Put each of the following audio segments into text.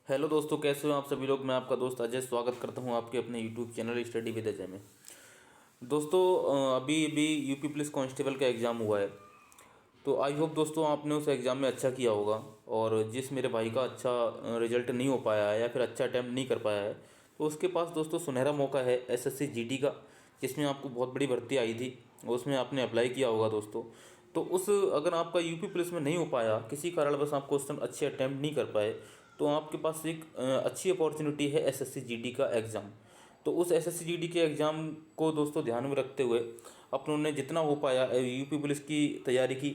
Hello दोस्तों, कैसे हो आप सभी लोग। मैं आपका दोस्त अजय स्वागत करता हूं आपके अपने YouTube channel study with Ajay में। दोस्तों, अभी अभी यूपी पुलिस कांस्टेबल का एग्ज़ाम हुआ है। तो आई होप दोस्तों आपने उस एग्ज़ाम में अच्छा किया होगा। और जिस मेरे भाई का अच्छा रिजल्ट नहीं हो पाया है या फिर अच्छा अटैम्प्ट नहीं कर पाया है, तो उसके पास दोस्तों सुनहरा मौका है एसएससी जीडी का, जिसमें आपको बहुत बड़ी भर्ती आई थी और उसमें आपने अप्लाई किया होगा दोस्तों। तो उस अगर आपका यूपी पुलिस में नहीं हो पाया, किसी कारणवश आप क्वेश्चन अच्छे अटैम्प्ट नहीं कर पाए, तो आपके पास एक अच्छी अपॉर्चुनिटी है एसएससी जीडी का एग्ज़ाम। तो उस एसएससी जीडी के एग्ज़ाम को दोस्तों ध्यान में रखते हुए अपनों ने जितना हो पाया यूपी पुलिस की तैयारी की।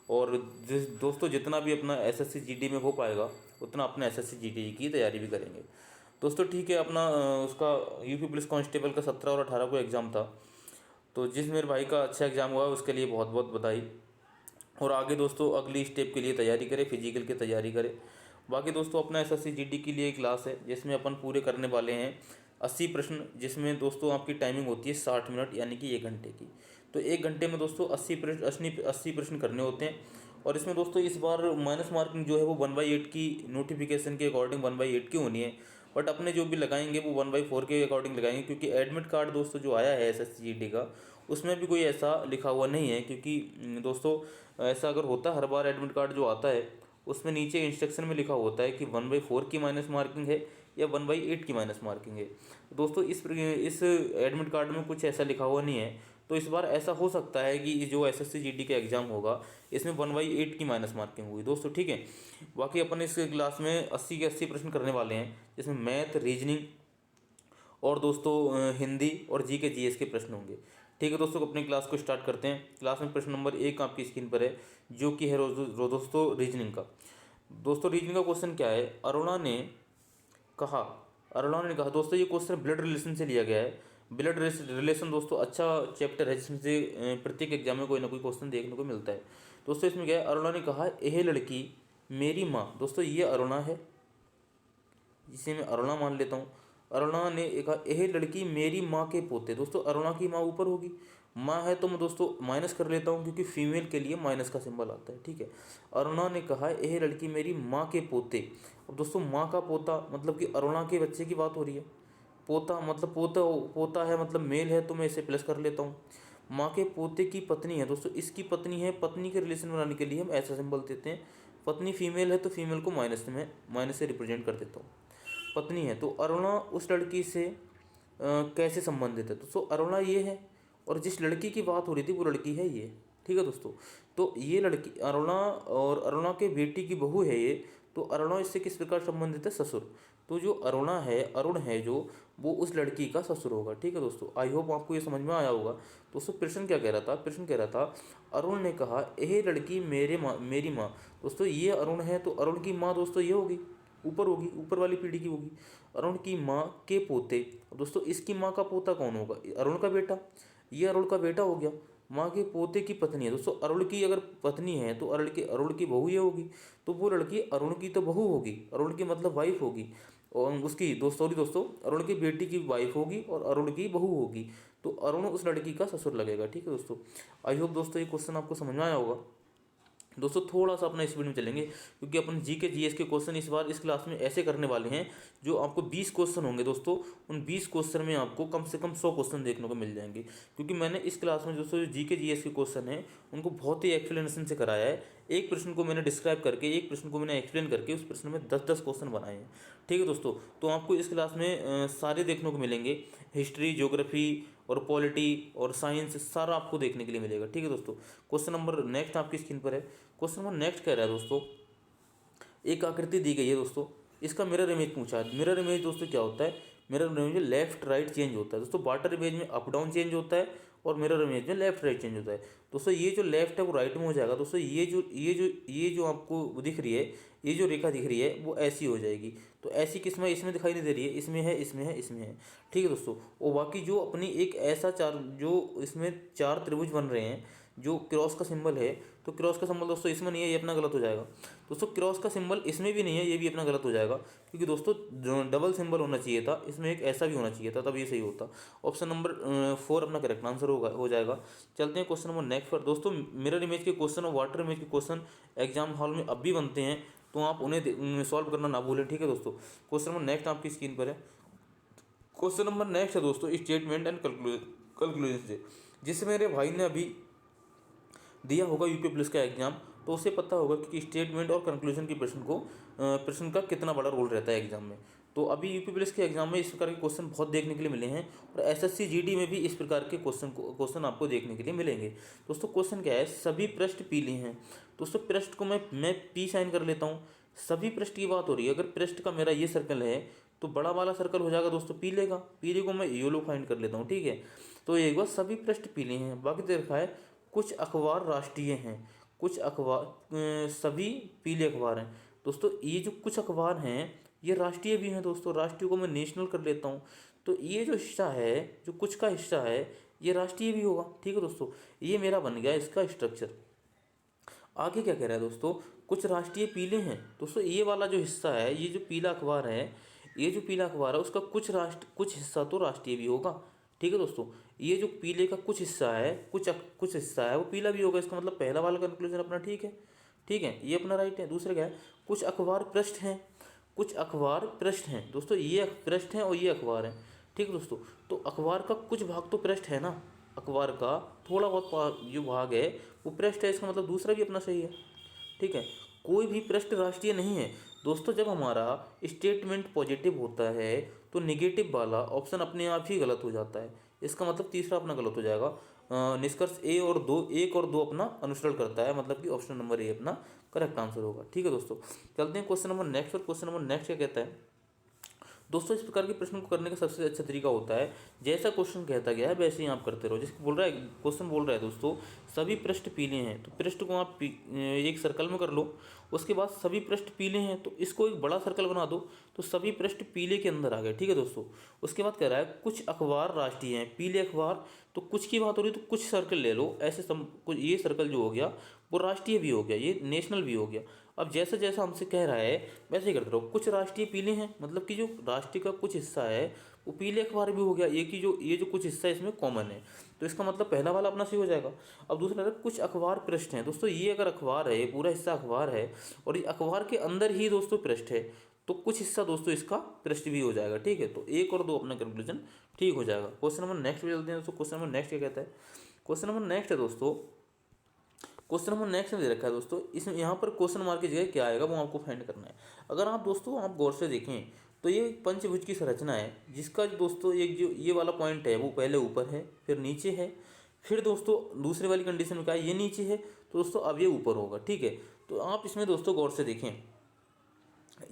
और दोस्तों जितना भी अपना एसएससी जीडी में हो पाएगा उतना अपना एसएससी जीडी की तैयारी भी करेंगे। दोस्तों ठीक है, अपना उसका यूपी पुलिस कांस्टेबल का 17 और 18 को एग्ज़ाम था। तो जिस मेरे भाई का अच्छा एग्ज़ाम हुआ उसके लिए बहुत बहुत बधाई। और आगे दोस्तों अगली स्टेप के लिए तैयारी करें, फिजिकल की तैयारी करें। बाकी दोस्तों अपना एसएससी जीडी के लिए क्लास है जिसमें अपन पूरे करने वाले हैं 80 प्रश्न, जिसमें दोस्तों आपकी टाइमिंग होती है 60 मिनट यानी कि 1 घंटे की। तो 1 घंटे में दोस्तों 80 प्रश्न करने होते हैं। और इसमें दोस्तों इस बार माइनस मार्किंग जो है वो 1/8 की नोटिफिकेशन के अकॉर्डिंग 1/8 की होनी है। बट अपने जो भी लगाएंगे वो 1/4 के अकॉर्डिंग लगाएंगे, क्योंकि एडमिट कार्ड दोस्तों जो आया है एसएससी जीडी का उसमें भी कोई ऐसा लिखा हुआ नहीं है। क्योंकि दोस्तों ऐसा अगर होता हर बार एडमिट कार्ड जो आता है उसमें नीचे इंस्ट्रक्शन में लिखा होता है कि 1/4 की माइनस मार्किंग है या 1/8 की माइनस मार्किंग है। दोस्तों इस एडमिट कार्ड में कुछ ऐसा लिखा हुआ नहीं है। तो इस बार ऐसा हो सकता है कि जो एसएससी जीडी का एग्ज़ाम होगा इसमें 1/8 की माइनस मार्किंग हुई दोस्तों, ठीक है। बाकी अपन इस क्लास में 80 के 80 प्रश्न करने वाले हैं, जिसमें मैथ, रीजनिंग और दोस्तों हिंदी और जी के जीएस के प्रश्न होंगे। ठीक है दोस्तों, अपनी क्लास को स्टार्ट करते हैं। क्लास में प्रश्न नंबर 1 आपकी स्क्रीन पर है, जो कि है दोस्तों रीजनिंग का। दोस्तों रीजनिंग का क्वेश्चन क्या है, कहा अरुणा ने कहा दोस्तों, ये क्वेश्चन ब्लड रिलेशन से लिया गया है। ब्लड रिलेशन दोस्तों अच्छा चैप्टर है जिसमें से प्रत्येक एग्जाम में कोई ना कोई क्वेश्चन देखने को मिलता है। दोस्तों इसमें क्या है, अरुणा ने कहा यह लड़की मेरी माँ। दोस्तों ये अरुणा है, जिसे मैं अरुणा मान लेता हूँ। अरुणा ने कहा यह लड़की मेरी माँ के पोते। दोस्तों अरुणा की माँ ऊपर होगी, माँ है तो मैं दोस्तों माइनस कर लेता हूँ क्योंकि फीमेल के लिए माइनस का सिंबल आता है, ठीक है। अरुणा ने कहा यह लड़की मेरी माँ के पोते। अब दोस्तों माँ का पोता मतलब कि अरुणा के बच्चे की बात हो रही है। पोता मतलब पोता पोता है मतलब मेल है, तो मैं इसे प्लस कर लेता हूँ। माँ के पोते की पत्नी है दोस्तों, इसकी पत्नी है। पत्नी के रिलेशन बनाने के लिए हम ऐसा सिंबल देते हैं। पत्नी फीमेल है तो फीमेल को माइनस से रिप्रेजेंट कर देता हूँ। पत्नी है तो अरुणा उस लड़की से कैसे संबंधित है। दोस्तों अरुणा ये है और जिस लड़की की बात हो रही थी वो लड़की है ये, ठीक है दोस्तों। तो ये लड़की अरुणा और अरुणा के बेटी की बहू है ये। तो अरुणा इससे किस प्रकार संबंधित है, ससुर। तो जो अरुणा है, अरुण है जो, वो उस लड़की का ससुर होगा, ठीक है दोस्तों। आई होप आपको ये समझ में आया होगा। दोस्तों प्रश्न क्या कह रहा था, प्रश्न कह रहा था अरुण ने कहा यह लड़की मेरी माँ। दोस्तों ये अरुण है तो अरुण की माँ दोस्तों ये होगी, ऊपर होगी, ऊपर वाली पीढ़ी की होगी। अरुण की माँ के पोते। दोस्तों इसकी माँ का पोता कौन होगा, अरुण का बेटा। ये अरुण का बेटा हो गया। माँ के पोते की पत्नी है। दोस्तों अरुण की अगर पत्नी है तो अरुण की बहू ये होगी। तो वो लड़की अरुण की तो बहू होगी, अरुण की मतलब वाइफ होगी। और उसकी दोस्तों अरुण की बेटी की वाइफ होगी और अरुण की बहू होगी। तो अरुण उस लड़की का ससुर लगेगा, ठीक है दोस्तों। आई होप दोस्तों ये क्वेश्चन आपको समझ में आया होगा। दोस्तों थोड़ा सा अपना स्पीड में चलेंगे क्योंकि अपन जी के जीएस के क्वेश्चन इस बार इस क्लास में ऐसे करने वाले हैं। जो आपको 20 क्वेश्चन होंगे दोस्तों, उन 20 क्वेश्चन में आपको कम से कम 100 क्वेश्चन देखने को मिल जाएंगे। क्योंकि मैंने इस क्लास में दोस्तों जो जी के जीएस के क्वेश्चन हैं उनको बहुत ही एक्सप्लेनेशन से कराया है। एक प्रश्न को मैंने डिस्क्राइब करके, एक प्रश्न को मैंने एक्सप्लेन करके उस प्रश्न में 10-10 क्वेश्चन बनाए हैं, ठीक है दोस्तों। तो आपको इस क्लास में सारे देखने को मिलेंगे, हिस्ट्री, ज्योग्राफी और पॉलिटी और साइंस, सारा आपको देखने के लिए मिलेगा, ठीक है दोस्तों। क्वेश्चन नंबर नेक्स्ट आपकी स्क्रीन पर है। क्वेश्चन नंबर नेक्स्ट कह रहा है दोस्तों, एक आकृति दी गई है दोस्तों, इसका मिरर इमेज पूछा है। मिरर इमेज दोस्तों क्या होता है, मिरर इमेज में लेफ्ट राइट चेंज होता है दोस्तों। वाटर इमेज में अप डाउन चेंज होता है और मिरर इमेज में लेफ्ट राइट चेंज होता है दोस्तों। ये जो लेफ्ट है वो राइट में हो जाएगा दोस्तों। ये जो आपको दिख रही है, ये जो रेखा दिख रही है वो ऐसी हो जाएगी। तो ऐसी किसमें, इसमें दिखाई नहीं दे रही है, इसमें है, इसमें है, इसमें है, ठीक है दोस्तों। और बाकी जो अपनी एक ऐसा चार, जो इसमें 4 त्रिभुज बन रहे हैं, जो क्रॉस का सिंबल है, तो क्रॉस का सिंबल दोस्तों इसमें नहीं है, ये अपना गलत हो जाएगा दोस्तों। क्रॉस का सिंबल इसमें भी नहीं है, ये भी अपना गलत हो जाएगा। क्योंकि दोस्तों डबल सिंबल होना चाहिए था, इसमें एक ऐसा भी होना चाहिए था, तब ये सही होता। ऑप्शन नंबर 4 अपना करेक्ट आंसर हो जाएगा। चलते हैं क्वेश्चन नंबर नेक्स्ट पर। दोस्तों मिरर इमेज के क्वेश्चन और वाटर इमेज के क्वेश्चन एग्जाम हॉल में अब भी बनते हैं। तो आप उन्हें सॉल्व करना ना भूलें, ठीक है दोस्तों। क्वेश्चन नंबर नेक्स्ट आपकी स्क्रीन पर है। क्वेश्चन नंबर नेक्स्ट है दोस्तों स्टेटमेंट एंड कंक्लूजन से। जिससे मेरे भाई ने अभी दिया होगा यूपी पुलिस का एग्जाम, तो उसे पता होगा कि स्टेटमेंट और कंक्लूजन की प्रश्न का कितना बड़ा रोल रहता है एग्जाम में। तो अभी यूपी पुलिस के एग्जाम में इस प्रकार के क्वेश्चन बहुत देखने के लिए मिले हैं, और एसएससी जीडी में भी इस प्रकार के क्वेश्चन आपको देखने के लिए मिलेंगे। दोस्तों क्वेश्चन क्या है, सभी पृष्ठ पीले हैं। दोस्तों पृष्ठ को मैं पी साइन कर लेता हूँ। सभी पृष्ठ की बात हो रही है, अगर पृष्ठ का मेरा ये सर्कल है तो बड़ा वाला सर्कल हो जाएगा दोस्तों पीले का, पीले को मैं येलो फाइंड कर लेता हूँ, ठीक है। तो एक बार सभी पृष्ठ पीले हैं। बाकी दे रखा है कुछ अखबार राष्ट्रीय हैं, कुछ अखबार सभी पीले अखबार हैं। दोस्तों ये जो कुछ अखबार हैं ये राष्ट्रीय भी हैं दोस्तों, राष्ट्रीय को मैं नेशनल कर लेता हूँ। तो ये जो हिस्सा है, जो कुछ का हिस्सा है, ये राष्ट्रीय भी होगा, ठीक है दोस्तों। ये मेरा बन गया इसका स्ट्रक्चर। आगे क्या कह रहा है दोस्तों, कुछ राष्ट्रीय पीले हैं। दोस्तों ये वाला जो हिस्सा है, ये जो पीला अखबार है, ये जो पीला अखबार है उसका कुछ हिस्सा तो राष्ट्रीय भी होगा, ठीक है दोस्तों। ये जो पीले का कुछ हिस्सा है, कुछ हिस्सा है वो पीला भी होगा। इसका मतलब पहला वाला कंक्लूजन अपना ठीक है, ठीक है, ये अपना राइट है। दूसरा क्या है, कुछ अखबार पृष्ठ हैं, कुछ अखबार पृष्ठ हैं। दोस्तों ये पृष्ठ हैं और ये अखबार हैं, ठीक है दोस्तों। तो अखबार का कुछ भाग तो पृष्ठ है ना, अखबार का थोड़ा बहुत जो भाग है वो पृष्ठ है, इसका मतलब दूसरा भी अपना सही है, ठीक है। कोई भी पृष्ठ राष्ट्रीय नहीं है। दोस्तों जब हमारा स्टेटमेंट पॉजिटिव होता है तो निगेटिव वाला ऑप्शन अपने आप ही गलत हो जाता है, इसका मतलब तीसरा अपना गलत हो जाएगा। निष्कर्ष एक और दो अपना अनुसरण करता है, मतलब कि ऑप्शन नंबर ए अपना करेक्ट आंसर होगा, ठीक है दोस्तों। चलते हैं क्वेश्चन नंबर नेक्स्ट। और क्वेश्चन नंबर नेक्स्ट क्या कहता है दोस्तों, इस प्रकार के प्रश्न को करने का सबसे अच्छा तरीका होता है जैसा क्वेश्चन कहता गया है वैसे ही आप करते रहो। जैसे बोल रहा है, क्वेश्चन बोल रहा है दोस्तों सभी पृष्ठ पीले हैं, तो पृष्ठ को आप एक सर्कल में कर लो। उसके बाद सभी पृष्ठ पीले हैं तो इसको एक बड़ा सर्कल बना दो, तो सभी पृष्ठ पीले के अंदर आ गए, ठीक है दोस्तों। उसके बाद कह रहा है कुछ अखबार राष्ट्रीय हैं, पीले अखबार, तो कुछ की बात हो रही है तो कुछ सर्कल ले लो ऐसे कुछ, ये सर्कल जो हो गया वो राष्ट्रीय भी हो गया, ये नेशनल भी हो गया। अब जैसा जैसा हमसे कह रहा है वैसे ही करते रहो। कुछ राष्ट्रीय पीले हैं, मतलब कि जो राष्ट्रीय का कुछ हिस्सा है वो पीले अखबार भी हो गया, ये जो कुछ हिस्सा है इसमें कॉमन है, तो इसका मतलब पहला वाला अपना सही हो जाएगा। अब दूसरा है कुछ अखबार पृष्ठ हैं। दोस्तों ये अगर अखबार है, पूरा हिस्सा अखबार है और ये अखबार के अंदर ही दोस्तों पृष्ठ है, तो कुछ हिस्सा दोस्तों इसका पृष्ठ भी हो जाएगा, ठीक है। तो एक और दो अपना कंक्लूजन ठीक हो जाएगा। क्वेश्चन नंबर नेक्स्ट पे चलते हैं दोस्तों। क्वेश्चन नंबर नेक्स्ट क्या कहता है, क्वेश्चन नंबर नेक्स्ट है दोस्तों, क्वेश्चन नंबर नेक्स्ट में दे रखा है दोस्तों, इसमें यहाँ पर क्वेश्चन मार्क की जगह क्या आएगा वो आपको फाइंड करना है। अगर आप दोस्तों आप गौर से देखें तो ये पंचभुज की संरचना है, जिसका दोस्तों एक जो ये वाला पॉइंट है वो पहले ऊपर है, फिर नीचे है, फिर दोस्तों दूसरे वाली कंडीशन में क्या है, ये नीचे है, तो दोस्तों अब ये ऊपर होगा, ठीक है। तो आप इसमें दोस्तों गौर से देखें,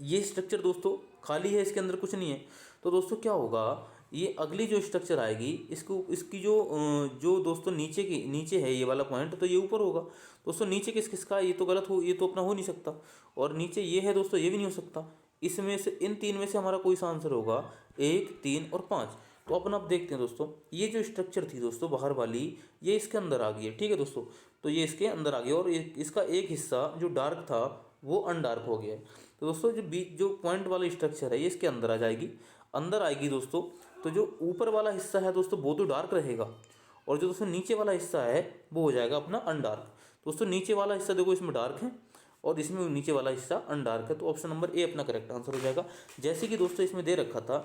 ये स्ट्रक्चर दोस्तों खाली है, इसके अंदर कुछ नहीं है। तो दोस्तों क्या होगा, ये अगली जो स्ट्रक्चर आएगी इसकी जो दोस्तों नीचे है ये वाला पॉइंट, तो ये ऊपर होगा। दोस्तों नीचे किसका, ये तो गलत हो, ये तो अपना हो नहीं सकता। और नीचे ये है दोस्तों, ये भी नहीं हो सकता। इसमें से इन तीन में से हमारा कोई सा आंसर होगा, 1, 3 और 5। तो अपन अब देखते हैं दोस्तों, ये जो स्ट्रक्चर थी दोस्तों बाहर वाली, ये इसके अंदर आ गई है, ठीक है दोस्तों। तो ये इसके अंदर आ गया और इसका एक हिस्सा जो डार्क था वो अनडार्क हो गया है। तो दोस्तों जो पॉइंट वाला स्ट्रक्चर है ये इसके अंदर आ जाएगी, अंदर आएगी दोस्तों। तो जो ऊपर वाला हिस्सा है दोस्तों वो तो डार्क रहेगा, और जो दोस्तों नीचे वाला हिस्सा है वो हो जाएगा अपना अनडार्क। दोस्तों नीचे वाला हिस्सा देखो इसमें डार्क है और इसमें नीचे वाला हिस्सा अनडार्क है, तो ऑप्शन नंबर ए अपना करेक्ट आंसर हो जाएगा। जैसे कि दोस्तों इसमें दे रखा था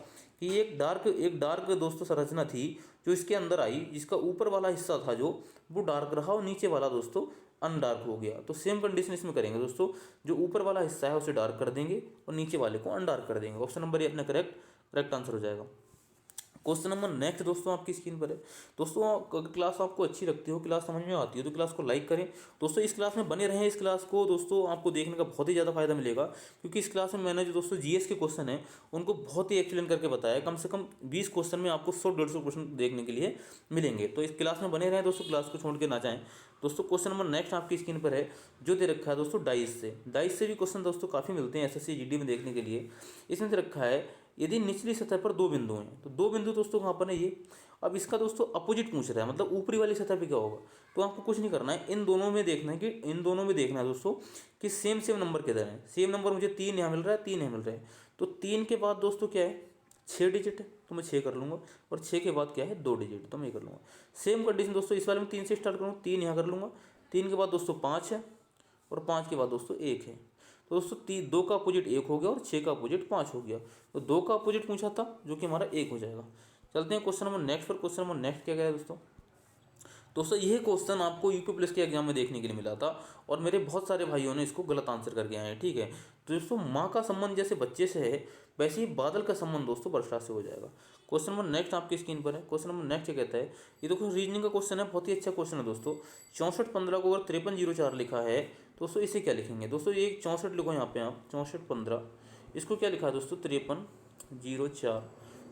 कि एक डार्क दोस्तों संरचना थी जो इसके अंदर आई, जिसका ऊपर वाला हिस्सा था जो वो डार्क रहा और नीचे वाला दोस्तों अनडार्क हो गया। तो सेम कंडीशन इसमें करेंगे दोस्तों, जो ऊपर वाला हिस्सा है उसे डार्क कर देंगे और नीचे वाले को अनडार्क कर देंगे। ऑप्शन नंबर ए अपना करेक्ट आंसर हो जाएगा। क्वेश्चन नंबर नेक्स्ट दोस्तों आपकी स्क्रीन पर है। दोस्तों अगर क्लास आपको अच्छी लगती हो, क्लास समझ में आती है तो क्लास को लाइक करें दोस्तों। इस क्लास में बने रहें, इस क्लास को दोस्तों आपको देखने का बहुत ही ज़्यादा फायदा मिलेगा, क्योंकि इस क्लास में मैंने जो दोस्तों जीएस के क्वेश्चन है उनको बहुत ही एक्सप्लेन करके बताया। कम से कम 20 क्वेश्चन में आपको 100-150 क्वेश्चन देखने के लिए मिलेंगे। तो इस क्लास में बने रहें दोस्तों, क्लास को छोड़ के ना जाएँ दोस्तों। क्वेश्चन नंबर नेक्स्ट आपकी स्क्रीन पर है, जो दे रखा है दोस्तों डाइस से भी क्वेश्चन दोस्तों काफ़ी मिलते हैं एसएससी जीडी में देखने के लिए। इसमें दे रखा है यदि निचली सतह पर 2 बिंदु हैं, तो 2 बिंदु दोस्तों कहाँ पर है ये। अब इसका दोस्तों अपोजिट पूछ रहा है, मतलब ऊपरी वाली सतह पे क्या होगा। तो आपको कुछ नहीं करना है, इन दोनों में देखना है दोस्तों कि सेम नंबर किधर है। सेम नंबर मुझे 3 यहाँ मिल रहा है, 3 यहाँ मिल रहा है, तो 3 के बाद दोस्तों क्या है, 6 डिजिट है तो मैं 6 कर लूँगा, और 6 के बाद क्या है 2 डिजिट, तो मैं कर लूँगा। सेम कंडीशन दोस्तों इस वाले में 3 से स्टार्ट करूँगा, 3 यहाँ कर लूँगा, 3 के बाद दोस्तों 5 है और 5 के बाद दोस्तों 1 है। तो दोस्तों 2 का अपोजिट 1 हो गया और 6 का अपोजिट 5 हो गया। तो 2 का अपोजिट पूछा था जो कि हमारा 1 हो जाएगा। चलते हैं क्वेश्चन नंबर नेक्स्ट पर। क्वेश्चन नंबर नेक्स्ट क्या है दोस्तों यह क्वेश्चन आपको यूपी प्लस के एग्जाम में देखने के लिए मिला था और मेरे बहुत सारे भाइयों ने इसको गलत आंसर करके आए हैं। ठीक है, तो दोस्तों माँ का संबंध जैसे बच्चे से है वैसे ही बादल का संबंध दोस्तों वर्षा से हो जाएगा। क्वेश्चन नंबर नेक्स्ट आपकी स्क्रीन पर है। क्वेश्चन नंबर नेक्स्ट कहता है, ये देखो रीजनिंग का क्वेश्चन है, बहुत ही अच्छा क्वेश्चन है दोस्तों। 6415 को अगर 5304 लिखा है तो दोस्तों इसे क्या लिखेंगे दोस्तों, ये 64 लिखो यहाँ पे आप 6415, इसको क्या लिखा है दोस्तों 5304।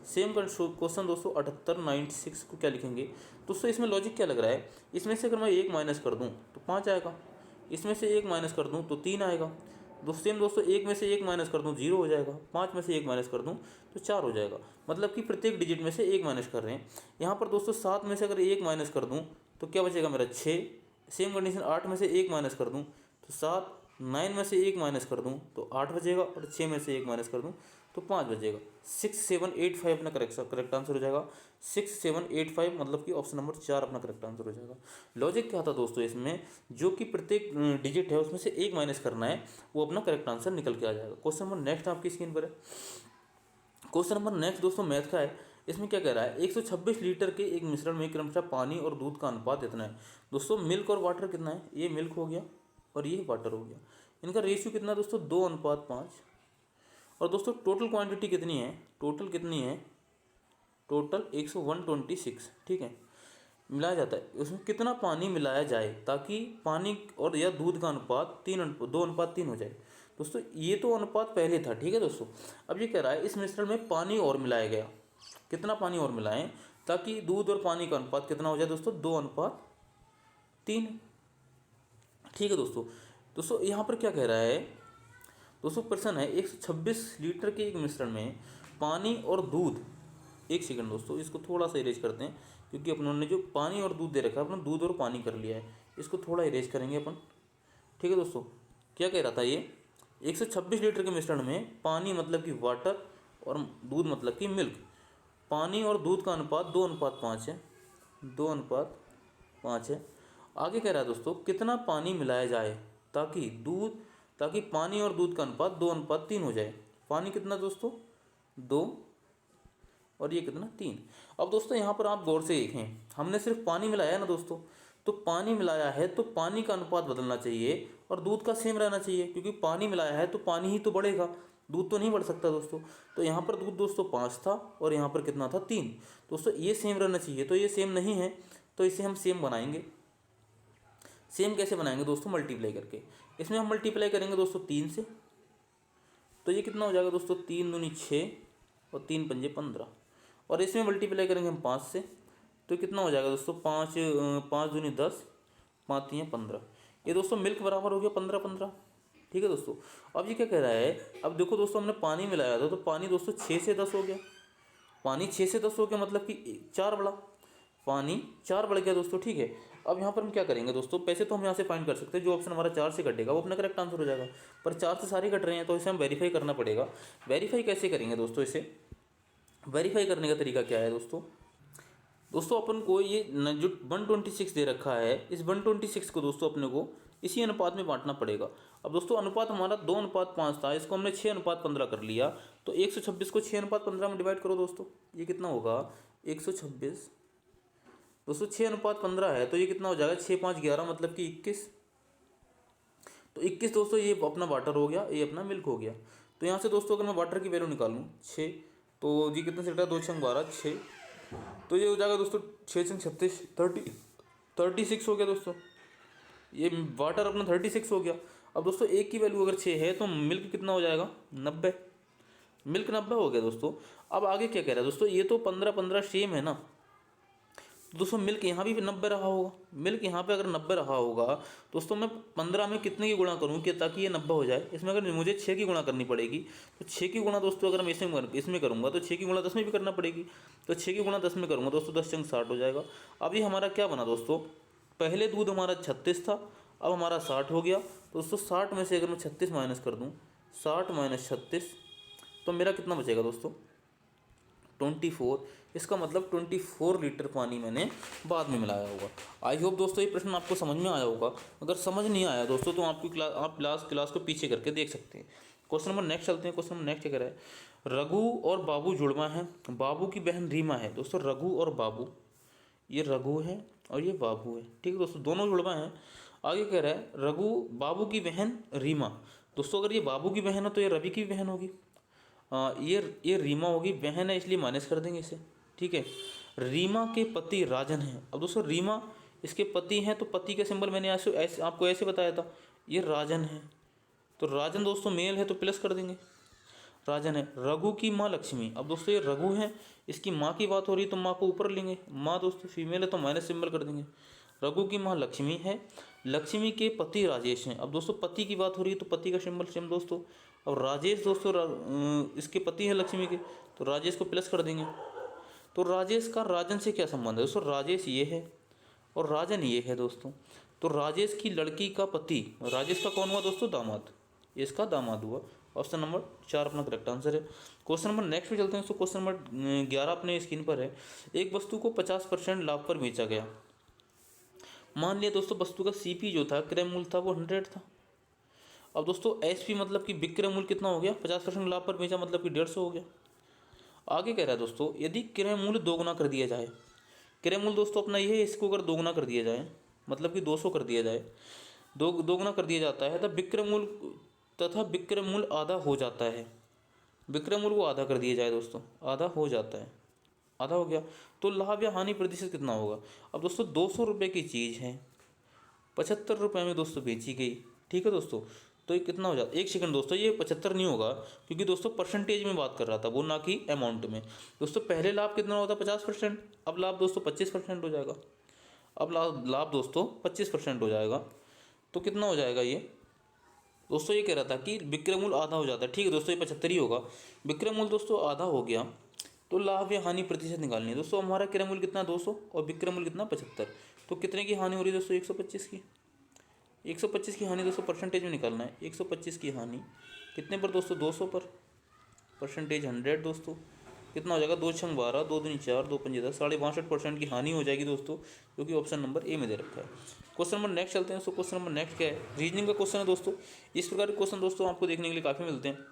सेम क्वेश्चन दोस्तों 7896 को क्या लिखेंगे दोस्तों, इसमें लॉजिक क्या लग रहा है, इसमें से अगर मैं 1 माइनस कर दूं तो 5 आएगा, इसमें से 1 माइनस कर दूं तो 3 आएगा। सेम दोस्तों 1 में से 1 माइनस कर दूं 0 हो जाएगा, 5 में से 1 माइनस कर दूं तो 4 हो जाएगा। मतलब कि प्रत्येक डिजिट में से 1 माइनस कर रहे हैं। यहाँ पर दोस्तों 7 में से अगर 1 माइनस कर दूँ तो क्या बचेगा मेरा 6। सेम कंडीशन 8 में से 1 माइनस कर दूँ तो 7, 9 में से 1 माइनस कर दूँ तो 8 बचेगा और 6 में से 1 माइनस कर दूँ तो 5 बचेगा। 6785 अपना करेक्ट आंसर हो जाएगा। 6785 मतलब कि ऑप्शन नंबर 4 अपना करेक्ट आंसर हो जाएगा। लॉजिक क्या था दोस्तों इसमें, जो कि प्रत्येक डिजिट है उसमें से 1 माइनस करना है, वो अपना करेक्ट आंसर निकल के आ जाएगा। क्वेश्चन नंबर नेक्स्ट आपकी स्क्रीन पर है। क्वेश्चन नंबर नेक्स्ट दोस्तों मैथ का है। इसमें क्या कह रहा है, 126 लीटर के एक मिश्रण में क्रमशः पानी और दूध का अनुपात इतना है। दोस्तों मिल्क और वाटर कितना है, ये मिल्क हो गया और ये वाटर हो गया। इनका रेशियो कितना है दोस्तों 2:5। और दोस्तों टोटल क्वांटिटी कितनी है, टोटल कितनी है, टोटल 126। ठीक है, मिलाया जाता है, उसमें कितना पानी मिलाया जाए ताकि पानी और या दूध का अनुपात 2:3 हो जाए। दोस्तों ये तो अनुपात पहले था। ठीक है दोस्तों, अब ये कह रहा है इस मिश्रण में पानी और मिलाया गया, कितना पानी और मिलाएं ताकि दूध और पानी का अनुपात कितना हो जाए दोस्तों 2:3। ठीक है दोस्तों यहाँ पर क्या कह रहा है दोस्तों, प्रश्न है 126 लीटर के एक मिश्रण में पानी और दूध, एक सेकंड दोस्तों इसको थोड़ा सा इरेज करते हैं क्योंकि अपनों ने जो पानी और दूध दे रखा है अपना दूध और पानी कर लिया है, इसको थोड़ा इरेज करेंगे अपन। ठीक है दोस्तों, क्या कह रहा था ये 126 लीटर के मिश्रण में पानी मतलब कि वाटर और दूध मतलब कि मिल्क, पानी और दूध का अनुपात 2:5 है, 2:5 है। आगे कह रहा है दोस्तों कितना पानी मिलाया जाए ताकि पानी और दूध का अनुपात 2:3 हो जाए। पानी कितना दोस्तों 2 और ये कितना 3। अब दोस्तों यहाँ पर आप गौर से देखें, हमने सिर्फ पानी मिलाया है ना दोस्तों, तो पानी मिलाया है तो पानी का अनुपात बदलना चाहिए और दूध का सेम रहना चाहिए, क्योंकि पानी मिलाया है तो पानी ही तो बढ़ेगा, दूध तो नहीं बढ़ सकता दोस्तों। तो यहाँ पर दूध दोस्तों 5 था और यहाँ पर कितना था 3। दोस्तों ये सेम रहना चाहिए, तो ये सेम नहीं है तो इसे हम सेम बनाएंगे। सेम कैसे बनाएंगे दोस्तों, मल्टीप्लाई करके। इसमें हम मल्टीप्लाई करेंगे दोस्तों 3 से, तो ये कितना हो जाएगा दोस्तों 3 दूनी 6 और 3 पंजे 15। और इसमें मल्टीप्लाई करेंगे हम 5 से, तो कितना हो जाएगा दोस्तों 5 दूनी 10, 5 3 15। ये दोस्तों मिल्क बराबर हो गया 15। ठीक है दोस्तों, अब ये क्या कह रहा है, अब देखो दोस्तों हमने पानी मिलाया था तो पानी दोस्तों 6 से 10 हो गया, पानी 6 से 10 हो गया मतलब कि 4 बढ़ा, पानी 4 बढ़ गया दोस्तों। ठीक है, अब यहाँ पर हम क्या करेंगे दोस्तों, पैसे तो हम यहाँ से फाइंड कर सकते हैं, जो ऑप्शन हमारा 4 से कटेगा वो अपना करेक्ट आंसर हो जाएगा, पर 4 से सारे कट रहे हैं तो इसे हम वेरीफाई करना पड़ेगा। वेरीफाई कैसे करेंगे दोस्तों, इसे वेरीफाई करने का तरीका क्या है दोस्तों अपन को ये जो 126 दे रखा है, इस 126 को दोस्तों अपने को इसी अनुपात में बांटना पड़ेगा। अब दोस्तों अनुपात हमारा 2:5 था, इसको हमने 6:15 कर लिया, तो 126 को 6:15 में डिवाइड करो दोस्तों, ये कितना होगा 126 दोस्तों 6:15 है, तो ये कितना हो जाएगा 6 5 11 मतलब कि 21। तो 21 दोस्तों ये अपना वाटर हो गया, ये अपना मिल्क हो गया। तो यहाँ से दोस्तों अगर मैं वाटर की वैल्यू निकालूँ 6, तो ये कितना से 2 6 12 6, तो ये हो जाएगा दोस्तों 6 6 36 36 हो गया दोस्तों, ये वाटर अपना 36 हो गया। अब दोस्तों एक की वैल्यू अगर 6 है तो मिल्क कितना हो जाएगा 90, मिल्क 90 हो गया दोस्तों। अब आगे क्या कह रहा है दोस्तों, ये तो 15 सेम है ना, दोस्तों मिल्क यहाँ भी 90 रहा होगा, मिल्क यहाँ पे अगर 90 रहा होगा दोस्तों, मैं 15 में कितने की गुणा करूँ कि ताकि ये 90 हो जाए, इसमें अगर मुझे 6 की गुणा करनी पड़ेगी, तो 6 की गुणा दोस्तों अगर मैं इसमें करूँगा तो 6 की गुणा 10 में भी करना पड़ेगी, तो 6 की गुणा 10 में करूँगा दोस्तों 10 चंग 60 हो जाएगा। अब ये हमारा क्या बना दोस्तों, पहले दूध हमारा 36 था, अब हमारा 60 हो गया। दोस्तों 60 में से अगर मैं 36 माइनस कर दूँ, 60 - 36, तो मेरा कितना बचेगा दोस्तों 24, इसका मतलब 24 लीटर पानी मैंने बाद में मिलाया होगा। आई होप दोस्तों ये प्रश्न आपको समझ में आया होगा। अगर समझ नहीं आया दोस्तों तो आपकी क्लास को पीछे करके देख सकते हैं। क्वेश्चन नंबर नेक्स्ट चलते हैं। क्वेश्चन नंबर नेक्स्ट क्या कह रहा है, रघु और बाबू जुड़वा है, बाबू की बहन रीमा है। दोस्तों रघु और बाबू, ये रघु है और ये बाबू है, ठीक है दोस्तों, दोनों जुड़वा हैं। आगे कह रहा है रघु बाबू की बहन रीमा। दोस्तों अगर ये बाबू की बहन है तो ये रवि की भी बहन होगी। ये रीमा होगी, बहन है इसलिए माइनस कर देंगे इसे, ठीक है। रीमा के पति राजन हैं। अब दोस्तों रीमा इसके पति हैं, तो पति का सिंबल मैंने ऐसे आपको ऐसे बताया था, ये राजन है। तो राजन दोस्तों मेल है तो प्लस कर देंगे, राजन है। रघु की माँ लक्ष्मी। अब दोस्तों ये रघु है, इसकी माँ की बात हो रही है तो माँ को ऊपर लेंगे, माँ दोस्तों फीमेल है तो माइनस सिंबल कर देंगे। रघु की माँ लक्ष्मी है, लक्ष्मी के पति राजेश हैं। अब दोस्तों पति की बात हो रही है तो पति का सिंबल सेम दोस्तों। अब राजेश दोस्तों इसके पति हैं लक्ष्मी के, तो राजेश को प्लस कर देंगे। तो राजेश का राजन से क्या संबंध है दोस्तों, राजेश ये है और राजन ये है दोस्तों। तो राजेश की लड़की का पति, राजेश का कौन हुआ दोस्तों, दामाद, ये इसका दामाद हुआ। ऑप्शन नंबर 4 अपना करेक्ट आंसर है। क्वेश्चन नंबर नेक्स्ट में चलते हैं। तो क्वेश्चन नंबर 11 अपने स्क्रीन पर है। एक वस्तु को 50% लाभ पर बेचा गया। मान लिया दोस्तों वस्तु का सीपी जो था, क्रय मूल्य था, वो 100 था। अब दोस्तों एसपी मतलब कि विक्रय मूल्य कितना हो गया, 50% लाभ पर बेचा मतलब कि 150 हो गया। आगे कह रहा है दोस्तों यदि क्रय मूल्य दोगुना कर दिया जाए। क्रय मूल्य दोस्तों अपना ये है, इसको अगर दोगुना कर दिया जाए मतलब कि 200 कर दिया जाए, दोगुना कर दिया जाता है तब विक्रय मूल्य आधा हो जाता है। विक्रय मूल्य को आधा कर दिया जाए दोस्तों, आधा हो जाता है, आधा हो गया। तो लाभ या हानि प्रतिशत कितना होगा। अब दोस्तों 200 रुपये की चीज़ है, 75 रुपये में दोस्तों बेची गई, ठीक है दोस्तों। तो ये कितना हो जाता है, एक सेकंड दोस्तों, ये 75 नहीं होगा क्योंकि दोस्तों परसेंटेज में बात कर रहा था वो, ना कि अमाउंट में। दोस्तों पहले लाभ कितना होता है 50%, अब लाभ दोस्तों 25% हो जाएगा। अब लाभ दोस्तों 25% हो जाएगा। तो कितना हो जाएगा ये दोस्तों, ये कह रहा था कि विक्रय मूल्य आधा हो जाता है, ठीक है दोस्तों, ये 75 ही होगा। विक्रय मूल्य दोस्तों आधा हो गया तो लाभ या हानि प्रतिशत निकालनी है दोस्तों। हमारा क्रय मूल्य कितना 200 और विक्रय मूल्य कितना 75, तो कितने की हानि हो रही है दोस्तों, 125 की। 125 की हानि दोस्तों परसेंटेज में निकालना है। 125 की हानि कितने पर दोस्तों, 200 पर, परसेंटेज 100 दोस्तों। कितना हो जाएगा, 2 छंग 12, 2 दूनी 4, 2 पंजे 10, 62.5% की हानि हो जाएगी दोस्तों, जो कि ऑप्शन नंबर ए में दे रखा है। क्वेश्चन नंबर नेक्स्ट चलते हैं। सो क्वेश्चन नंबर नेक्स्ट क्या है, रीजनिंग का क्वेश्चन है दोस्तों। इस प्रकार के क्वेश्चन दोस्तों आपको देखने के लिए काफ़ी मिलते हैं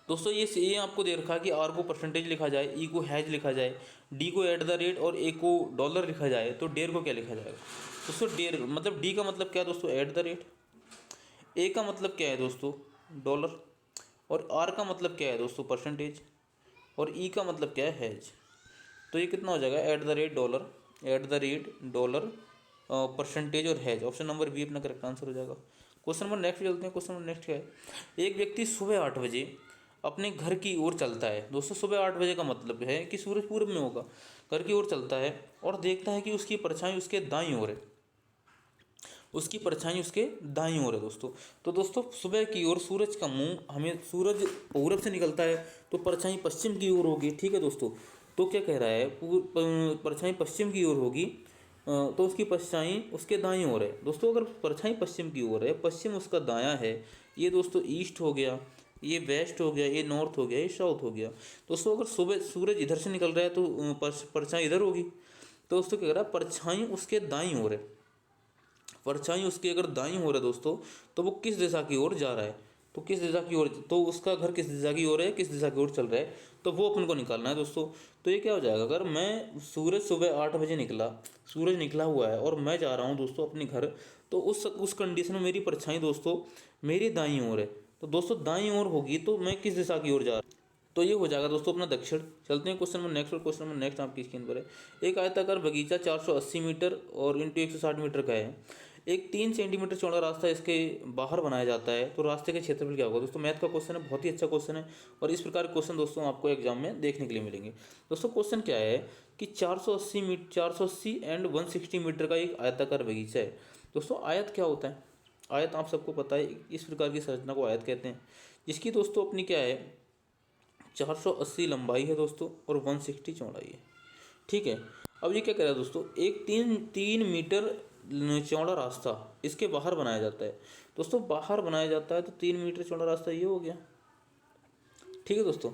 दोस्तों। ये आपको दे रखा है कि आर को परसेंटेज लिखा जाए, ई को हैज लिखा जाए, डी को एट द रेट और ए को डॉलर लिखा जाए, तो डेर को क्या लिखा जाएगा दोस्तों। डेर मतलब डी का मतलब क्या है दोस्तों, एट द रेट, ए का मतलब क्या है दोस्तों, डॉलर, और आर का मतलब क्या है दोस्तों, परसेंटेज, और ई का मतलब क्या है, हैज। तो ये कितना हो जाएगा, at the rate dollar, at the rate dollar, percentage और हैज। ऑप्शन नंबर बी अपना करेक्ट आंसर हो जाएगा। क्वेश्चन नंबर नेक्स्ट चलते हैं। क्वेश्चन नंबर नेक्स्ट क्या है, एक व्यक्ति सुबह 8 बजे अपने घर की ओर चलता है। दोस्तों सुबह 8 बजे का मतलब है कि सूरज पूर्व में होगा, घर की ओर चलता है और देखता है कि उसकी परछाई उसके दाईं ओर है, उसकी परछाई उसके दाईं ओर है दोस्तों। तो दोस्तों सुबह की ओर सूरज का मुंह, हमें सूरज पूरब से निकलता है तो परछाई पश्चिम की ओर होगी, ठीक है दोस्तों। तो क्या कह रहा है, परछाई पश्चिम की ओर होगी, तो उसकी परछाई उसके दाईं ओर है दोस्तों। अगर परछाई पश्चिम की ओर है, पश्चिम उसका दायां है, ये दोस्तों ईस्ट हो गया, ये वेस्ट हो गया, ये नॉर्थ हो गया, ये साउथ हो गया दोस्तों। अगर सुबह सूरज इधर से निकल रहा है तो परछाई इधर होगी। तो दोस्तों क्या कह रहा है, परछाई उसके दाईं ओर है, परछाई उसकी अगर दाईं ओर है दोस्तों, तो वो किस दिशा की ओर जा रहा है, तो किस दिशा की ओर, तो उसका घर किस दिशा की ओर है, किस दिशा की ओर चल रहा है, तो वो अपन को निकालना है दोस्तों। तो ये क्या हो जाएगा, अगर मैं सूरज सुबह 8 बजे निकला, सूरज निकला हुआ है और मैं जा रहा हूँ दोस्तों अपने घर, तो उस कंडीशन में मेरी परछाई दोस्तों मेरी दाईं ओर है, तो दोस्तों दाईं ओर होगी तो मैं किस दिशा की ओर जा रहा हूँ, तो ये हो जाएगा दोस्तों अपना दक्षिण। चलते हैं क्वेश्चन नंबर नेक्स्ट। और क्वेश्चन नंबर नेक्स्ट आपकी स्क्रीन पर है, एक आयताकार बगीचा 480 मीटर और इंटू 160 मीटर का है। एक 3 सेंटीमीटर चौड़ा रास्ता इसके बाहर बनाया जाता है, तो रास्ते का क्षेत्रफल क्या होगा दोस्तों। मैथ का क्वेश्चन है, बहुत ही अच्छा क्वेश्चन है और इस प्रकार के क्वेश्चन दोस्तों आपको एग्जाम में देखने के लिए मिलेंगे। दोस्तों क्वेश्चन क्या है कि 480 एंड 160 मीटर का एक आयताकार बगीचा है। दोस्तों आयत क्या होता है, आयत आप सबको पता है, इस प्रकार की संरचना को आयत कहते हैं, जिसकी दोस्तों अपनी क्या है 480 लंबाई है दोस्तों और 160 चौड़ाई है, ठीक है। अब ये क्या कह रहा है दोस्तों, एक 3 मीटर चौड़ा रास्ता इसके बाहर बनाया जाता है दोस्तों, बाहर बनाया जाता है तो 3 मीटर चौड़ा रास्ता ये हो गया, ठीक है दोस्तों।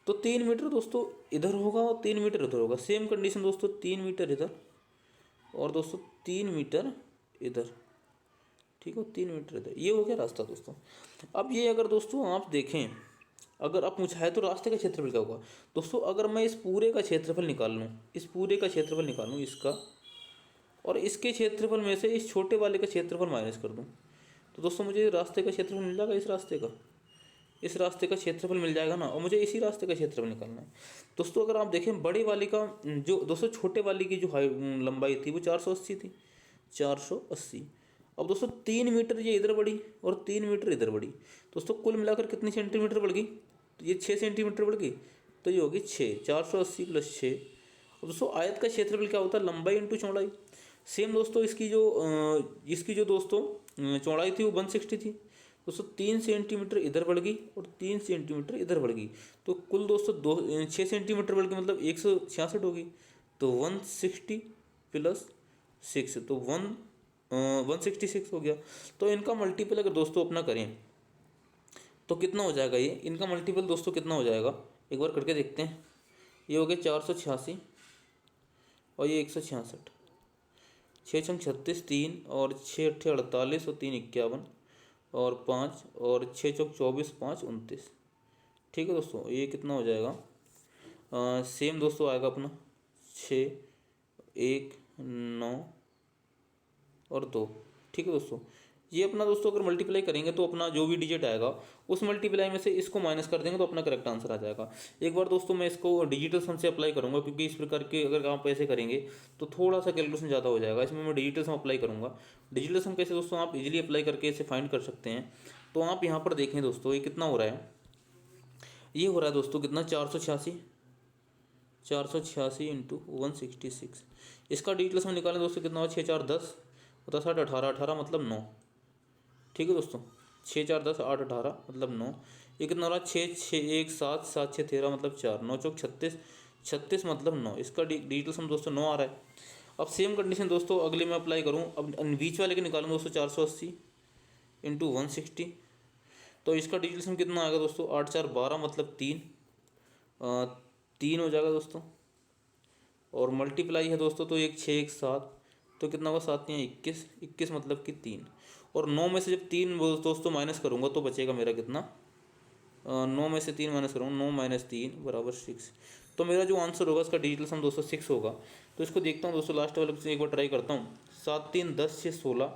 तो 3 मीटर दोस्तों इधर होगा और 3 मीटर इधर होगा। सेम कंडीशन दोस्तों, 3 मीटर इधर और दोस्तों 3 मीटर इधर, ठीक है, 3 मीटर इधर, ये हो गया रास्ता दोस्तों। अब ये अगर दोस्तों आप देखें, अगर आप मुझे तो रास्ते का क्षेत्रफल क्या होगा दोस्तों, अगर मैं इस पूरे का क्षेत्रफल निकाल लूँ, इस पूरे का क्षेत्रफल निकाल लूँ इसका, और इसके क्षेत्रफल में से इस छोटे वाले का क्षेत्रफल माइनस कर दूँ, तो दोस्तों मुझे रास्ते का क्षेत्रफल मिल जाएगा। इस रास्ते का क्षेत्रफल मिल जाएगा ना, और मुझे इसी रास्ते का क्षेत्रफल निकालना है दोस्तों। अगर आप देखें बड़े वाले का जो दोस्तों, छोटे वाले की जो लंबाई थी वो 480 थी, 480। अब दोस्तों 3 मीटर ये इधर बढ़ी और 3 मीटर इधर बढ़ी, दोस्तों कुल मिलाकर कितनी सेंटीमीटर बढ़ गई, तो ये 6 सेंटीमीटर बढ़ गई, तो ये होगी 6, 480 प्लस 6। अब दोस्तों आयत का क्षेत्रफल क्या होता है, लंबाई इंटू चौड़ाई। सेम दोस्तों इसकी जो दोस्तों चौड़ाई थी वो 160 थी दोस्तों, 3 सेंटीमीटर इधर बढ़ गई और 3 सेंटीमीटर इधर बढ़ गई, तो कुल दोस्तों 6 सेंटीमीटर बढ़ गई, मतलब 166 होगी। तो 160 प्लस 6, तो 166 हो गया। तो इनका मल्टीपल अगर दोस्तों अपना करें तो कितना हो जाएगा, ये इनका मल्टीपल दोस्तों कितना हो जाएगा, एक बार करके देखते हैं। ये हो गया 486 और ये 166, 6×6 = 36, 3 और 6×8 = 48 और 3 = 51 और 5 और 6×4 = 24, 5 = 29। ठीक है दोस्तों, ये कितना हो जाएगा, सेम दोस्तों आएगा अपना 6, 1, 9 और 2। ठीक है दोस्तों, ये अपना दोस्तों अगर मल्टीप्लाई करेंगे तो अपना जो भी डिजिट आएगा उस मल्टीप्लाई में से इसको माइनस कर देंगे तो अपना करेक्ट आंसर आ जाएगा। एक बार दोस्तों मैं इसको डिजिटल सम से अप्लाई करूंगा, क्योंकि इस प्रकार के अगर आप ऐसे करेंगे तो थोड़ा सा कैलकुलेशन ज़्यादा हो जाएगा। इसमें मैं डिजिटल सम अप्लाई करूँगा। डिजिटल सम कैसे दोस्तों आप इजीली अप्लाई करके इसे फाइंड कर सकते हैं। तो आप यहाँ पर देखें दोस्तों, ये कितना हो रहा है, ये हो रहा है दोस्तों कितना, 486, 486 इंटू 166। इसका डिजिटल सम निकालें दोस्तों, कितना हुआ, 6 4 10 10 8 18, 18 मतलब 9। ठीक है दोस्तों, 6 4 10 8 18 मतलब 9। ये कितना हो रहा है, 6 6 1 7 7 6 13 मतलब 4, 9 चौक 36, 36 मतलब 9। इसका डिजिटल सम दोस्तों 9 आ रहा है। अब सेम कंडीशन दोस्तों अगले में अप्लाई करूँ, अब बीच वाले के निकालूँ दोस्तों, 480 इंटू 160। तो इसका डिजिटल सम कितना आएगा दोस्तों, 8 4 12 मतलब 3, 3 हो जाएगा दोस्तों। और मल्टीप्लाई है दोस्तों, तो 1 6 1 7, तो कितना होगा, 7 या 21, 21 मतलब कि 3। और 9 में से जब 3 दोस्तों माइनस करूँगा तो बचेगा मेरा कितना, 9 में से 3 माइनस करूँगा, 9 - 3 = 6। तो मेरा जो आंसर होगा इसका डिजिटल सम दोस्तों 6 होगा। तो इसको देखता हूँ दोस्तों, लास्ट वाले से एक बार ट्राई करता हूँ। 7 3 10 6 16,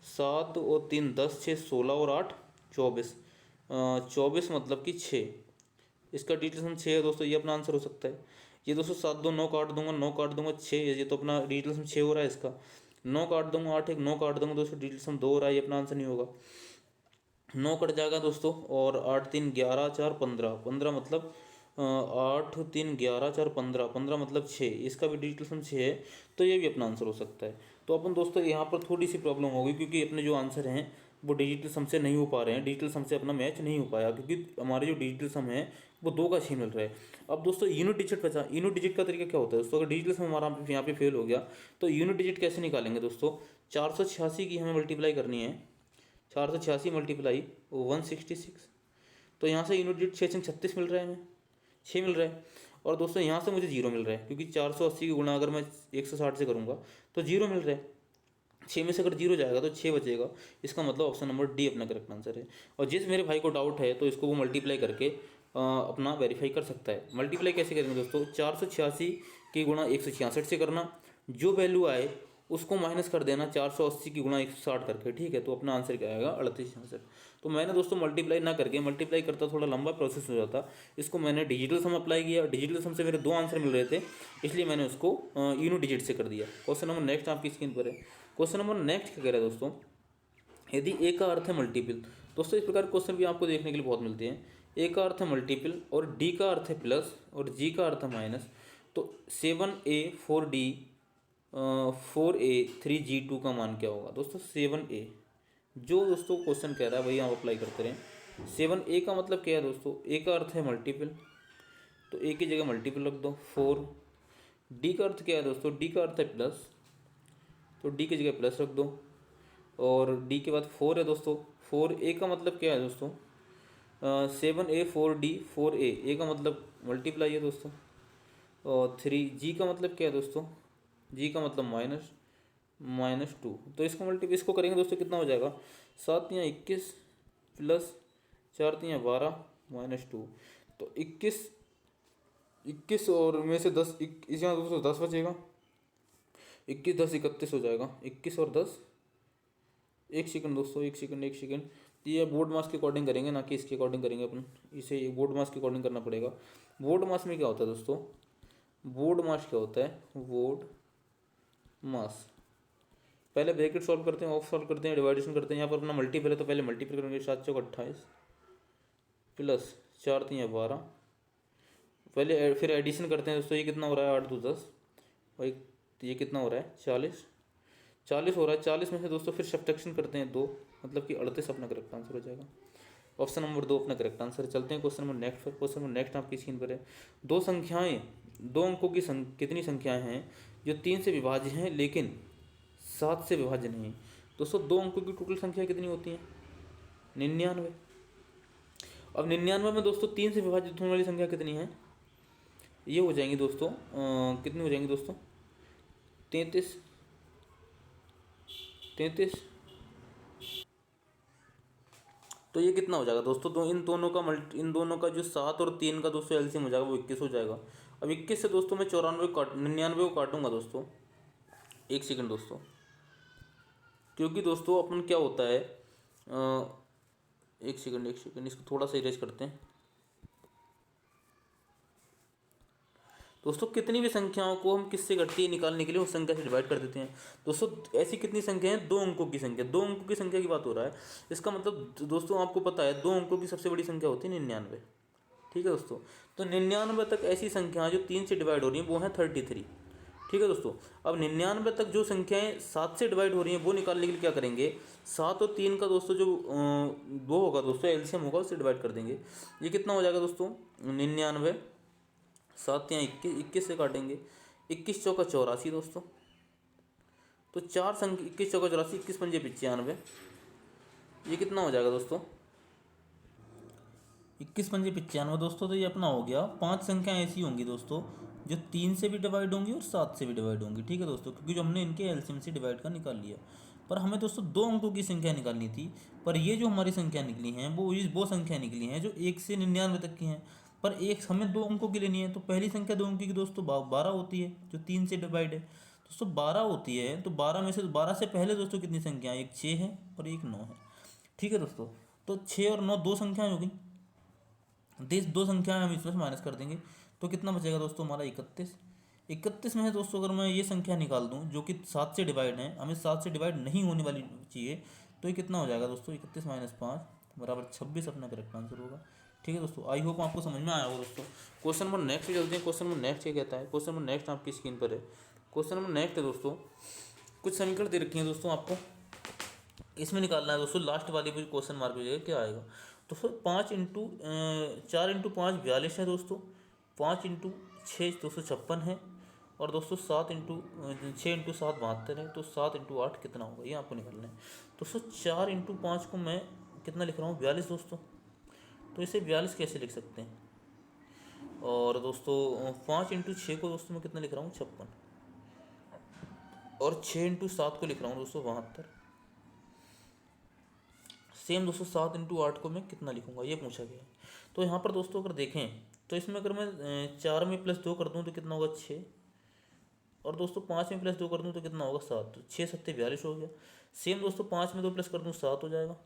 7 और 3 10 6 16 और 8 24, 24 मतलब कि 6। इसका डिजिटल सम 6 है दोस्तों, ये अपना आंसर हो सकता है। ये दोस्तों 7 2 9 काट दूंगा, 9 काट दूंगा 6, ये तो अपना डिजिटल सम 6 हो रहा है इसका। 9 काट दूंगा, 8 1 9 काट दूंगा दोस्तों, डिजिटल सम 2 हो रहा है, ये अपना आंसर नहीं होगा। 9 कट जाएगा दोस्तों, और 8 3 11 4 15, 15 मतलब 8 3 11 4 15, 15 मतलब 6। इसका भी डिजिटल सम 6 है, तो ये भी अपना आंसर हो सकता है। तो अपन दोस्तों यहाँ पर थोड़ी सी प्रॉब्लम होगी, क्योंकि अपने जो आंसर हैं वो डिजिटल सम से नहीं हो पा रहे हैं, डिजिटल सम से अपना मैच नहीं हो पाया, क्योंकि हमारे जो डिजिटल सम है वो 2 का 6 मिल रहा है। अब दोस्तों यूनिट डिजिट बचा, यूनिट डिजिट का तरीका क्या होता है दोस्तों, अगर डिजिटल सम हमारा यहाँ पे फेल हो गया तो यूनिट डिजिट कैसे निकालेंगे दोस्तों। 486 की हमें मल्टीप्लाई करनी है, 486 मल्टीप्लाई 166, तो यहाँ से यूनिट डिजिट 6 36 मिल रहा है, हमें 6 मिल रहा है। और दोस्तों यहाँ से मुझे 0 मिल रहा है, क्योंकि 480 की गुणा अगर मैं 160 से करूँगा तो 0 मिल रहा है। 6 में से अगर 0 जाएगा तो 6 बचेगा। इसका मतलब ऑप्शन नंबर डी अपना करेक्ट आंसर है। और जिस मेरे भाई को डाउट है तो इसको वो मल्टीप्लाई करके अपना वेरीफाई कर सकता है। मल्टीप्लाई कैसे करेंगे दोस्तों, 486 की गुणा 166 से करना, जो वैल्यू आए उसको माइनस कर देना 480 की गुणा 160 करके। ठीक है, तो अपना आंसर क्या आएगा, 3866। तो मैंने दोस्तों मल्टीप्लाई ना करके, मल्टीप्लाई करता थोड़ा लंबा प्रोसेस हो जाता, इसको मैंने डिजिटल सम अप्लाई किया। डिजिटल सम से मेरे 2 आंसर मिल रहे थे, इसलिए मैंने उसको यूनिट डिजिट से कर दिया। क्वेश्चन नंबर नेक्स्ट आपकी स्क्रीन पर है। क्वेश्चन नंबर नेक्स्ट क्या कह रहा है दोस्तों, यदि ए का अर्थ है मल्टीपल। दोस्तों इस प्रकार क्वेश्चन भी आपको देखने के लिए बहुत मिलते हैं। ए का अर्थ है मल्टीपल और डी का अर्थ है प्लस और जी का अर्थ है माइनस। तो 7a 4d 4a 3g2 का मान क्या होगा दोस्तों। 7a जो दोस्तों क्वेश्चन कह रहा है वही आप अप्लाई करते रहें। 7a का मतलब क्या है दोस्तों, ए का अर्थ है मल्टीपल, तो ए की जगह मल्टीपल रख दो 4। डी का अर्थ क्या है दोस्तों, डी का अर्थ है प्लस, तो डी की जगह प्लस रख दो। और डी के बाद 4 है दोस्तों, 4 ए का मतलब क्या है दोस्तों, 7A4D4A का मतलब मल्टीप्लाई है दोस्तों। और 3G का मतलब क्या है दोस्तों? G का मतलब -2। तो इसको करेंगे दोस्तों, कितना हो जाएगा? 7×21 प्लस 4×12 -2। तो 21 और में से 10, इस यहाँ दोस्तों 10 बचेगा। 21 10 31 हो जाएगा। 21 और 10, एक सेकंड दोस्तों, एक सेकंड। ये बोर्ड मास के अकॉर्डिंग करेंगे, ना कि इसके अकॉर्डिंग करेंगे अपन। इसे बोर्ड मास के अकॉर्डिंग करना पड़ेगा। बोर्ड मास में क्या होता है दोस्तों? बोर्ड मास क्या होता है? बोर्ड मास, पहले ब्रैकेट सॉल्व करते हैं, ऑफ सॉल्व करते हैं, डिवाइडेशन करते हैं। यहाँ पर अपना मल्टीपल है तो पहले मल्टीपल करेंगे। 7 चौक 28 प्लस 4×3 12। पहले फिर एडिशन करते हैं दोस्तों। ये कितना हो रहा है? 8×2 10। और ये कितना हो रहा है? 40 हो रहा है। 40 में से दोस्तों फिर सब्ट्रैक्शन करते हैं 2, मतलब कि 38 अपना करेक्ट आंसर हो जाएगा। ऑप्शन नंबर 2 अपना करेक्ट आंसर है। चलते हैं क्वेश्चन नंबर नेक्स्ट पर। क्वेश्चन नंबर नेक्स्ट आपकी स्क्रीन पर है। दो अंकों की कितनी संख्याएं हैं जो 3 से विभाज्य हैं लेकिन 7 से विभाज्य नहीं? दोस्तों 2 अंकों की टोटल संख्या कितनी होती है? 99। अब 99 में दोस्तों 3 से विभाजित होने वाली संख्या कितनी है? ये हो जाएंगी दोस्तों, कितनी हो जाएंगी दोस्तों? 33। तो ये कितना हो जाएगा दोस्तों? तो इन दोनों का जो 7 और 3 का दोस्तों एलसीएम हो जाएगा, वो 21 हो जाएगा। अब 21 से दोस्तों मैं 99 को काटूंगा दोस्तों। एक सेकंड दोस्तों, क्योंकि दोस्तों अपन क्या होता है, एक सेकंड इसको थोड़ा सा इरेज करते हैं दोस्तों। कितनी भी संख्याओं को हम किससे घटती है निकालने के लिए उस संख्या से डिवाइड कर देते हैं दोस्तों। ऐसी कितनी संख्या है? 2 अंकों की संख्या। 2 अंकों की संख्या की बात हो रहा है। इसका मतलब दोस्तों आपको पता है 2 अंकों की सबसे बड़ी संख्या होती है 99। ठीक है दोस्तों। तो 99 तक ऐसी संख्या जो 3 से डिवाइड हो रही है वो है 33। ठीक है दोस्तों। अब 99 तक जो संख्याएं 7 से डिवाइड हो रही हैं वो निकालने के लिए क्या करेंगे? 7 और 3 का दोस्तों जो वो होगा दोस्तों एलसीएम होगा, उससे डिवाइड कर देंगे। ये कितना हो जाएगा दोस्तों? 99। 7 या 21 से काटेंगे। 21 चौका 84 दोस्तों। तो 4 संख्या 21 चौका 84, 21 पंजे 95। ये कितना हो जाएगा दोस्तों? 21 पंजे 95 दोस्तों। तो ये अपना हो गया। 5 संख्याएं ऐसी होंगी दोस्तों जो 3 से भी डिवाइड होंगी और 7 से भी डिवाइड होंगी। ठीक है दोस्तों, क्योंकि जो हमने इनके एलसीएम से डिवाइड का निकाल लिया। पर हमें दोस्तों 2 अंकों की संख्या निकालनी थी। पर ये जो हमारी संख्या निकली हैं वो संख्या निकली हैं जो 1 से 99 तक की हैं। पर एक हमें 2 अंकों की लेनी है, तो पहली संख्या 2 अंकों की दोस्तों 12 होती है, जो 3 से डिवाइड है दोस्तों। 12 होती है, तो 12 में से 12 से पहले दोस्तों कितनी संख्या है? एक 6 है और एक 9 है। ठीक है दोस्तों। तो 6 और 9 2 संख्याएं हो गई। 2 संख्याएं हम इसमें से माइनस कर देंगे तो कितना बचेगा दोस्तों हमारा? 31 में है दोस्तों। अगर मैं ये संख्या निकाल दूं जो कि 7 से डिवाइड है, हमें 7 से डिवाइड नहीं होने वाली चाहिए, तो ये कितना हो जाएगा दोस्तों? 31 - 5 बराबर 26 अपना करेक्ट आंसर होगा। ठीक है दोस्तों, आई होप आपको समझ में आया होगा दोस्तों। क्वेश्चन नंबर नेक्स्ट चलते हैं। क्वेश्चन नंबर नेक्स्ट क्या कहता है? क्वेश्चन नंबर नेक्स्ट आपकी स्क्रीन पर है। क्वेश्चन नंबर नेक्स्ट है दोस्तों, कुछ समीकरण दे रखी है दोस्तों आपको, इसमें निकालना है दोस्तों। लास्ट वाली भी क्वेश्चन मार्क हो जाएगा, क्या आएगा दोस्तों? 4 × 42 है दोस्तों। 5 × 6 256 है। और दोस्तों 6 × 7 72 है। तो 7 × 8 कितना होगा, ये आपको निकालना है दोस्तों। 4 × 5 को मैं कितना लिख रहा हूँ? 42 दोस्तों। तो इसे 42 कैसे लिख सकते हैं? और दोस्तों 5 × 6 को दोस्तों मैं कितना लिख रहा हूँ? 56। और 6 × 7 को लिख रहा हूँ दोस्तों 72। सेम दोस्तों 7 × 8 को मैं कितना लिखूंगा, ये पूछा गया है। तो यहाँ पर दोस्तों अगर देखें तो इसमें अगर मैं 4 में +2 कर दूँ तो कितना होगा? 6। और दोस्तों 5 में +2 कर दूँ तो कितना होगा? 7। तो 6 × 7 = 42 हो गया। सेम दोस्तों 5 में 2 प्लस कर दूँ 7 हो जाएगा।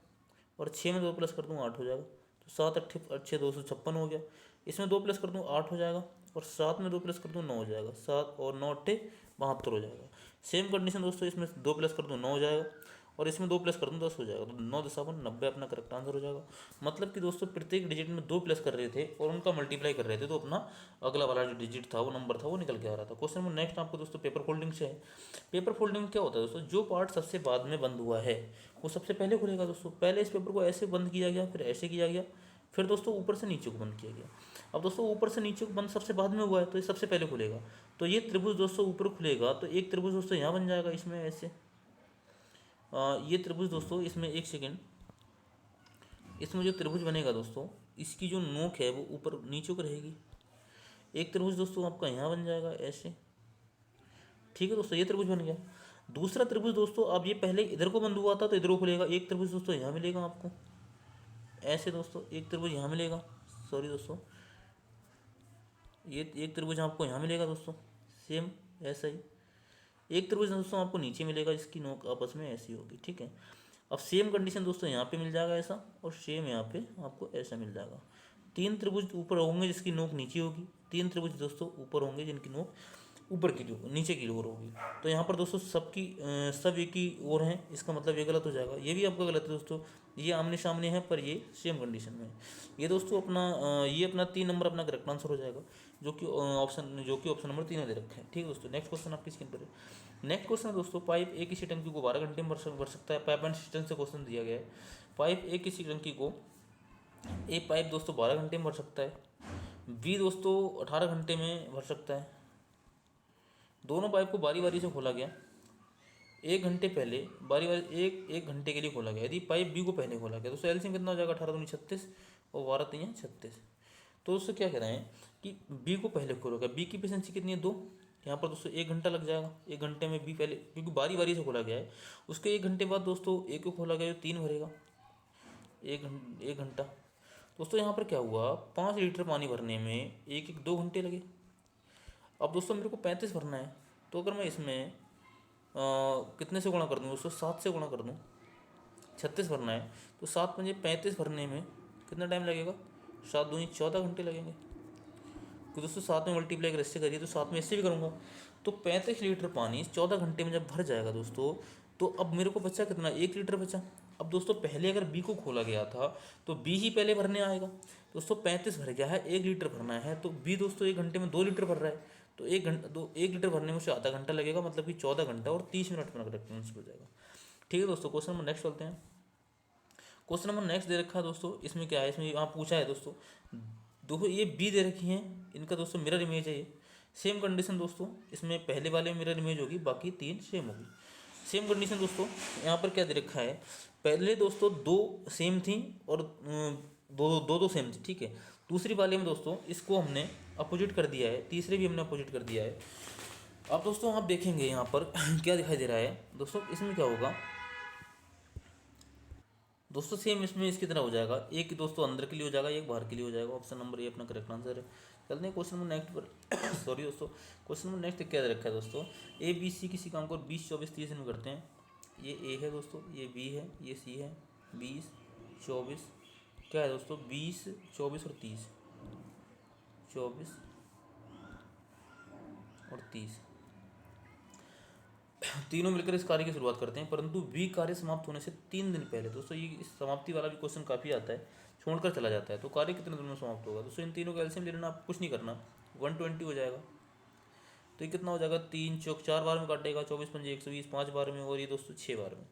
और 6 में 2 प्लस कर दूँ 8 हो जाएगा। तो 7 × 6 256 हो गया। इसमें 2 प्लस कर दूँ 8 हो जाएगा। और 7 में 2 प्लस कर दूँ 9 हो जाएगा। 7 और 9 × 8 72 हो जाएगा। सेम कंडीशन दोस्तों, इसमें 2 प्लस कर दूँ 9 हो जाएगा। और इसमें 2 प्लस कर दूँ 10 हो जाएगा। तो 9 × 10 = 90 अपना करेक्ट आंसर हो जाएगा। मतलब कि दोस्तों प्रत्येक डिजिट में 2 प्लस कर रहे थे और उनका मल्टीप्लाई कर रहे थे, तो अपना अगला वाला जो डिजिट था, वो नंबर था, वो निकल के आ रहा था। क्वेश्चन नंबर नेक्स्ट आपको दोस्तों पेपर फोल्डिंग से है। पेपर फोल्डिंग में क्या होता है दोस्तों? जो पार्ट सबसे बाद में बंद हुआ है वो सबसे पहले खुलेगा दोस्तों। पहले इस पेपर को ऐसे बंद किया गया, फिर ऐसे किया गया, फिर दोस्तों ऊपर से नीचे को बंद किया गया। अब दोस्तों ऊपर से नीचे को बंद सबसे बाद में हुआ है, तो ये सबसे पहले खुलेगा। तो ये त्रिभुज दोस्तों ऊपर खुलेगा, तो एक त्रिभुज दोस्तों यहाँ बन जाएगा इसमें ऐसे। ये त्रिभुज दोस्तों इसमें, एक सेकेंड, इसमें जो त्रिभुज बनेगा दोस्तों इसकी जो नोक है वो ऊपर नीचे को रहेगी। एक त्रिभुज दोस्तों आपका यहाँ बन जाएगा ऐसे, ठीक है दोस्तों, ये त्रिभुज बन गया। दूसरा त्रिभुज दोस्तों, अब ये पहले इधर को बंद हुआ था तो इधर को खुलेगा। एक त्रिभुज दोस्तों यहाँ मिलेगा आपको ऐसे दोस्तों, एक त्रिभुज यहाँ मिलेगा, सॉरी दोस्तों, ये एक त्रिभुज आपको यहाँ मिलेगा दोस्तों, सेम ऐसा ही। एक त्रिभुज दोस्तों आपको नीचे मिलेगा, जिसकी नोक आपस में ऐसी होगी, ठीक है। अब सेम कंडीशन दोस्तों यहाँ पे मिल जाएगा ऐसा, और सेम यहाँ पे आपको ऐसा मिल जाएगा। तीन त्रिभुज ऊपर होंगे जिसकी नोक नीचे होगी, तीन त्रिभुज दोस्तों ऊपर होंगे जिनकी नोक ऊपर की नीचे की ओर होगी। तो यहाँ पर दोस्तों सबकी सब एक ही ओर हैं, इसका मतलब ये गलत हो जाएगा, ये भी आपका गलत है दोस्तों। ये आमने सामने है पर ये सेम कंडीशन में है। ये दोस्तों अपना ये अपना 3 नंबर अपना करेक्ट आंसर हो जाएगा, जो कि ऑप्शन नंबर 3 में दे रखा है, ठीक है दोस्तों। नेक्स्ट क्वेश्चन आपकी स्क्रीन पर है। नेक्स्ट क्वेश्चन है दोस्तों, पाइप एक किसी टंकी को 12 घंटे में भर सकता है। पाइप एंड सिस्टम से क्वेश्चन दिया गया है। पाइप एक किसी टंकी को, एक पाइप दोस्तों 12 घंटे में भर सकता है, बी दोस्तों 18 घंटे में भर सकता है। दोनों पाइप को बारी बारी से खोला गया, एक घंटे पहले बारी बारी एक घंटे के लिए खोला गया। यदि पाइप बी को पहले खोला गया तो उसका एलसीएम कितना हो जाएगा, 18 दूनी 36 और 12 तीन 36। तो उससे क्या कह रहे हैं कि बी को पहले खोला गया, बी की एफिशिएंसी कितनी है 2, यहाँ पर दोस्तों 1 घंटा लग जाएगा। 1 घंटे में बी पहले, क्योंकि बारी बारी से खोला गया है, उसके 1 घंटे बाद दोस्तों ए को खोला गया, 3 भरेगा, 1 घंटा। दोस्तों यहाँ पर क्या हुआ, 5 लीटर पानी भरने में 2 घंटे लगे। अब दोस्तों मेरे को 35 भरना है, तो अगर मैं इसमें कितने से गुणा कर दूँ दोस्तों, 7 से गुणा कर दूँ, 36 भरना है तो 7 पंजे 35 भरने में कितना टाइम लगेगा, 7 दूनी 14 घंटे लगेंगे। तो दोस्तों 7 में मल्टीप्लाई अगर इससे करिए तो 7 में इससे भी करूँगा, तो 35 लीटर पानी 14 घंटे में जब भर जाएगा दोस्तों, तो अब मेरे को बचा कितना, 1 लीटर बचा। अब दोस्तों पहले अगर बी को खोला गया था तो बी ही पहले भरने आएगा। दोस्तों 35 भर गया है, 1 लीटर भरना है, तो बी दोस्तों 1 घंटे में 2 लीटर भर रहा है, तो 1 लीटर भरने में उसे आधा घंटा लगेगा, मतलब कि 14 घंटा और 30 मिनट में करेक्ट आंसर हो जाएगा, ठीक है दोस्तों। क्वेश्चन नंबर नेक्स्ट चलते हैं। क्वेश्चन नंबर नेक्स्ट दे रखा है दोस्तों, इसमें क्या है, इसमें यहाँ पूछा है दोस्तों, देखो ये बी दे रखी हैं, इनका दोस्तों मिरर इमेज है, ये सेम कंडीशन दोस्तों, इसमें पहले वाले में मिरर इमेज होगी, बाकी 3 सेम होगी। सेम कंडीशन दोस्तों यहाँ पर क्या दे रखा है, पहले दोस्तों 2 सेम थी और दो सेम थी, ठीक है। दूसरी वाले में दोस्तों इसको हमने अपोजिट कर दिया है, तीसरे भी हमने अपोजिट कर दिया है। अब दोस्तों आप देखेंगे यहाँ पर क्या दिखाई दे रहा है दोस्तों, इसमें क्या होगा दोस्तों, सेम इसमें इसकी तरह हो जाएगा, एक दोस्तों अंदर के लिए हो जाएगा, एक बाहर के लिए हो जाएगा। ऑप्शन नंबर ए अपना करेक्ट आंसर है। चलते हैं क्वेश्चन नंबर नेक्स्ट पर सॉरी दोस्तों, क्वेश्चन नंबर नेक्स्ट क्या दे रखा है दोस्तों, ए बी सी किसी काम को 20, 24, 30 में करते हैं। ये ए है दोस्तों, ये बी है, ये सी है। 20, 24 क्या है दोस्तों, 20, 24 और 30, 24 और 30 तीनों मिलकर इस कार्य की शुरुआत करते हैं, परंतु बी कार्य समाप्त होने से 3 दिन पहले, दोस्तों ये इस समाप्ति वाला भी क्वेश्चन काफ़ी आता है, छोड़कर चला जाता है, तो कार्य कितने दिनों में समाप्त होगा दोस्तों। इन तीनों का एलसीएम ले लेना, आपको कुछ नहीं करना, 120 हो जाएगा। तो ये कितना हो जाएगा, 3 चौक 4 बार में काटेगा, 24 पंजे 120, 5 बार में, और ये दोस्तों 6 बार में।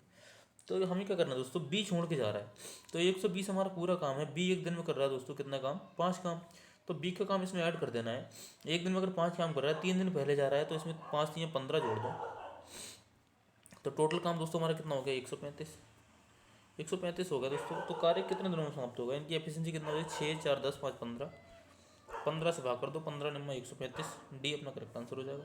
तो हमें क्या करना है दोस्तों, बी छोड़ के जा रहा है, तो 120 हमारा पूरा काम है, बी 1 दिन में कर रहा है दोस्तों, कितना काम, 5 काम, तो बी का काम इसमें ऐड कर देना है। 1 दिन में अगर 5 काम कर रहा है, 3 दिन पहले जा रहा है, तो इसमें 5 3 15 जोड़ दो, तो टोटल काम दोस्तों हमारा कितना हो गया, 135 हो गया दोस्तों। तो कार्य कितने दिनों में समाप्त होगा, इनकी एफिशिएंसी कितना होगी, 6 4 10 5 15, 15 से भाग कर दो, 15 नंबर 135, डी अपना करेक्ट आंसर हो जाएगा।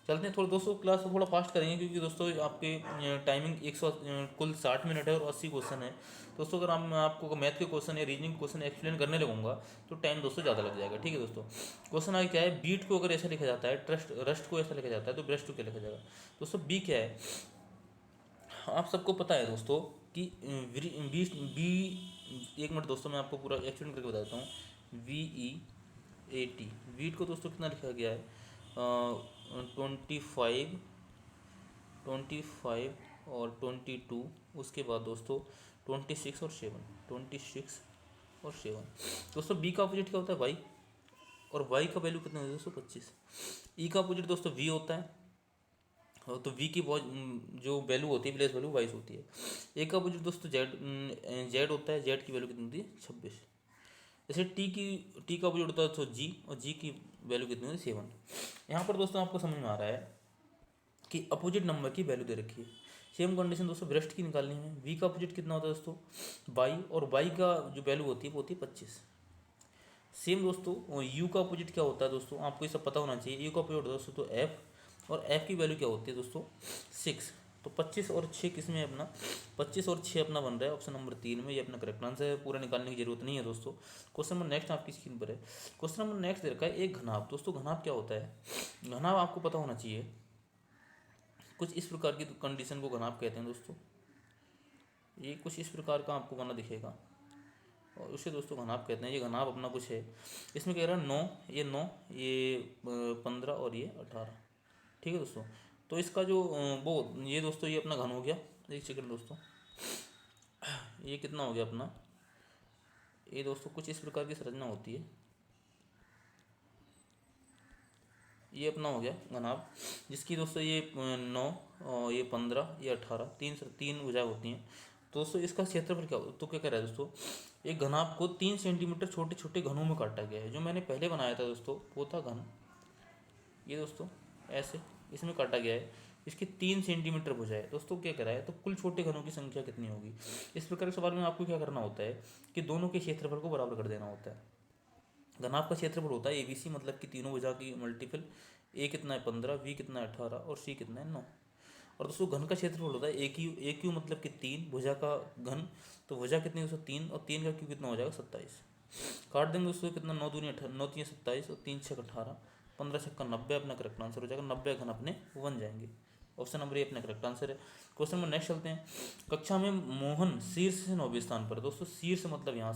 चलते हैं थोड़ा दोस्तों, क्लास थोड़ा फास्ट करेंगे, क्योंकि दोस्तों आपके टाइमिंग 100 कुल 60 मिनट है और 80 क्वेश्चन है दोस्तों। अगर मैं आपको मैथ के क्वेश्चन या रीजनिंग क्वेश्चन एक्सप्लेन करने लगूंगा तो टाइम दोस्तों ज़्यादा लग जाएगा, ठीक है दोस्तों। क्वेश्चन आगे क्या है, बीट को अगर ऐसा लिखा जाता है, रस्ट को ऐसा लिखा जाता है, तो ब्रस्ट को क्या लिखा जाएगा दोस्तों। बी क्या है, आप सबको पता है दोस्तों कि बी 1 मिनट दोस्तों मैं आपको पूरा एक्सप्लेन करके बता देता हूँ। VEAT, वीट को दोस्तों कितना लिखा गया है, 25 और 22, उसके बाद दोस्तों 26 और 7 दोस्तों। बी का अपोजिट क्या होता है, वाई, और वाई का वैल्यू कितना होता है दोस्तों, 25। ई का अपोजिट दोस्तों वी होता है, तो वी की जो वैल्यू होती है, प्लेस वैल्यू 22 होती है। ए का अपोजिट दोस्तों जेड होता है, जेड की वैल्यू कितनी होती है, 26। जैसे टी का अपोजिट होता है तो जी, और जी की वैल्यू कितनी होती है, 7। यहाँ पर दोस्तों आपको समझ में आ रहा है कि अपोजिट नंबर की वैल्यू दे रखी है। सेम कंडीशन दोस्तों ब्रेस्ट की निकालनी है। वी का अपोजिट कितना होता है दोस्तों, वाई, और वाई का जो वैल्यू होती है वो होती है 25। सेम दोस्तों यू का अपोजिट क्या होता है दोस्तों, आपको ये सब पता होना चाहिए। यू का अपोजिट होता है दोस्तों तो एफ, और एफ की वैल्यू क्या होती है दोस्तों 6। तो 25 और 6 किस में है अपना, 25 और 6 अपना बन रहा है ऑप्शन नंबर 3 में। ये अपना करेक्ट आंसर है, पूरा निकालने की जरूरत नहीं है दोस्तों। क्वेश्चन नंबर नेक्स्ट आपकी स्क्रीन पर है। क्वेश्चन नंबर नेक्स्ट दे रखा है एक घनाभ। दोस्तों घनाभ क्या होता है, घनाभ आपको पता होना चाहिए। कुछ इस प्रकार की कंडीशन को घनाभ कहते हैं दोस्तों। ये कुछ इस प्रकार का आपको बना दिखेगा और उसे दोस्तों घनाभ कहते हैं। ये घनाभ अपना कुछ है, इसमें कह रहा है 9, ये 9, ये 15 और ये 18। ठीक है दोस्तों। तो इसका जो वो ये दोस्तों ये अपना घन हो गया। एक सेकंड दोस्तों, ये कितना हो गया अपना, ये दोस्तों कुछ इस प्रकार की संरचना होती है। ये अपना हो गया घनाभ, जिसकी दोस्तों ये 9 और ये 15, ये 18, तीन भुजाएं होती हैं। दोस्तों इसका क्षेत्रफल क्या तो क्या कह रहा है दोस्तों, एक घनाभ को 3 सेंटीमीटर छोटे छोटे घनों में काटा गया है। जो मैंने पहले बनाया था दोस्तों वो था घन, ये दोस्तों ऐसे इसमें काटा गया है। इसकी 3 सेंटीमीटर भुजा है। दोस्तों क्या कह रहा है, तो कुल छोटे घनों की संख्या कितनी होगी। इस प्रकार के सवाल में आपको क्या करना होता है कि दोनों के क्षेत्रफल को बराबर कर देना होता है। घनाभ का क्षेत्रफल होता है ABC, मतलब कि तीनों भुजा की मल्टीपल। ए कितना है 15, बी कितना है 18 और सी कितना है 9। और दोस्तों घन का क्षेत्रफल होता है ए क्यू मतलब कि 3 भुजा का घन। तो भुजा कितनी है दोस्तों 3, और 3 का क्यू कितना हो जाएगा 27। काट देंगे दोस्तों, कितना 9 दूनी 18, 9 3 27 और 3 6 18, 15 6 90 अपना करेक्ट आंसर हो जाएगा। 90 घन अपने बन जाएंगे। ऑप्शन नंबर ए अपना करेक्ट आंसर है। क्वेश्चन नंबर नेक्स्ट चलते हैं। कक्षा में मोहन शीर्ष से 9वें स्थान पर। दोस्तों शीर्ष मतलब यहाँ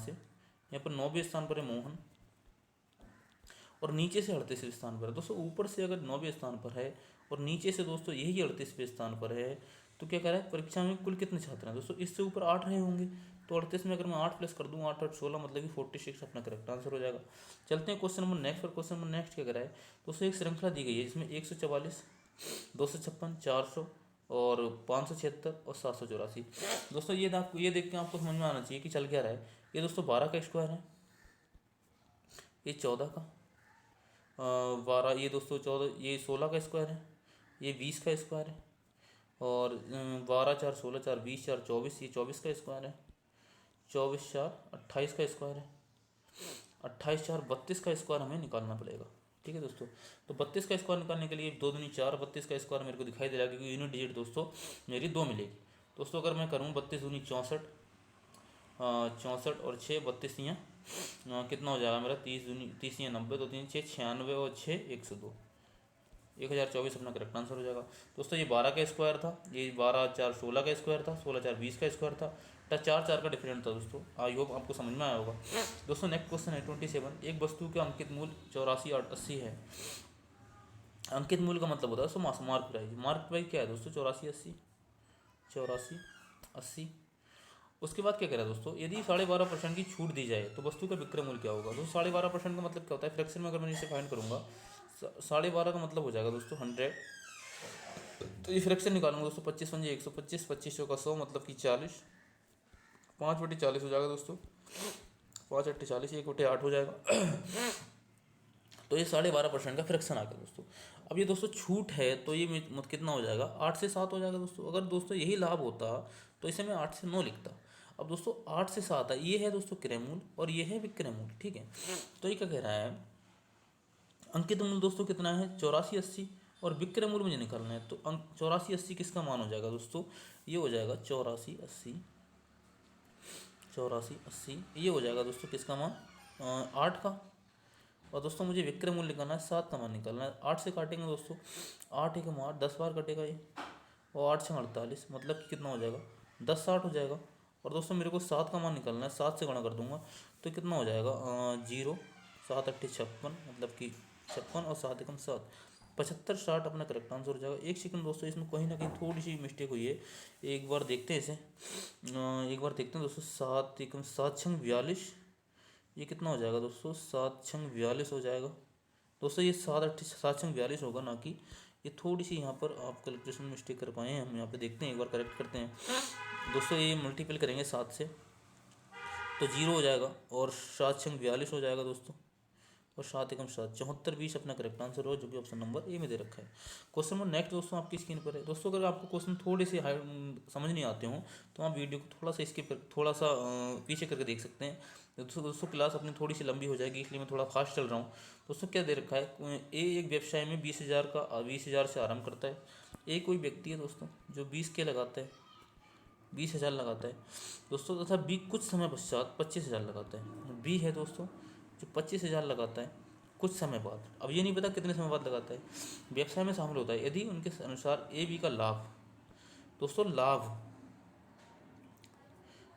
पर 9वें स्थान पर है मोहन, और नीचे से 38वें स्थान पर है। दोस्तों ऊपर से अगर 9वें स्थान पर है और नीचे से दोस्तों यही 38वें स्थान पर है, तो क्या कह रहा है परीक्षा में कुल कितने छात्र हैं। दोस्तों इससे ऊपर 8 रहे होंगे, तो 38 में अगर मैं 8 प्लस कर दूँ, 8 8 16 मतलब कि 46 अपना करेक्ट आंसर हो जाएगा। चलते हैं क्वेश्चन नंबर नेक्स्ट पर। क्वेश्चन नंबर नेक्स्ट क्या कह रहा है दोस्तों, एक श्रृंखला दी गई है जिसमें 144, 256, 400 और 576 और 784। दोस्तों ये देख के आपको समझ में आना चाहिए कि चल क्या रहा है। ये दोस्तों 12 का स्क्वायर है, ये 14 का 12, ये दोस्तों 14, ये 16 का स्क्वायर है, ये 20 का स्क्वायर है, और 12 4 16 4 20 4 24, ये 24 का स्क्वायर है, 24 4 28 का स्क्वायर है, 28 4 32 का स्क्वायर हमें निकालना पड़ेगा। ठीक है दोस्तों। तो 32 का स्क्वायर निकालने के लिए 2 दूनी 4, 32 का स्क्वायर मेरे को दिखाई दे रहा है क्योंकि यूनिट डिजिट दोस्तों मेरी 2 मिलेगी। दोस्तों अगर मैं करूँ 32 दूनी 64, 64 और 6 32 यहाँ कितना हो जाएगा मेरा 30 दूनी 30 यहाँ 90, 2 3 6 96 और 6 102, 1024 अपना करेक्ट आंसर हो जाएगा। दोस्तों ये 12 का स्क्वायर था, ये 12 4 16 का स्क्वायर था, 16 4 20 का स्क्वायर था, 4 4 का डिफरेंट था दोस्तों। आई होप आपको समझ में आया होगा। दोस्तों नेक्स्ट क्वेश्चन है 27। एक वस्तु का अंकित मूल्य 84 80 है। अंकित मूल्य का मतलब होता है दोस्तों मार्क प्राइस। मार्क प्राइस क्या है दोस्तों 84 80। उसके बाद क्या कह रहा है दोस्तों, यदि 12.5% की छूट दी जाए तो वस्तु का विक्रय मूल्य क्या होगा। दोस्तों 12.5% का मतलब क्या होता है, फ्रैक्शन में अगर मैं इसे फाइंड करूँगा 12.5 का मतलब हो जाएगा दोस्तों 100। तो ये फ्रैक्शन निकालूंगा दोस्तों 25 पंजे 125, 25 का 100 मतलब कि 40, 5/40 हो जाएगा दोस्तों, 5 8 40, 1/8 हो जाएगा। तो ये 12.5% का फ्रैक्शन आ गया दोस्तों। अब ये दोस्तों छूट है तो ये कितना हो जाएगा 8 से 7 हो जाएगा दोस्तों। अगर दोस्तों यही लाभ होता तो इसे मैं 8 से 9 लिखता। अब दोस्तों 8 से 7 है, ये है दोस्तों क्रय मूल्य और ये है विक्रय मूल्य। ठीक है। तो ये क्या कह रहा है, अंकित मूल्य दोस्तों कितना है 84 80 और विक्रय मूल्य मुझे निकालना है। तो 84 80 किसका मान हो जाएगा दोस्तों, ये हो जाएगा 84 80 ये हो जाएगा दोस्तों किसका मान 8 का। और दोस्तों मुझे विक्रय मूल्य निकालना है 7 का मान निकालना है। 8 से काटेंगे दोस्तों, 8 एक 8 10 बार कटेगा ये, और 8 से 48 मतलब कि कितना हो जाएगा 10 60 हो जाएगा। और दोस्तों मेरे को 7 का मान निकालना है, 7 से गुणा कर दूंगा तो कितना हो जाएगा 0 7 8 56 मतलब कि 56 और 7 एकम 7 75 60 अपना करेक्ट आंसर हो जाएगा। एक सेकंड दोस्तों, इसमें कहीं ना कहीं थोड़ी सी मिस्टेक हुई है, एक बार देखते हैं इसे। एक बार देखते हैं दोस्तों, 7 एकम 7 6 42, ये कितना हो जाएगा दोस्तों 7 6 42 हो जाएगा दोस्तों। ये 7 8 7 6 42 होगा, ना कि ये थोड़ी सी यहाँ पर आप कैलकुलेशन मिस्टेक कर पाए हैं। हम यहाँ पे देखते हैं, एक बार करेक्ट करते हैं दोस्तों। ये मल्टीपल करेंगे 7 से तो 0 हो जाएगा और 7 6 42 हो जाएगा दोस्तों। और 7 एकम 7, 74 20 अपना करेक्ट आंसर हो, जो कि ऑप्शन नंबर ए में दे रखा है। क्वेश्चन नंबर नेक्स्ट दोस्तों आपकी स्क्रीन पर है। दोस्तों अगर आपको क्वेश्चन थोड़े से समझ नहीं आते हो तो आप वीडियो को थोड़ा सा थोड़ा सा पीछे करके देख सकते हैं। दोस्तों क्लास अपनी थोड़ी सी लंबी हो जाएगी, इसलिए मैं थोड़ा फास्ट चल रहा हूँ। दोस्तों क्या दे रखा है, एक व्यवसाय में 20,000 से आरंभ करता है। एक कोई व्यक्ति है दोस्तों जो 20 के लगाता है, 20,000 लगाता है दोस्तों, तथा बी कुछ समय पश्चात 25,000 लगाता है। बी है दोस्तों जो 25,000 लगाता है कुछ समय बाद, अब ये नहीं पता कितने समय बाद लगाता है, व्यवसाय में शामिल होता है यदि उनके अनुसार ए बी का लाभ, दोस्तों लाभ,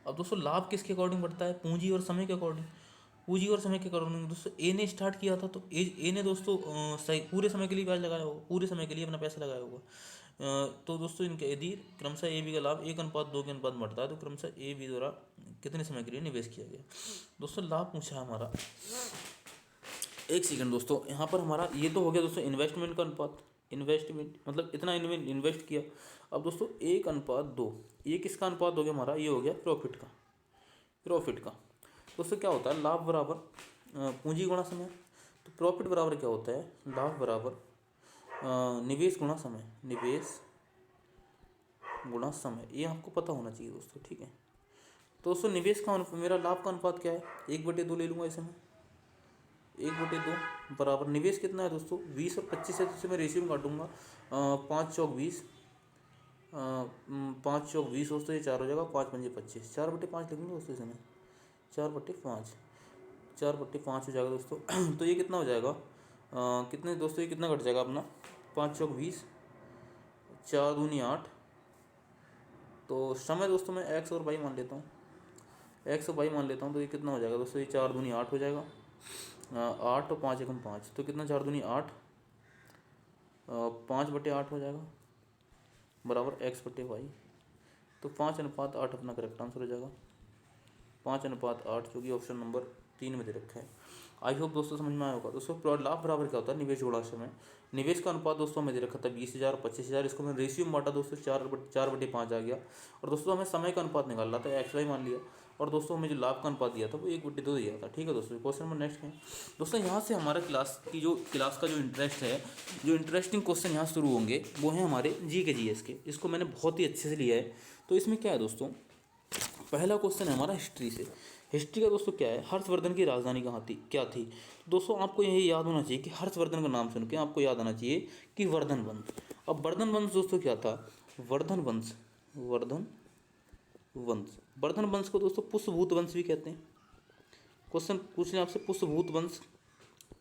अब दोस्तों लाभ किसके अकॉर्डिंग बढ़ता है, पूंजी और समय के अकॉर्डिंग। पूंजी और समय के अकॉर्डिंग दोस्तों ए ने स्टार्ट किया था तो ए ने दोस्तों सही पूरे समय के लिए ब्याज लगाया होगा, पूरे समय के लिए अपना पैसा लगाया होगा। तो दोस्तों इनके यदि क्रमशः ए बी का लाभ 1:2 के अनुपात बढ़ता है तो क्रमशः ए बी द्वारा कितने समय के लिए निवेश किया गया। दोस्तों लाभ पूछा है हमारा, एक सेकंड दोस्तों, यहाँ पर हमारा ये तो हो गया दोस्तों इन्वेस्टमेंट का अनुपात, इन्वेस्टमेंट मतलब इतना इन्वेस्ट किया। अब दोस्तों 1:2, ये किसका अनुपात हो गया हमारा, ये हो गया प्रॉफिट का, प्रॉफिट का। दोस्तों क्या होता है, लाभ बराबर पूंजी गुणा समय, तो प्रॉफिट बराबर क्या होता है, लाभ बराबर निवेश गुणा समय, निवेश गुणा समय, ये आपको पता होना चाहिए दोस्तों, ठीक है। तो दोस्तों निवेश का मेरा लाभ का अनुपात क्या है, 1/2 ले लूँगा इसमें, 1/2 बराबर निवेश कितना है दोस्तों 20 और 25 है, तो इससे मैं रेशियो में काटूंगा 5 चौक 20, 5 चौक 20 दोस्तों, ये 4 हो जाएगा, 5 पंजे 25, 4/5 लिखेंगे दोस्तों इसमें, 4/5, 4/5 हो जाएगा दोस्तों। तो ये कितना हो जाएगा, कितने दोस्तों, ये कितना कट जाएगा अपना, 5 चौक 20, 4 दूनी 8, तो समय दोस्तों मैं एक्स और वाई मान लेता हूँ, एक्स और वाई मान लेता हूँ, तो ये कितना हो जाएगा दोस्तों, ये 4 दूनी 8 हो जाएगा, 8 और 5 एकम 5, तो कितना 4 दूनी 8, 5/8 हो जाएगा बराबर x/y, तो 5:8 अपना करेक्ट आंसर हो जाएगा, 5:8, जो कि ऑप्शन नंबर 3 में दे रखा है। आई होप दोस्तों समझ में आया होगा। दोस्तों लाभ बराबर क्या होता है, निवेश गुणा समय। निवेश का अनुपात दोस्तों हमें दे रखा था 20,000 25,000, इसको मैं रेशियो में बांटा दोस्तों, 4/5 आ गया। और दोस्तों हमें समय का अनुपात निकालना था, एक्स वाई मान लिया, और दोस्तों हमें जो लाभ का अनुपात दिया था वो 1/2 दिया था, ठीक है दोस्तों। क्वेश्चन नंबर नेक्स्ट है दोस्तों, यहाँ से हमारा क्लास का जो इंटरेस्ट है, जो इंटरेस्टिंग क्वेश्चन यहाँ शुरू होंगे वो हैं हमारे GS के, इसको मैंने बहुत ही अच्छे से लिया है। तो इसमें क्या है दोस्तों, पहला क्वेश्चन है हमारा हिस्ट्री से। हिस्ट्री का दोस्तों क्या है, हर्षवर्धन की राजधानी कहाँ थी, क्या थी। दोस्तों आपको यही याद होना चाहिए कि हर्षवर्धन का नाम सुन के आपको याद आना चाहिए कि वर्धन वंश। अब वर्धन वंश दोस्तों क्या था, वर्धन वंश, वर्धन वंश, वर्धन वंश को दोस्तों पुष्पभूत वंश भी कहते हैं। क्वेश्चन पूछ लें आपसे, पुष्पभूत वंश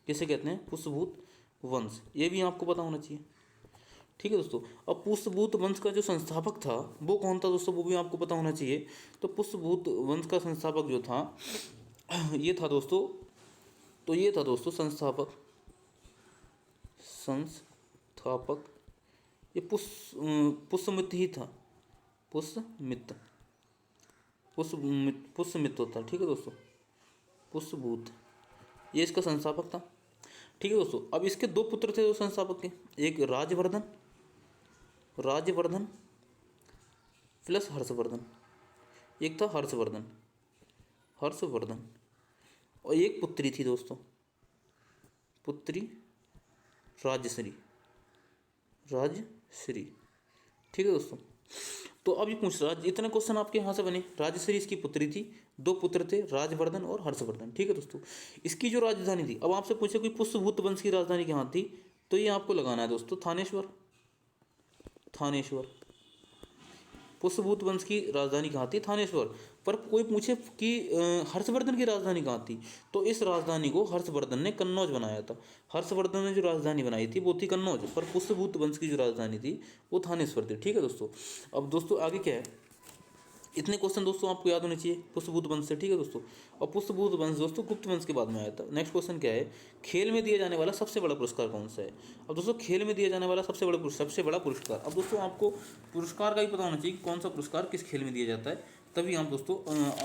किसे कहते हैं, पुष्पभूत वंश, ये भी आपको पता होना चाहिए, ठीक है दोस्तों। अब पुष्पभूत वंश का जो संस्थापक था वो कौन था दोस्तों, वो भी आपको पता होना चाहिए। तो पुष्पभूत वंश का संस्थापक जो था ये था दोस्तों, तो ये था दोस्तों संस्थापक, संस्थापक ये पुष्यमित्र ही था, पुष्यमित्र, पुष्यमित्र होता है, ठीक है दोस्तों। पुष्पभूत ये इसका संस्थापक था, ठीक है दोस्तों। अब इसके 2 पुत्र थे दोस्तों संस्थापक के, एक राजवर्धन, राजवर्धन प्लस हर्षवर्धन, एक था हर्षवर्धन, हर्षवर्धन, और एक पुत्री थी दोस्तों, पुत्री राजश्री, राजश्री, ठीक है दोस्तों। तो अब ये पूछ रहा, इतने क्वेश्चन आपके यहाँ से बने, राजश्री इसकी पुत्री थी, 2 पुत्र थे राजवर्धन और हर्षवर्धन, ठीक है दोस्तों। इसकी जो राजधानी थी, अब आपसे पूछे कोई पुष्पभूत वंश की राजधानी कहाँ थी, तो ये आपको लगाना है दोस्तों थानेश्वर, थानेश्वर, पुष्पभूत वंश की राजधानी कहाँ थी, थानेश्वर। पर कोई पूछे कि हर्षवर्धन की राजधानी कहाँ थी, तो इस राजधानी को हर्षवर्धन ने कन्नौज बनाया था। हर्षवर्धन ने जो राजधानी बनाई थी वो थी कन्नौज, पर पुष्पभूत वंश की जो राजधानी थी वो थानेश्वर थी, ठीक है दोस्तों। अब दोस्तों आगे क्या है, इतने क्वेश्चन दोस्तों आपको याद होने चाहिए पुष्पभूत वंश से, ठीक है दोस्तों। और पुष्पभूत वंश दोस्तों गुप्त वंश के बाद में आया था। नेक्स्ट क्वेश्चन क्या है, खेल में दिया जाने वाला सबसे बड़ा पुरस्कार कौन सा है। अब दोस्तों खेल में दिया जाने वाला सबसे बड़ा पुरस्कार, अब दोस्तों आपको पुरस्कार का ही पता होना चाहिए कि कौन सा पुरस्कार किस खेल में दिया जाता है, तभी आप दोस्तों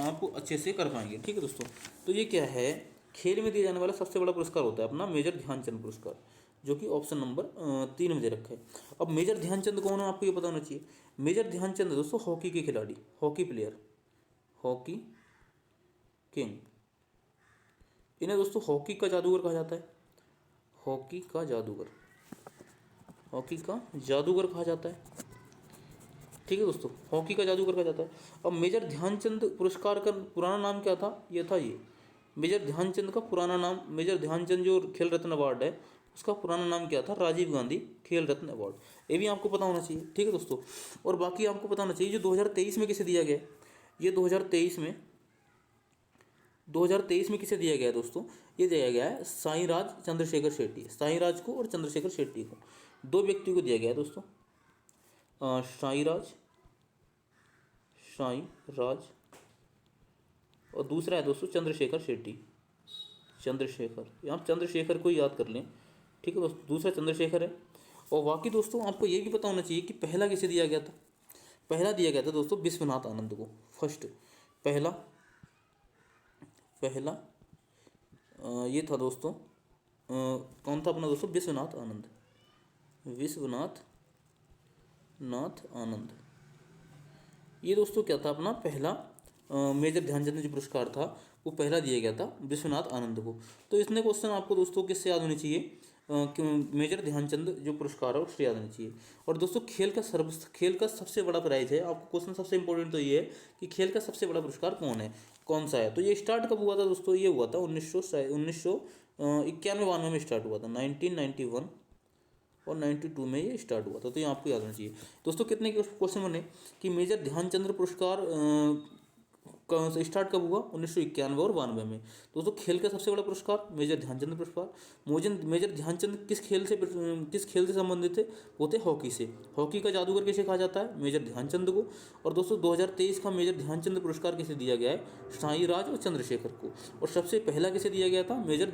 आप अच्छे से कर पाएंगे, ठीक है दोस्तों। तो ये क्या है, खेल में दिया जाने वाला सबसे बड़ा पुरस्कार होता है अपना मेजर ध्यानचंद पुरस्कार, जो कि ऑप्शन नंबर 3 में दे रखा है। अब मेजर ध्यानचंद कौन है आपको ये पता होना चाहिए। मेजर ध्यानचंद दोस्तों हॉकी के खिलाड़ी, हॉकी प्लेयर, हॉकी किंग, इन्हें दोस्तों हॉकी का जादूगर कहा जाता है, हॉकी का जादूगर, हॉकी का जादूगर कहा जाता है। ठीक है दोस्तों, हॉकी का जादूगर कहा जाता है। अब मेजर ध्यानचंद पुरस्कार का पुराना नाम क्या था, ये था ये मेजर ध्यानचंद का पुराना नाम, मेजर ध्यानचंद जो खेल रत्न अवार्ड है उसका पुराना नाम क्या था, राजीव गांधी खेल रत्न अवार्ड। ये भी आपको पता होना चाहिए। ठीक है दोस्तों, और बाकी आपको पता होना चाहिए जो 2023 में किसे दिया गया, ये 2023 में किसे दिया गया है दोस्तों, ये दिया गया है साईं राज चंद्रशेखर शेट्टी, साईं राज को और चंद्रशेखर शेट्टी को, दो व्यक्ति को दिया गया है दोस्तों। साईं राज और दूसरा है दोस्तों चंद्रशेखर शेट्टी, चंद्रशेखर, यहाँ चंद्रशेखर को याद कर लें। ठीक है दोस्तों, दूसरा चंद्रशेखर है। और बाकी दोस्तों आपको ये भी पता होना चाहिए कि पहला किसे दिया गया था, पहला दिया गया था दोस्तों विश्वनाथ आनंद को, फर्स्ट पहला पहला ये था दोस्तों कौन था अपना दोस्तों, विश्वनाथ आनंद, विश्वनाथ आनंद। ये दोस्तों क्या था अपना पहला मेजर ध्यानचंद जो पुरस्कार था वो पहला दिया गया था विश्वनाथ आनंद को। तो इसने क्वेश्चन आपको दोस्तों किससे याद होनी चाहिए, कि मेजर ध्यानचंद जो पुरस्कार है उससे याद होनी चाहिए। और दोस्तों खेल का सबसे बड़ा प्राइज है, आपको क्वेश्चन सबसे इंपॉर्टेंट तो ये है कि खेल का सबसे बड़ा पुरस्कार कौन सा है। तो ये स्टार्ट कब हुआ था दोस्तों, ये हुआ था 1991 में स्टार्ट हुआ था, 1991 और 92 में ये स्टार्ट हुआ था। तो ये आपको याद होना चाहिए। दोस्तों कितने क्वेश्चन बने कि मेजर ध्यानचंद पुरस्कार स्टार्ट कब हुआ, 1991 और 92 में। दोस्तों खेल का सबसे बड़ा पुरस्कार मेजर ध्यानचंद पुरस्कार, मेजर ध्यानचंद किस खेल से संबंधित थे, वो थे हॉकी से। हॉकी का जादूगर किसे कहा जाता है, मेजर ध्यानचंद को। और दोस्तों 2023 का मेजर ध्यानचंद पुरस्कार किसे दिया गया है, साईं राज और चंद्रशेखर को। और सबसे पहला किसे दिया गया था, मेजर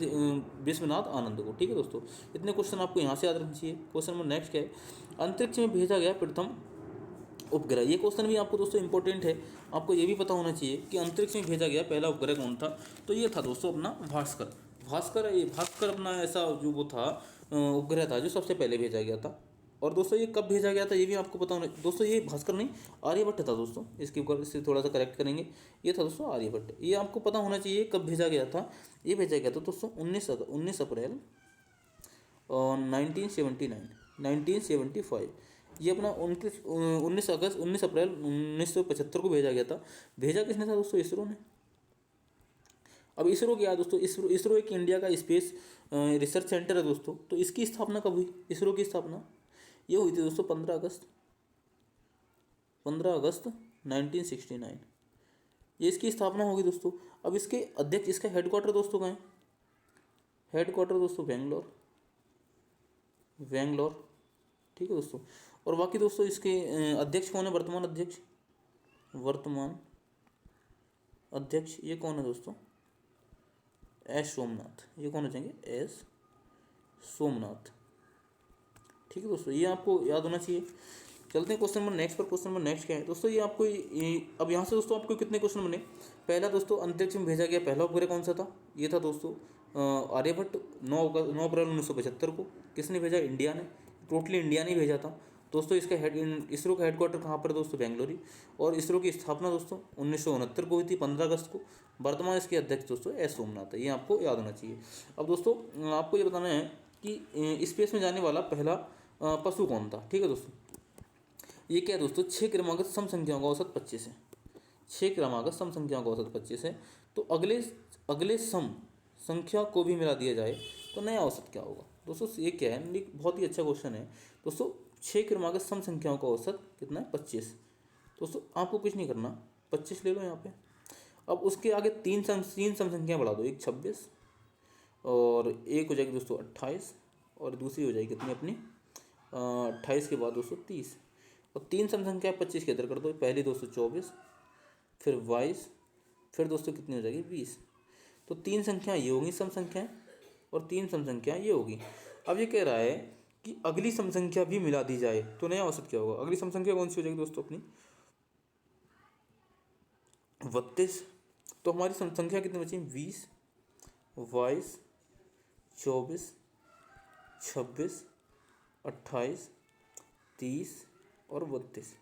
विश्वनाथ आनंद को। ठीक है दोस्तों, इतने क्वेश्चन आपको यहाँ से याद रखना चाहिए। क्वेश्चन नंबर नेक्स्ट क्या है, अंतरिक्ष में भेजा गया प्रथम उपग्रह। ये क्वेश्चन भी आपको दोस्तों इंपॉर्टेंट है, आपको ये भी पता होना चाहिए कि अंतरिक्ष में भेजा गया पहला उपग्रह कौन था। तो ये था दोस्तों अपना भास्कर अपना ऐसा जो वो था उपग्रह था जो सबसे पहले भेजा गया था। और दोस्तों ये कब भेजा गया था ये भी आपको पता होना दोस्तों, ये भास्कर नहीं आर्यभट्ट था दोस्तों, इसके ऊपर इससे थोड़ा सा करेक्ट करेंगे। ये था दोस्तों आर्यभट्ट, ये आपको पता होना चाहिए कब भेजा गया था। ये भेजा गया था दोस्तों 19 अप्रैल 1975। ये अपना 19 अप्रैल 1975 को भेजा गया था। भेजा किसने था दोस्तों, इसरो ने। अब इसरो क्या है दोस्तों, इसरो एक इंडिया का स्पेस रिसर्च सेंटर है दोस्तों। तो इसकी स्थापना कब हुई, इसरो की स्थापना ये हुई थी दोस्तों 15 अगस्त 1969, ये इसकी स्थापना होगी दोस्तों। अब इसके अध्यक्ष, इसका हेडक्वार्टर दोस्तों कहाँ है, हेडक्वार्टर दोस्तों बेंगलोर। ठीक है दोस्तों, और बाकी दोस्तों इसके अध्यक्ष कौन है, वर्तमान अध्यक्ष ये कौन है दोस्तों, एस सोमनाथ। ये कौन हो जाएंगे, एस सोमनाथ। ठीक है दोस्तों, ये आपको याद होना चाहिए। चलते हैं क्वेश्चन नंबर नेक्स्ट पर। क्वेश्चन नंबर नेक्स्ट क्या है दोस्तों, ये आपको अब यहाँ से दोस्तों आपको कितने क्वेश्चन बने। पहला दोस्तों अंतरिक्ष में भेजा गया पहला उपग्रह कौन सा था, ये था दोस्तों आर्यभट्ट 9 अप्रैल 1975 को। किसने भेजा, इंडिया ने, टोटली इंडिया ने भेजा था दोस्तों। इसका इसरो का हेडक्वार्टर कहाँ पर दोस्तों, बेंगलुरु। और इसरो की स्थापना दोस्तों 1969 को हुई थी 15 अगस्त को। वर्तमान इसके अध्यक्ष दोस्तों एस सोमनाथ है, ये आपको याद होना चाहिए। अब दोस्तों आपको ये बताना है कि स्पेस में जाने वाला पहला पशु कौन था। ठीक है दोस्तों, ये क्या है दोस्तों, 6 क्रमागत सम संख्याओं का औसत 25 है, 6 क्रमागत सम संख्याओं का औसत 25 है। तो अगले सम संख्या को भी मिला दिया जाए तो नया औसत क्या होगा दोस्तों। ये क्या है, बहुत ही अच्छा क्वेश्चन है दोस्तों। 6 क्रमागत सम संख्याओं का औसत कितना है, 25। दोस्तों आपको कुछ नहीं करना, 25 ले लो यहाँ पे। अब उसके आगे तीन सम संख्या बढ़ा दो, एक 26 और एक हो जाएगी दोस्तों 28 और दूसरी हो जाएगी कितनी अपनी 28 के बाद दोस्तों 30। और तीन सम संख्या 25 के इधर कर दो, पहली दोस्तों 24 फिर 22 फिर दोस्तों कितनी हो जाएगी 20। तो तीन संख्या ये होगी सम संख्याएं और तीन सम संख्या ये होगी। अब ये कह रहा है कि अगली सम संख्या भी मिला दी जाए तो नया औसत क्या होगा। अगली सम संख्या कौन सी हो जाएगी दोस्तों अपनी 32। तो हमारी सम संख्या कितनी बची, 20 22 24 26 28 30 और 32।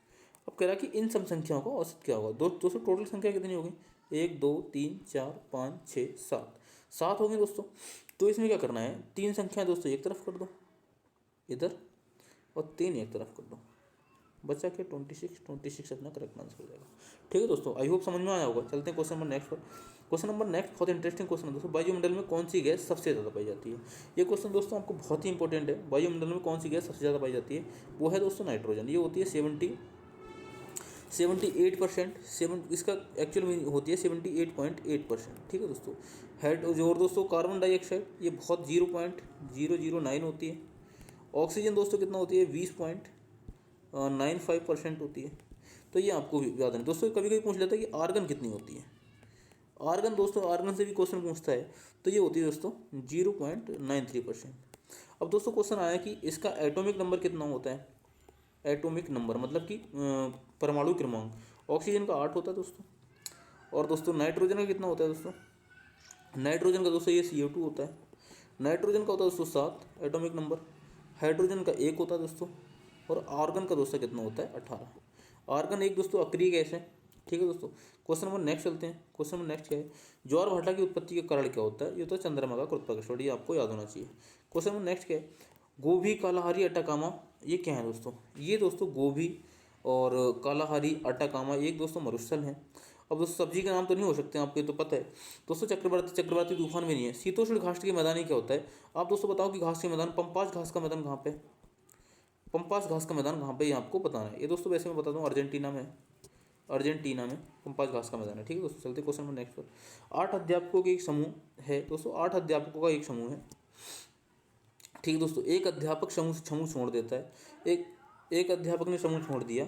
अब कह रहा है कि इन सम संख्याओं का औसत क्या होगा। दोस्तों टोटल संख्या कितनी होगी, 1 2 3 4 5 6 7 7 होंगे दोस्तों। तो इसमें क्या करना है, 3 संख्या दोस्तों एक तरफ कर दो इधर, और 3 एक तरफ कर दो, बचा क्या 26, 26 अपना करेक्ट आंसर हो जाएगा। ठीक है दोस्तों, आई होप समझ में आया होगा। चलते हैं क्वेश्चन नंबर नेक्स्ट पर। क्वेश्चन नंबर नेक्स्ट बहुत इंटरेस्टिंग क्वेश्चन है दोस्तों। वायुमंडल में कौन सी गैस सबसे ज़्यादा पाई जाती है? ये क्वेश्चन दोस्तों आपको बहुत ही इंपॉर्टेंट है। वायुमंडल में कौन सी गैस सबसे ज़्यादा पाई जाती है? वो है दोस्तों नाइट्रोजन। ये होती है 78%। इसका एक्चुअल में होती है 78.8%। ठीक है दोस्तों। हेड और दोस्तों कार्बन डाइऑक्साइड ये बहुत 0.009 होती है। ऑक्सीजन दोस्तों कितना होती है? 20.95% होती है। तो ये आपको भी याद है दोस्तों। कभी कभी पूछ लेता है कि आर्गन कितनी होती है। आर्गन दोस्तों, आर्गन से भी क्वेश्चन पूछता है, तो ये होती है दोस्तों 0.93%। अब दोस्तों क्वेश्चन आया कि इसका एटॉमिक नंबर कितना होता है? एटॉमिक नंबर मतलब कि परमाणु क्रमांक। ऑक्सीजन का 8 होता है दोस्तों। और दोस्तों नाइट्रोजन का कितना होता है दोस्तों? नाइट्रोजन का दोस्तों ये CO2 होता है। नाइट्रोजन का होता है दोस्तों 7 एटॉमिक नंबर। हाइड्रोजन का 1 होता है दोस्तों। और आर्गन का दोस्तों कितना होता है? 18। आर्गन एक दोस्तों अक्रिय गैस है। ठीक है दोस्तों। क्वेश्चन नंबर नेक्स्ट चलते हैं। क्वेश्चन नंबर नेक्स्ट क्या है? ज्वार भाटा की उत्पत्ति का कारण क्या होता है? ये तो चंद्रमा का गुरुत्वाकर्षण, ये आपको याद होना चाहिए। क्वेश्चन नंबर नेक्स्ट क्या है? गोभी, कालाहारी, अटाकामा ये क्या है दोस्तों? ये दोस्तों गोभी और कालाहारी, अटाकामा एक दोस्तों मरुस्थल हैं। अब दोस्तों सब्जी के नाम तो नहीं हो सकते, आपको ये तो पता है दोस्तों। चक्रवाती तूफान भी नहीं है। शीतोष्ण घास के मैदान ही क्या होता है? आप दोस्तों बताओ कि घास के मैदान, पंपास घास का मैदान कहाँ पे? पंपास घास का मैदान कहाँ पे, ये आपको बताना है। ये दोस्तों वैसे मैं बता दूँ अर्जेंटीना में, अर्जेंटीना में पंपास घास का मैदान है। ठीक है दोस्तों। चलते क्वेश्चन नंबर नेक्स्ट पर। 8 अध्यापकों के एक समूह है दोस्तों। 8 अध्यापकों का एक समूह है। ठीक है दोस्तों। एक अध्यापक समूह छोड़ देता है। एक अध्यापक ने समूह छोड़ दिया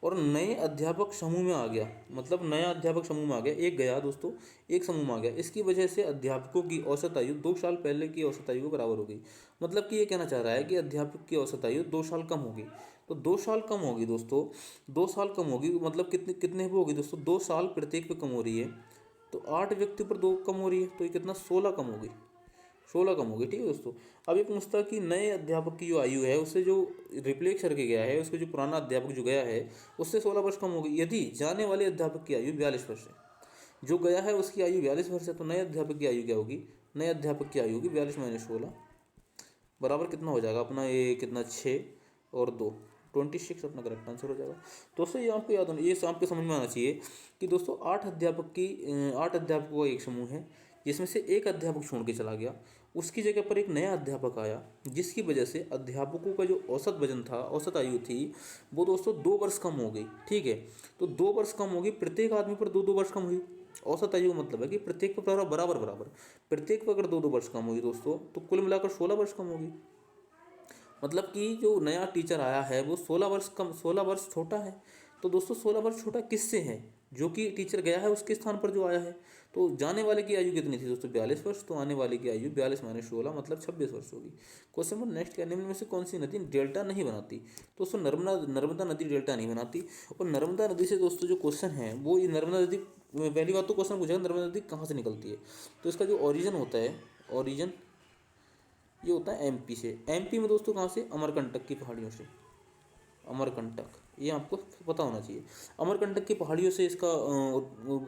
और नए अध्यापक समूह में आ गया, मतलब नया अध्यापक समूह में आ गया। एक गया दोस्तों, एक समूह में आ गया। इसकी वजह से अध्यापकों की औसत आयु 2 साल पहले की औसत आयु के बराबर हो गई। मतलब कि ये कहना चाह रहा है कि अध्यापक की औसत आयु 2 साल कम होगी। तो 2 साल कम होगी दोस्तों, 2 साल कम होगी, मतलब कितने कितने पे होगी दोस्तों? 2 साल प्रत्येक पे कम हो रही है। तो 8 व्यक्ति पर 2 कम हो रही है, तो ये कितना 16 कम होगी, 16 कम होगी। ठीक है दोस्तों। अब ये पूछता कि नए अध्यापक की जो आयु है उससे जो रिप्लेस करके गया है, उसके जो पुराना अध्यापक जो गया है उससे 16 वर्ष कम होगी। यदि जाने वाले अध्यापक की आयु 42 वर्ष है, जो गया है उसकी आयु 42 वर्ष है, तो नए अध्यापक की आयु क्या होगी? नए अध्यापक की आयु होगी 42 - 16 बराबर कितना हो जाएगा अपना? ये कितना 6 और 2 26 अपना करेक्ट आंसर हो जाएगा। दोस्तों ये आपको याद होना, ये आपको समझ में आना चाहिए कि दोस्तों 8 अध्यापकों का एक समूह है, जिसमें से एक अध्यापक छोड़ के चला गया। उसकी जगह पर एक नया अध्यापक आया, जिसकी वजह से अध्यापकों का जो औसत वजन था, औसत आयु थी, वो दोस्तों 2 वर्ष कम हो गई। ठीक है, तो 2 वर्ष कम होगी, प्रत्येक आदमी पर 2-2 वर्ष कम हुई। औसत आयु का मतलब है कि प्रत्येक पर बराबर बराबर, प्रत्येक पर अगर 2-2 वर्ष कम हुई दोस्तों, तो कुल मिलाकर 16 वर्ष कम होगी। मतलब कि जो नया टीचर आया है वो 16 वर्ष छोटा है। तो दोस्तों 16 वर्ष छोटा किससे है? जो कि टीचर गया है उसके स्थान पर जो आया है। तो जाने वाले की आयु कितनी थी दोस्तों? 42 वर्ष। तो आने वाले की आयु 42 - 16 मतलब 26 वर्ष होगी। क्वेश्चन नंबर नेक्स्ट क्या? निम्न में से कौन सी नदी डेल्टा नहीं बनाती? तो दोस्तों नर्मदा नदी डेल्टा नहीं बनाती। और नर्मदा नदी से दोस्तों जो क्वेश्चन है वो, ये नर्मदा नदी, पहली बात तो क्वेश्चन पूछेगा नर्मदा नदी कहाँ से निकलती है, तो इसका जो ओरिजिन होता है, ओरिजिन ये होता है MP से। MP में दोस्तों कहाँ से? अमरकंटक की पहाड़ियों से। अमरकंटक ये आपको पता होना चाहिए। अमरकंटक की पहाड़ियों से इसका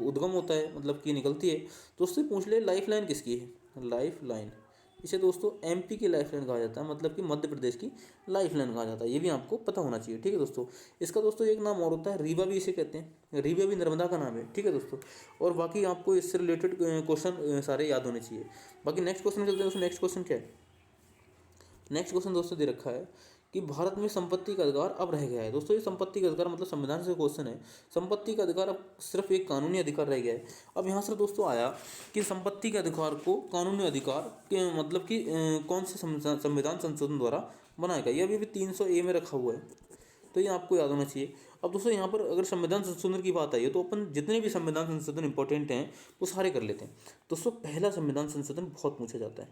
उद्गम होता है, मतलब कि निकलती है। दोस्तों पूछ ले लाइफ लाइन किसकी है? लाइफ लाइन, इसे दोस्तों MP की लाइफ लाइन कहा जाता है, मतलब कि मध्य प्रदेश की लाइफ लाइन कहा जाता है। ये भी आपको पता होना चाहिए। ठीक है दोस्तों। इसका दोस्तों एक नाम और होता है, रीवा भी इसे कहते हैं। रीवा भी नर्मदा का नाम है। ठीक है दोस्तों। और बाकी आपको इससे रिलेटेड क्वेश्चन सारे याद होने चाहिए। बाकी नेक्स्ट क्वेश्चन चलते हैं दोस्तों। नेक्स्ट क्वेश्चन क्या है? नेक्स्ट क्वेश्चन दोस्तों दे रखा है कि भारत में संपत्ति का अधिकार अब रह गया है। दोस्तों ये संपत्ति का अधिकार मतलब संविधान से क्वेश्चन है। संपत्ति का अधिकार अब सिर्फ एक कानूनी अधिकार रह गया है। अब यहाँ से दोस्तों आया कि संपत्ति के अधिकार को कानूनी अधिकार के मतलब कि कौन से संविधान संशोधन द्वारा बनाया गया? ये अभी 300A में रखा हुआ है, तो ये आपको याद होना चाहिए। अब दोस्तों यहाँ पर अगर संविधान संशोधन की बात आई है तो अपन जितने भी संविधान संशोधन इंपॉर्टेंट हैं वो सारे कर लेते हैं। दोस्तों पहला संविधान संशोधन बहुत पूछा जाता है।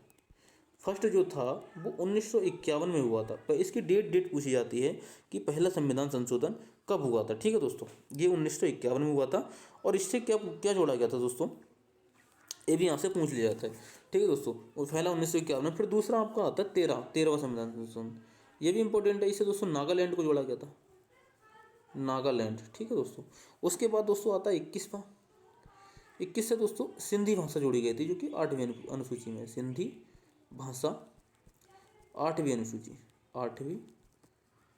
फर्स्ट जो था वो 1951 में हुआ था, पर इसकी डेट पूछी जाती है कि पहला संविधान संशोधन कब हुआ था। ठीक है दोस्तों, ये 1951 में हुआ था। और इससे क्या क्या जोड़ा गया था दोस्तों, ये भी यहाँ से पूछ लिया जाता है। ठीक है दोस्तों, वो पहला 1951 में। फिर दूसरा आपका आता है 13वां संविधान संशोधन, ये भी इंपॉर्टेंट है। इससे दोस्तों नागालैंड को जोड़ा गया था, नागालैंड। ठीक है दोस्तों। उसके बाद दोस्तों आता है 21वां 21 से दोस्तों सिंधी भाषा जोड़ी गई थी, जो कि 8वीं अनुसूची में। सिंधी भाषा 8वीं अनुसूची, 8वीं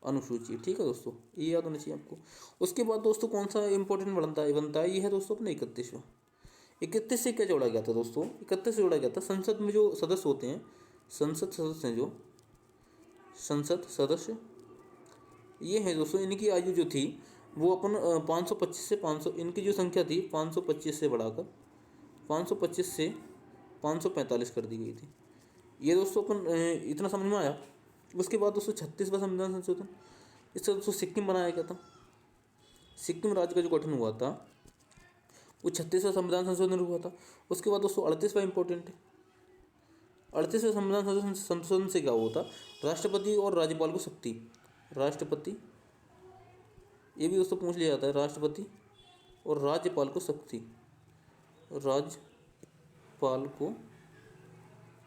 अनुसूची, ठीक है दोस्तों, ये याद होना चाहिए आपको। उसके बाद दोस्तों कौन सा इंपॉर्टेंट बनता है, ये है दोस्तों अपने 31वां। 31 से क्या जोड़ा गया था दोस्तों, 31 से जोड़ा गया था संसद में जो सदस्य होते हैं, संसद सदस्य हैं, जो संसद सदस्य ये हैं दोस्तों, इनकी आयु जो थी वो अपन 525 से 500, इनकी जो संख्या थी 525 से बढ़ाकर 525 से 545 कर दी गई थी। ये दोस्तों अपन इतना समझ में आया। उसके बाद दोस्तों 36वां संविधान संशोधन, इससे दोस्तों सिक्किम बनाया गया था। सिक्किम राज्य का जो गठन हुआ था वो 36वां संविधान संशोधन हुआ था। उसके बाद दोस्तों 38वां इंपॉर्टेंट है। 38वें संविधान संशोधन से क्या हुआ था, राष्ट्रपति और राज्यपाल को शक्ति, राष्ट्रपति, ये भी दोस्तों पूछ लिया जाता है, राष्ट्रपति और राज्यपाल को शक्ति, राज्यपाल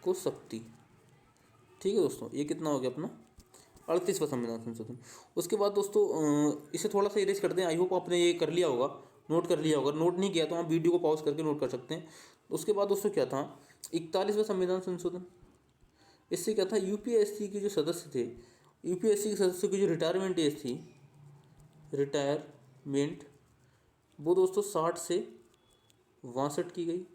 को शक्ति, ठीक है दोस्तों। ये कितना हो गया अपना 38वां संविधान संशोधन। उसके बाद दोस्तों इसे थोड़ा सा इरेज करते हैं। आई होप आपने ये कर लिया होगा, नोट कर लिया होगा। नोट नहीं किया तो आप वीडियो को पॉज करके नोट कर सकते हैं। उसके बाद दोस्तों क्या था, 41वां संविधान संशोधन। इससे क्या था, यूपीएससी के जो सदस्य थे, यूपीएससी के सदस्यों की जो रिटायरमेंट एज थी, रिटायरमेंट, वो दोस्तों 60 से 62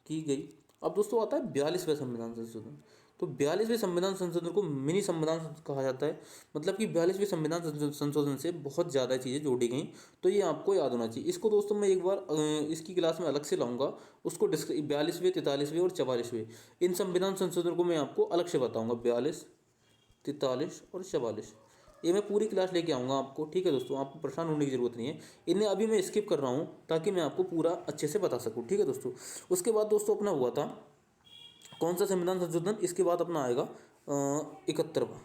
की गई। अब दोस्तों आता है 42वें संविधान संशोधन। तो 42वें संविधान संशोधन को मिनी संविधान कहा जाता है, मतलब कि 42वें संविधान संशोधन से बहुत ज़्यादा चीज़ें जोड़ी गई। तो ये आपको याद होना चाहिए। इसको दोस्तों मैं एक बार इसकी क्लास में अलग से लाऊंगा, उसको 42वें, 43वें और 44वें इन संविधान संशोधन को मैं आपको अलग से बताऊँगा। 42, 43 और 44 ये मैं पूरी क्लास लेके आऊँगा आपको, ठीक है दोस्तों। आपको परेशान होने की ज़रूरत नहीं है। इन्हें अभी मैं स्किप कर रहा हूँ ताकि मैं आपको पूरा अच्छे से बता सकूँ, ठीक है दोस्तों। उसके बाद दोस्तों अपना हुआ था कौन सा संविधान संशोधन, इसके बाद अपना आएगा 71वां।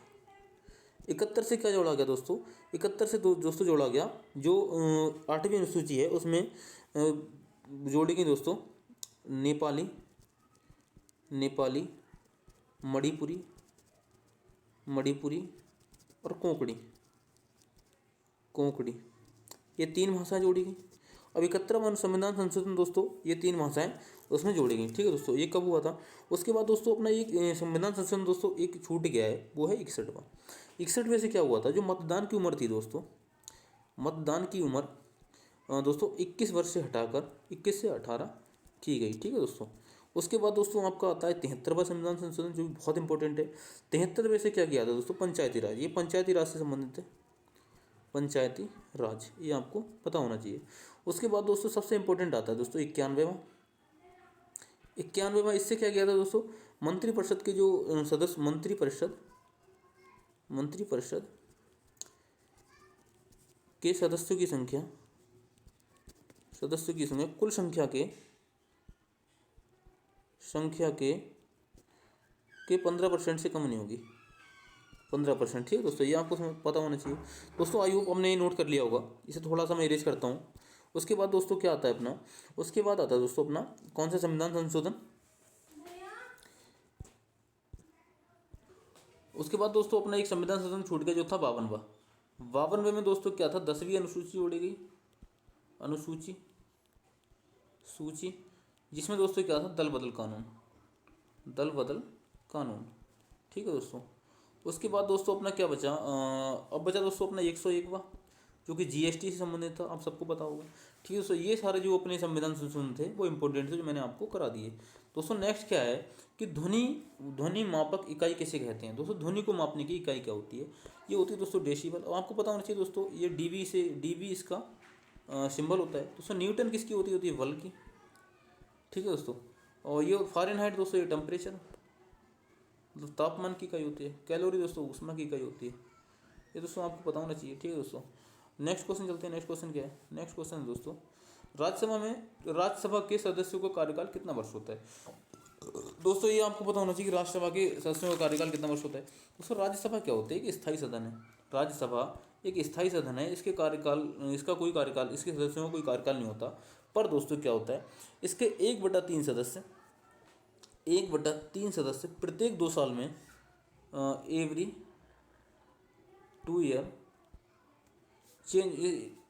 71 से क्या जोड़ा गया दोस्तों, 71 से दोस्तों जोड़ा गया जो 8वीं अनुसूची है, उसमें जोड़ी गई दोस्तों नेपाली, मणिपुरी और कोंकणी, ये 3 भाषाएं जोड़ी गई। अब 71वां संविधान संशोधन दोस्तों ये 3 भाषाएं उसमें जोड़ी गई, ठीक है दोस्तों। ये कब हुआ था, उसके बाद दोस्तों अपना ये संविधान संशोधन दोस्तों एक छूट गया है, वो है 61वां। 61वें से क्या हुआ था, जो मतदान की उम्र थी दोस्तों, मतदान की उम्र दोस्तों 21 वर्ष से हटाकर 21 से 18 की गई, ठीक है दोस्तों। उसके बाद दोस्तों आपका आता है 73वां संविधान संशोधन, जो भी बहुत इंपॉर्टेंट है। 73वें से क्या किया था दोस्तों, पंचायती राज, ये पंचायती राज से संबंधित है, पंचायती राज, ये आपको पता होना चाहिए। उसके बाद दोस्तों सबसे इंपॉर्टेंट आता है दोस्तों 91वां। इससे क्या किया था दोस्तों, मंत्रिपरिषद के जो सदस्य, मंत्रिपरिषद के सदस्यों की संख्या, कुल संख्या के 15% से कम नहीं होगी, 15%, ठीक है दोस्तों। ये आपको पता होना चाहिए दोस्तों। आई होप हमने ये नोट कर लिया होगा। इसे थोड़ा सा मैं इरेज करता हूँ। उसके बाद दोस्तों क्या आता है अपना, उसके बाद आता है दोस्तों अपना कौन सा संविधान संशोधन, उसके बाद दोस्तों अपना एक संविधान संशोधन छूट गया जो था 52वां। 52वें में दोस्तों क्या था, 10वीं अनुसूची जोड़ी गई, सूची, जिसमें दोस्तों क्या था, दल बदल कानून, ठीक है दोस्तों। उसके बाद दोस्तों अपना क्या बचा, अब बचा दोस्तों अपना 101वां, जो कि जीएसटी से संबंधित था, आप सबको पता होगा, ठीक है दोस्तों। ये सारे जो अपने संविधान संशोधन थे वो इंपॉर्टेंट थे, जो मैंने आपको करा दिए दोस्तों। नेक्स्ट क्या है कि ध्वनि मापक इकाई किसे कहते हैं दोस्तों, ध्वनि को मापने की इकाई क्या होती है, ये होती है दोस्तों डेसिबल। और आपको पता होना चाहिए दोस्तों, ये डीबी इसका सिंबल होता है दोस्तों। न्यूटन किसकी होती है वोल्ट की, ठीक है दोस्तों। और ये फ़ारेनहाइट दोस्तों ये टेम्परेचर, मतलब तापमान की इकाई होती है। कैलोरी दोस्तों ऊष्मा की इकाई होती है। ये दोस्तों आपको पता होना चाहिए, ठीक है दोस्तों। नेक्स्ट क्वेश्चन चलते हैं। नेक्स्ट क्वेश्चन क्या है, नेक्स्ट क्वेश्चन है दोस्तों, राज्यसभा के सदस्यों का कार्यकाल कितना वर्ष होता है दोस्तों। ये आपको पता होना चाहिए कि राज्यसभा के सदस्यों का कार्यकाल कितना वर्ष होता है दोस्तों। राज्यसभा क्या होती है, एक स्थायी सदन है। राज्यसभा एक स्थायी सदन है, इसके इसका कोई कार्यकाल, इसके सदस्यों का कोई कार्यकाल नहीं होता। पर दोस्तों क्या होता है, इसके 1/3 सदस्य प्रत्येक 2 साल में, एवरी 2 ईयर चेंज,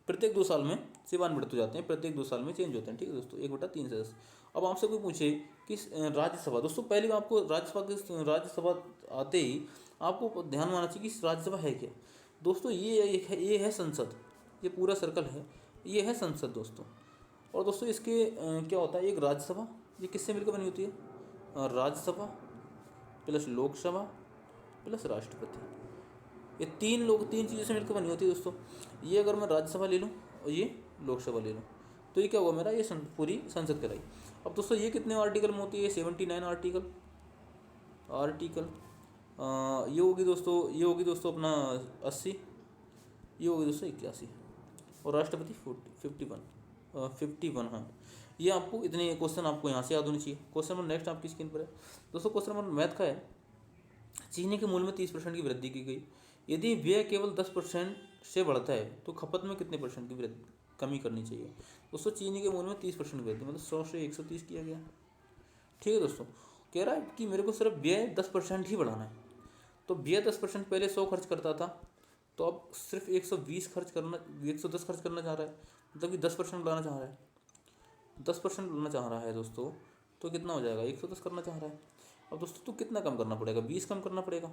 प्रत्येक 2 साल में सेवानिवृत्त हो जाते हैं, प्रत्येक 2 साल में चेंज होते हैं। ठीक है दोस्तों, 1/3 सदस्य। अब आपसे कोई पूछे कि राज्यसभा, दोस्तों पहले आपको राज्यसभा आते ही आपको ध्यान में आना चाहिए कि राज्यसभा है क्या। दोस्तों ये है संसद, ये पूरा सर्कल है, ये है संसद दोस्तों। और दोस्तों इसके क्या होता है, एक राज्यसभा, ये किससे मिलकर बनी होती है, राज्यसभा प्लस लोकसभा प्लस राष्ट्रपति, ये तीन चीज़ों से मिलकर बनी होती है दोस्तों। ये अगर मैं राज्यसभा ले लूँ और ये लोकसभा ले लूँ तो ये क्या हुआ मेरा, ये पूरी संसद कराई। अब दोस्तों ये कितने आर्टिकल में होती है, 79 आर्टिकल। ये होगी दोस्तों अपना 80, ये होगी दोस्तों 81, और राष्ट्रपति 51। हाँ, ये आपको इतने क्वेश्चन आपको यहाँ से याद होने चाहिए। क्वेश्चन नंबर नेक्स्ट आपकी स्क्रीन पर है दोस्तों। क्वेश्चन नंबर मैथ का है, चीनी के मूल्य में 30% की वृद्धि की गई। यदि व्यय केवल 10% से बढ़ता है तो खपत में कितने % की कमी करनी चाहिए। दोस्तों चीनी के मूल्य में 30% की वृद्धि, मतलब 100 से 130 किया गया। ठीक है दोस्तों, कह रहा है कि मेरे को सिर्फ व्यय 10% ही बढ़ाना है। तो व्यय 10% पहले 100 खर्च करता था, तो अब सिर्फ 110 खर्च करना चाह रहा है, मतलब कि 10% बढ़ाना चाह रहा है। 10% बढ़ाना चाह रहा है दोस्तों, तो कितना हो जाएगा, 110 करना चाह रहा है। अब दोस्तों तो कितना कम करना पड़ेगा, 20 कम करना पड़ेगा।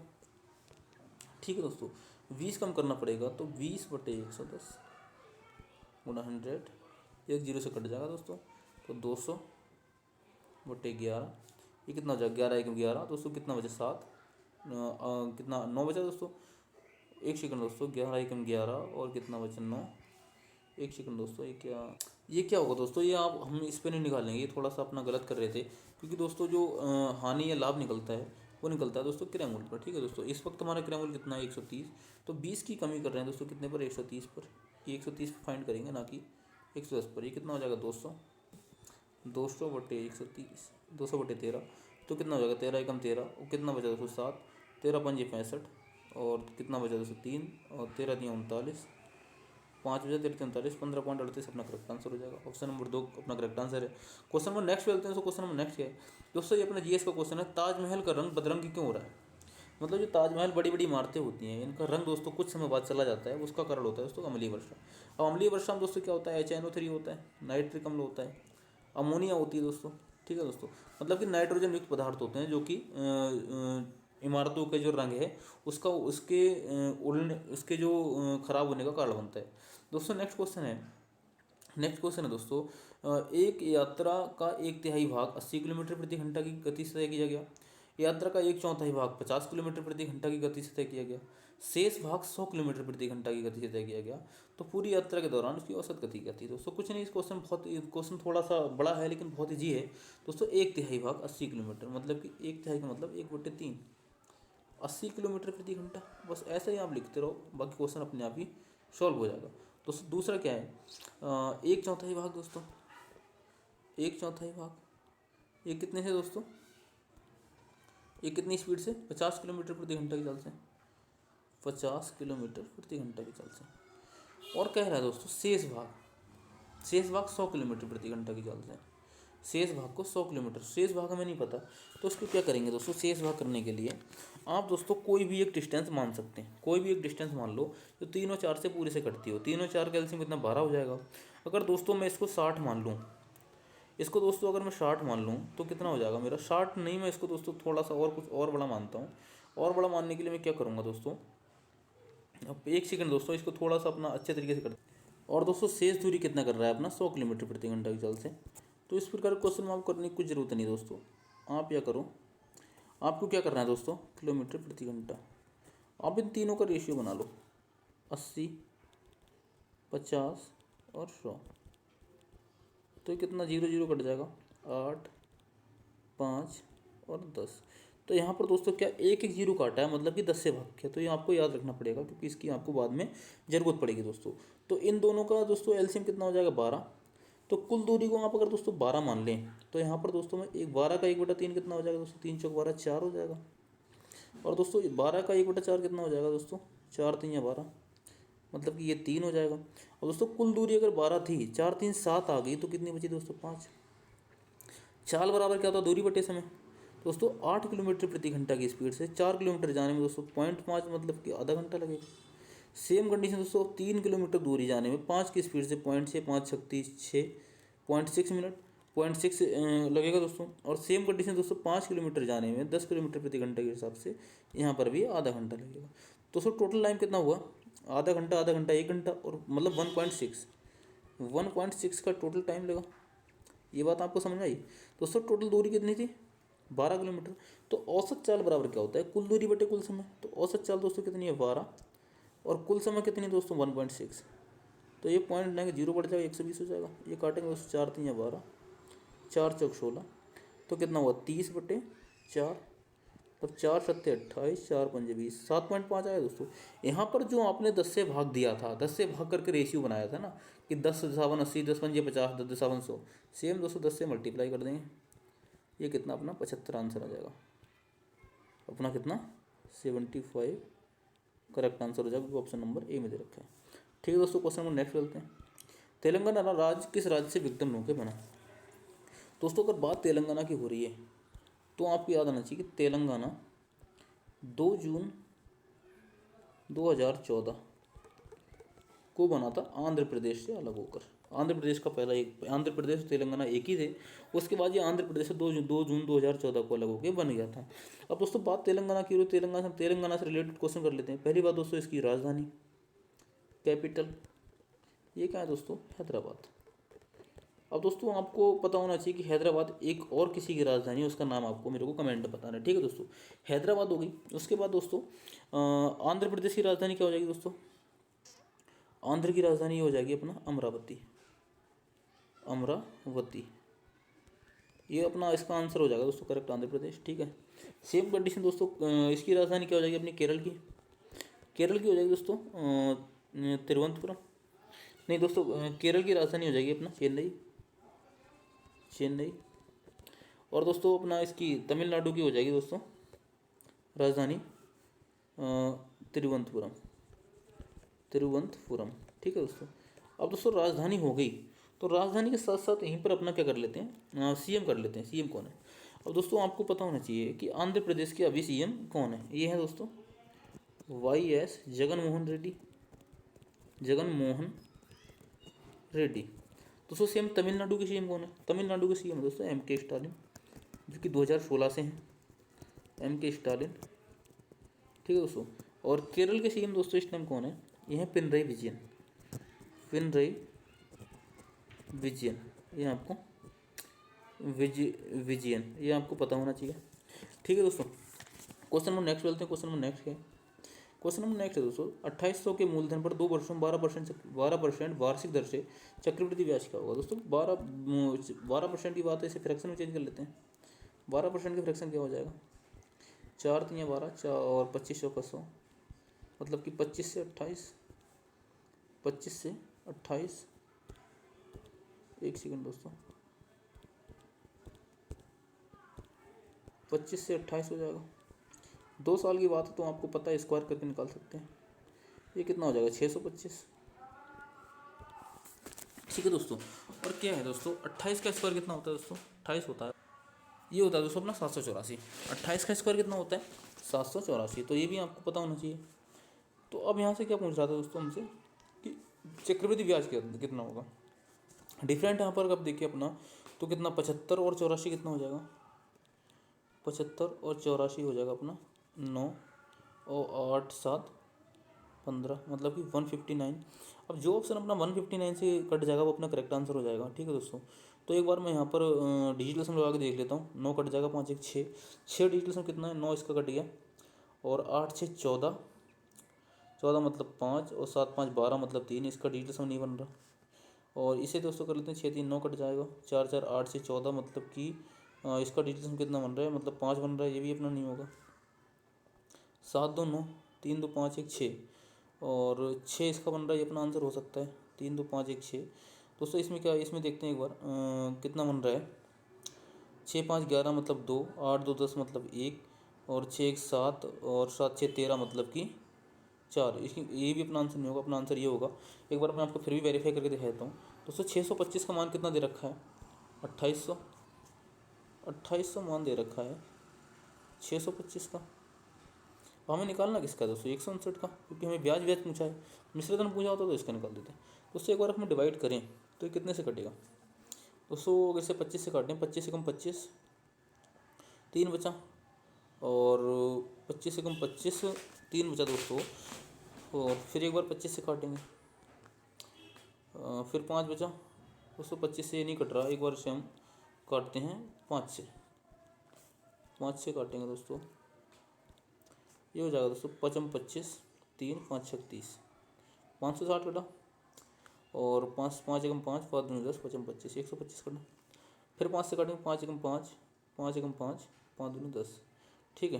ठीक है दोस्तों, 20 कम करना पड़ेगा, तो 20/110 गुणा 100, एक जीरो से कट जाएगा दोस्तों, तो 200/11, ये कितना हो जाएगा, 11 1 11 दोस्तों, कितना बचा 7, कितना 9 बचा दोस्तों, 1 सेकंड दोस्तों, 11 1 11 और कितना बचा 9, 1 सेकंड दोस्तों, ये क्या होगा दोस्तों, ये हम इस पर नहीं निकालेंगे, ये थोड़ा सा अपना गलत कर रहे थे, क्योंकि दोस्तों जो हानि या लाभ निकलता है वो निकलता है दोस्तों क्रय मूल्य पर। ठीक है दोस्तों, इस वक्त हमारा क्रय मूल्य कितना है, 130, तो 20 की कमी कर रहे हैं दोस्तों, कितने पर, 130 पर। ये 130 पर फाइंड करेंगे, ना कि 110 पर। ये कितना हो जाएगा 200/130, 200/13, तो कितना हो जाएगा, 13 एकम 13, और कितना बचा दोस्तों 7, 13 पंजे 65, और कितना बचा दोस्तों 3, और 13 दिया 39, 5 बजा 13 39, 15.38 अपना करेक्ट आंसर हो जाएगा। ऑप्शन नंबर 2 अपना करेक्ट आंसर है। क्वेश्चन नंबर नेक्स्ट चलते हैं। क्वेश्चन नंबर नेक्स्ट क्या है दोस्तों, ये अपना जीएस का क्वेश्चन है, ताजमहल का रंग बदरंगी क्यों हो रहा है। मतलब जो ताजमहल बड़ी बड़ी इमारतें होती हैं, इनका रंग दोस्तों कुछ समय बाद चला जाता है, उसका कारण होता है दोस्तों अम्लीय वर्षा। अब अम्लीय वर्षा में दोस्तों क्या होता है, HNO3 होता है, नाइट्रिक अम्ल होता है, अमोनिया होती है दोस्तों। ठीक है दोस्तों, मतलब कि नाइट्रोजन युक्त पदार्थ होते हैं जो कि इमारतों के जो रंग है उसका उसके जो खराब होने का कारण बनता है दोस्तों। नेक्स्ट क्वेश्चन है दोस्तों, एक यात्रा का 1/3 भाग 80 किलोमीटर प्रति घंटा की गति से तय किया गया। यात्रा का 1/4 भाग 50 किलोमीटर प्रति घंटा की गति से तय किया गया। शेष भाग 100 किलोमीटर प्रति घंटा की गति से तय किया गया। तो पूरी यात्रा के दौरान उसकी औसत गति क्या थी दोस्तों। कुछ नहीं, इस क्वेश्चन थोड़ा सा बड़ा है लेकिन बहुत ईजी है दोस्तों। 1/3 भाग 80 किलोमीटर, मतलब कि 1/3 का मतलब 1/3, 80 किलोमीटर प्रति घंटा। बस ऐसे ही आप लिखते रहो, बाकी क्वेश्चन अपने आप ही सॉल्व हो जाएगा दोस्तों। दूसरा क्या है, 1/4 भाग दोस्तों, 1/4 भाग ये कितने से दोस्तों, ये कितनी स्पीड से, 50 किलोमीटर प्रति घंटा की चाल से, 50 किलोमीटर प्रति घंटा की चाल से। और कह रहा है दोस्तों शेष भाग 100 किलोमीटर प्रति घंटा की चाल से। शेष भाग को 100 किलोमीटर, शेष भाग हमें नहीं पता, तो उसको क्या करेंगे दोस्तों, शेष भाग करने के लिए आप दोस्तों कोई भी एक डिस्टेंस मान सकते हैं। कोई भी एक डिस्टेंस मान लो जो 3 और 4 से पूरे से कटती हो। 3 और 4 का एलसीएम कितना, 12 हो जाएगा। अगर दोस्तों मैं इसको 60 मान लूँ, इसको दोस्तों अगर मैं 60 मान लूँ तो कितना हो जाएगा मेरा, 60 नहीं, मैं इसको दोस्तों थोड़ा सा और कुछ और बड़ा मानता हूँ। और बड़ा मानने के लिए मैं क्या करूँगा दोस्तों, अब 1 सेकंड दोस्तों, इसको थोड़ा सा अपना अच्छे तरीके से कर। और दोस्तों शेष दूरी कितना कर रहा है अपना, 100 किलोमीटर प्रति घंटा की चाल से। तो इस प्रकार क्वेश्चन में आपको करने की कुछ ज़रूरत नहीं दोस्तों। आप क्या करो, आपको क्या करना है दोस्तों, किलोमीटर प्रति घंटा, आप इन तीनों का रेशियो बना लो, 80, 50 और 100। तो कितना 0 0 कट जाएगा, 8, 5 और 10। तो यहाँ पर दोस्तों क्या एक 0 काटा है, मतलब कि 10 से भाग किया। तो ये आपको याद रखना पड़ेगा क्योंकि इसकी आपको बाद में ज़रूरत पड़ेगी दोस्तों। तो इन दोनों का दोस्तों एलसीएम कितना हो जाएगा, 12। तो कुल दूरी को आप अगर दोस्तों 12 मान लें तो यहाँ पर दोस्तों में 12 का 1/3 कितना हो जाएगा दोस्तों, 3 चौक 12, 4 हो जाएगा। और दोस्तों 12 का 1/4 कितना हो जाएगा दोस्तों, 4 3 12, मतलब कि ये 3 हो जाएगा। और दोस्तों कुल दूरी अगर 12 थी, 4 3 7 आ गई, तो कितनी बची दोस्तों, 5। चाल बराबर क्या होता है, दूरी बटे समय। दोस्तों 8 किलोमीटर प्रति घंटा की स्पीड से 4 किलोमीटर जाने में दोस्तों 0.5 मतलब कि आधा घंटा लगेगा। सेम कंडीशन दोस्तों 3 किलोमीटर दूरी जाने में 5 की स्पीड से 0.6 5 छत्तीस 6.6 मिनट 0.6 लगेगा दोस्तों। और सेम कंडीशन दोस्तों 5 किलोमीटर जाने में 10 किलोमीटर प्रति घंटे के हिसाब से यहाँ पर भी आधा घंटा लगेगा। दोस्तों टोटल टाइम कितना हुआ, आधा घंटा 1 घंटा और मतलब 1.6 का टोटल टाइम लगा। ये बात आपको समझ में आई। दोस्तों टोटल दूरी कितनी थी, 12 किलोमीटर। तो औसत चाल बराबर क्या होता है, कुल दूरी बटे कुल समय। तो औसत चाल दोस्तों कितनी है 12 और कुल समय कितनी है दोस्तों 1.6। तो ये पॉइंट लेंगे 0 बढ़ जाएगा 120 हो जाएगा। ये काटेंगे दोस्तों 4 3 या 12 4 चौक 16 तो कितना हुआ 30/4 तब 4 सत्ते 28 4 पंजे 20 7.5 आया दोस्तों। यहाँ पर जो आपने 10 से भाग दिया था, 10 से भाग करके रेशियो बनाया था ना कि 10 7 80 10 पंजे 50 10 7 100, सेम दोस्तों 10 से मल्टीप्लाई कर देंगे। ये कितना अपना 75 आंसर आ जाएगा अपना, कितना 75 करेक्ट आंसर हो जाएगा। ऑप्शन नंबर ए में दे रखा है। ठीक है दोस्तों, क्वेश्चन नंबर नेक्स्ट चलते हैं। तेलंगाना राज्य किस राज्य से विघटन होकर बना। दोस्तों अगर बात तेलंगाना की हो रही है तो आपको याद आना चाहिए कि तेलंगाना 2 जून 2014 को बना था आंध्र प्रदेश से अलग होकर। आंध्र प्रदेश का पहला एक, आंध्र प्रदेश और तेलंगाना एक ही थे, उसके बाद ये आंध्र प्रदेश से 2 जून 2014 को अलग होकर बन गया था। अब दोस्तों बात तेलंगाना की हो, तेलंगाना से रिलेटेड क्वेश्चन कर लेते हैं। पहली बात दोस्तों इसकी राजधानी कैपिटल, ये क्या है दोस्तों हैदराबाद। अब दोस्तों आपको पता होना चाहिए कि हैदराबाद एक और किसी की राजधानी है, उसका नाम आपको मेरे को कमेंट में बताना है। ठीक है दोस्तों, हैदराबाद हो गई। उसके बाद दोस्तों आंध्र प्रदेश की राजधानी क्या हो जाएगी दोस्तों, आंध्र की राजधानी हो जाएगी अपना अमरावती। अमरावती ये अपना इसका आंसर हो जाएगा दोस्तों करेक्ट, आंध्र प्रदेश। ठीक है, सेम कंडीशन दोस्तों इसकी राजधानी क्या हो जाएगी अपनी केरल की, केरल की हो जाएगी दोस्तों तिरुवनंतपुरम। नहीं दोस्तों केरल की राजधानी हो जाएगी अपना चेन्नई। और दोस्तों अपना इसकी तमिलनाडु की हो जाएगी दोस्तों राजधानी तिरुवनंतपुरम। ठीक है दोस्तों। अब दोस्तों राजधानी हो गई, तो राजधानी के साथ साथ यहीं पर अपना क्या कर लेते हैं, सीएम कर लेते हैं। सीएम कौन है। अब दोस्तों आपको पता होना चाहिए कि आंध्र प्रदेश के अभी सीएम कौन है। ये है दोस्तों YS जगनमोहन रेड्डी। दोस्तों सेम तमिलनाडु के सीएम कौन है, तमिलनाडु के सीएम दोस्तों MK स्टालिन, जो कि 2016 से हैं, MK स्टालिन। ठीक है दोस्तों। और केरल के सीएम दोस्तों इस टाइम कौन है, ये है पिनरई विजयन। ये आपको विजयन ये आपको पता होना चाहिए। ठीक है दोस्तों, क्वेश्चन नंबर नेक्स्ट चलते हैं। क्वेश्चन नंबर नेक्स्ट है दोस्तों 2800 के मूलधन पर 2 वर्षों 12% वार्षिक दर से चक्रवृद्धि ब्याज क्या होगा। दोस्तों 12% की बात है, इसे फ्रैक्शन में चेंज कर लेते हैं। 12% के फ्रैक्शन क्या हो जाएगा, 4 3 12 और 25 का 100 मतलब कि 25 से 28 एक सेकंड दोस्तों 25 से 28 हो जाएगा। 2 साल की बात है तो आपको पता है स्क्वायर करके निकाल सकते हैं। ये कितना हो जाएगा 625। ठीक है दोस्तों। और क्या है दोस्तों 28 का स्क्वायर कितना होता है दोस्तों, 28 होता है, ये होता है दोस्तों अपना 784। 28 का स्क्वायर कितना होता है 784, तो ये भी आपको पता होना चाहिए। तो अब यहाँ से क्या पूछ रहा था दोस्तों हमसे कि चक्रवृद्धि ब्याज कितना होगा। डिफरेंट यहाँ पर अब देखिए अपना तो कितना 75 और 84 कितना हो जाएगा, 75 और 84 हो जाएगा अपना 9 और 8 7 15 मतलब कि 159। अब जो ऑप्शन अपना 159 से कट जाएगा वो अपना करेक्ट आंसर हो जाएगा। ठीक है दोस्तों। तो एक बार मैं यहाँ पर डिजिटल सम लगा के देख लेता हूँ। 9 कट जाएगा, 5 1 6 डिजिटल सम कितना है, 9 इसका कट गया और 8 6 14 मतलब 5 और 7 5 12 मतलब 3, इसका डिजिटल सम नहीं बन रहा। और इसे दोस्तों कर लेते हैं 6 3 9 कट जाएगा, 4 4 8 से 14 मतलब कि इसका डिजिटल सम कितना बन रहा है मतलब 5 बन रहा है, ये भी अपना नहीं होगा। 7 2 9 3 2 5 1 6 और 6 इसका बन रहा है, ये अपना आंसर हो सकता है 3 2 5 1 6। दोस्तों इसमें क्या है, इसमें देखते हैं एक बार कितना बन रहा है। 6 5 11 मतलब 2, 8 2 10 मतलब 1 और 6 1 7 और 7 6 13 मतलब कि 4। इसकी ये भी अपना आंसर नहीं होगा, अपना आंसर ये होगा। एक बार मैं आपको फिर भी वेरीफाई करके दिखा देता हूँ। दोस्तों 625 का मान कितना दे रखा है, 2800 मान दे रखा है 625 का। हमें निकालना किसका है दोस्तों, 159 का, क्योंकि हमें ब्याज ब्याज पूछा है। मिश्रधन पूछा होता तो इसका निकाल देते। दोस्तों एक बार हम डिवाइड करें तो ये कितने से कटेगा दोस्तों, जैसे 25 से काटें, 25 से कम 25, 3 बचा, और 25 से कम 25, 3 बचा दोस्तों, और फिर एक बार 25 से काटेंगे, फिर 5 बचा दोस्तों। 25 से ये नहीं कट रहा, एक बार से हम काटते हैं 5 से, 5 से काटेंगे दोस्तों, ये हो जाएगा दोस्तों 5 25, 3 5 36, 560 कटा, और 5 5 एकम 5, 5 दूनी 10, 5 25, 125 कटा। फिर 5 से काटेंगे, 5 एकम 5, 5 एकम 5, 5 दूनी 10, ठीक है,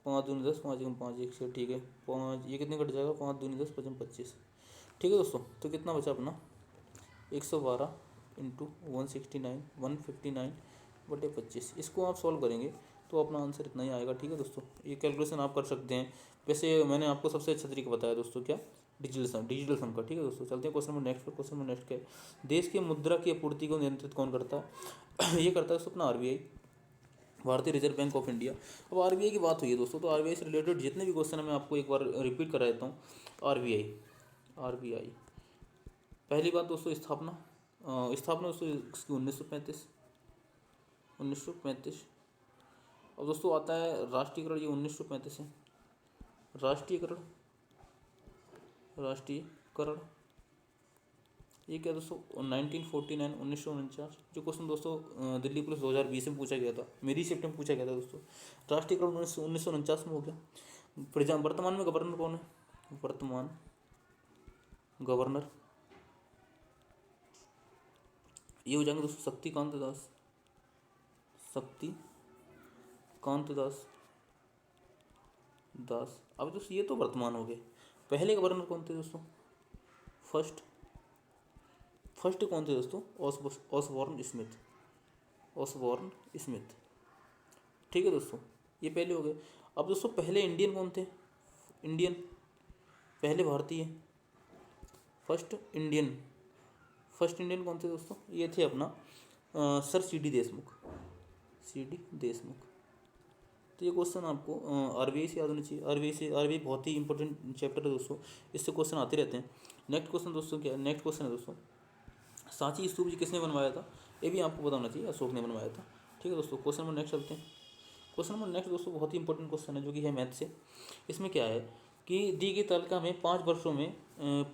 5 दूनी 10, 5 एकम 5, 1 से, ठीक है, 5, ये कितने कट जाएगा, 5 दूनी 10, 5 25, ठीक है दोस्तों। तो कितना बचा अपना 112 इंटू 169, 159/25। इसको आप सॉल्व करेंगे तो अपना आंसर इतना ही आएगा, ठीक है दोस्तों। ये कैलकुलेशन आप कर सकते हैं। वैसे मैंने आपको सबसे अच्छा तरीका बताया दोस्तों, क्या, डिजिटल सम का, ठीक है दोस्तों। चलते हैं क्वेश्चन नंबर नेक्स्ट पर। क्वेश्चन नंबर नेक्स्ट क्या है, देश की मुद्रा की आपूर्ति को नियंत्रित कौन करता है ये करता है दोस्तों अपना आरबीआई, भारतीय रिजर्व बैंक ऑफ इंडिया। अब आरबीआई की बात हुई है दोस्तों, तो आरबीआई से रिलेटेड जितने भी क्वेश्चन है मैं आपको एक बार रिपीट करा देता हूँ। आरबीआई पहली बात दोस्तों, स्थापना दोस्तों इसकी 1935। अब दोस्तों आता है राष्ट्रीयकरण, ये 1935 है, राष्ट्रीयकरण ये क्या दोस्तों 1949, 1949। जो क्वेश्चन दोस्तों दिल्ली पुलिस 2020 में पूछा गया था, मेरी शिफ्ट में पूछा गया था दोस्तों। राष्ट्रीयकरण 1949 में हो गया। वर्तमान में गवर्नर कौन है, वर्तमान गवर्नर ये हो जाएंगे दोस्तों शक्तिकांत दास। अब दोस्तों ये तो वर्तमान हो गए, पहले गवर्नर कौन थे दोस्तों, फर्स्ट कौन थे दोस्तों, ऑसबॉर्न स्मिथ, ठीक है दोस्तों, ये पहले हो गए। अब दोस्तों पहले इंडियन कौन थे, पहले भारतीय, फर्स्ट इंडियन कौन थे दोस्तों, ये थे अपना सर सी.डी. देशमुख। तो ये क्वेश्चन आपको आरबीआई से याद होना चाहिए। आरबीआई बहुत ही इंपॉर्टेंट चैप्टर है दोस्तों, इससे क्वेश्चन आते रहते हैं। नेक्स्ट क्वेश्चन दोस्तों क्या है, नेक्स्ट क्वेश्चन है दोस्तों, सांची स्तूप जी किसने बनवाया था, ये भी आपको पता होना चाहिए, अशोक ने बनवाया था, ठीक है दोस्तों। क्वेश्चन नंबर नेक्स्ट चलते हैं। क्वेश्चन नंबर नेक्स्ट दोस्तों बहुत ही इंपॉर्टेंट क्वेश्चन है, जो कि है मैथ से। इसमें क्या है कि दी गई तालिका में 5 वर्षों में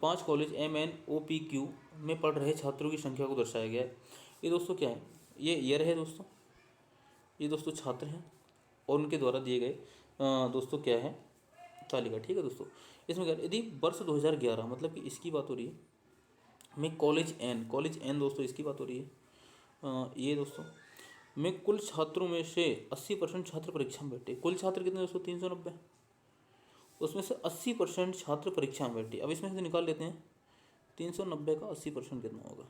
5 कॉलेज MNOPQ में पढ़ रहे छात्रों की संख्या को दर्शाया गया है। ये दोस्तों क्या है, ये ईयर है दोस्तों, ये दोस्तों छात्र हैं और उनके द्वारा दिए गए दोस्तों क्या है तालिका, ठीक है दोस्तों। इसमें क्या, यदि वर्ष 2011 मतलब कि इसकी बात हो रही है, में कॉलेज एन दोस्तों इसकी बात हो रही है, ये दोस्तों में कुल छात्रों में से 80% छात्र परीक्षा में बैठे। कुल छात्र कितने दोस्तों 390, उसमें से 80% छात्र परीक्षा में बैठे। अब इसमें से निकाल लेते हैं 390 का 80% कितना होगा,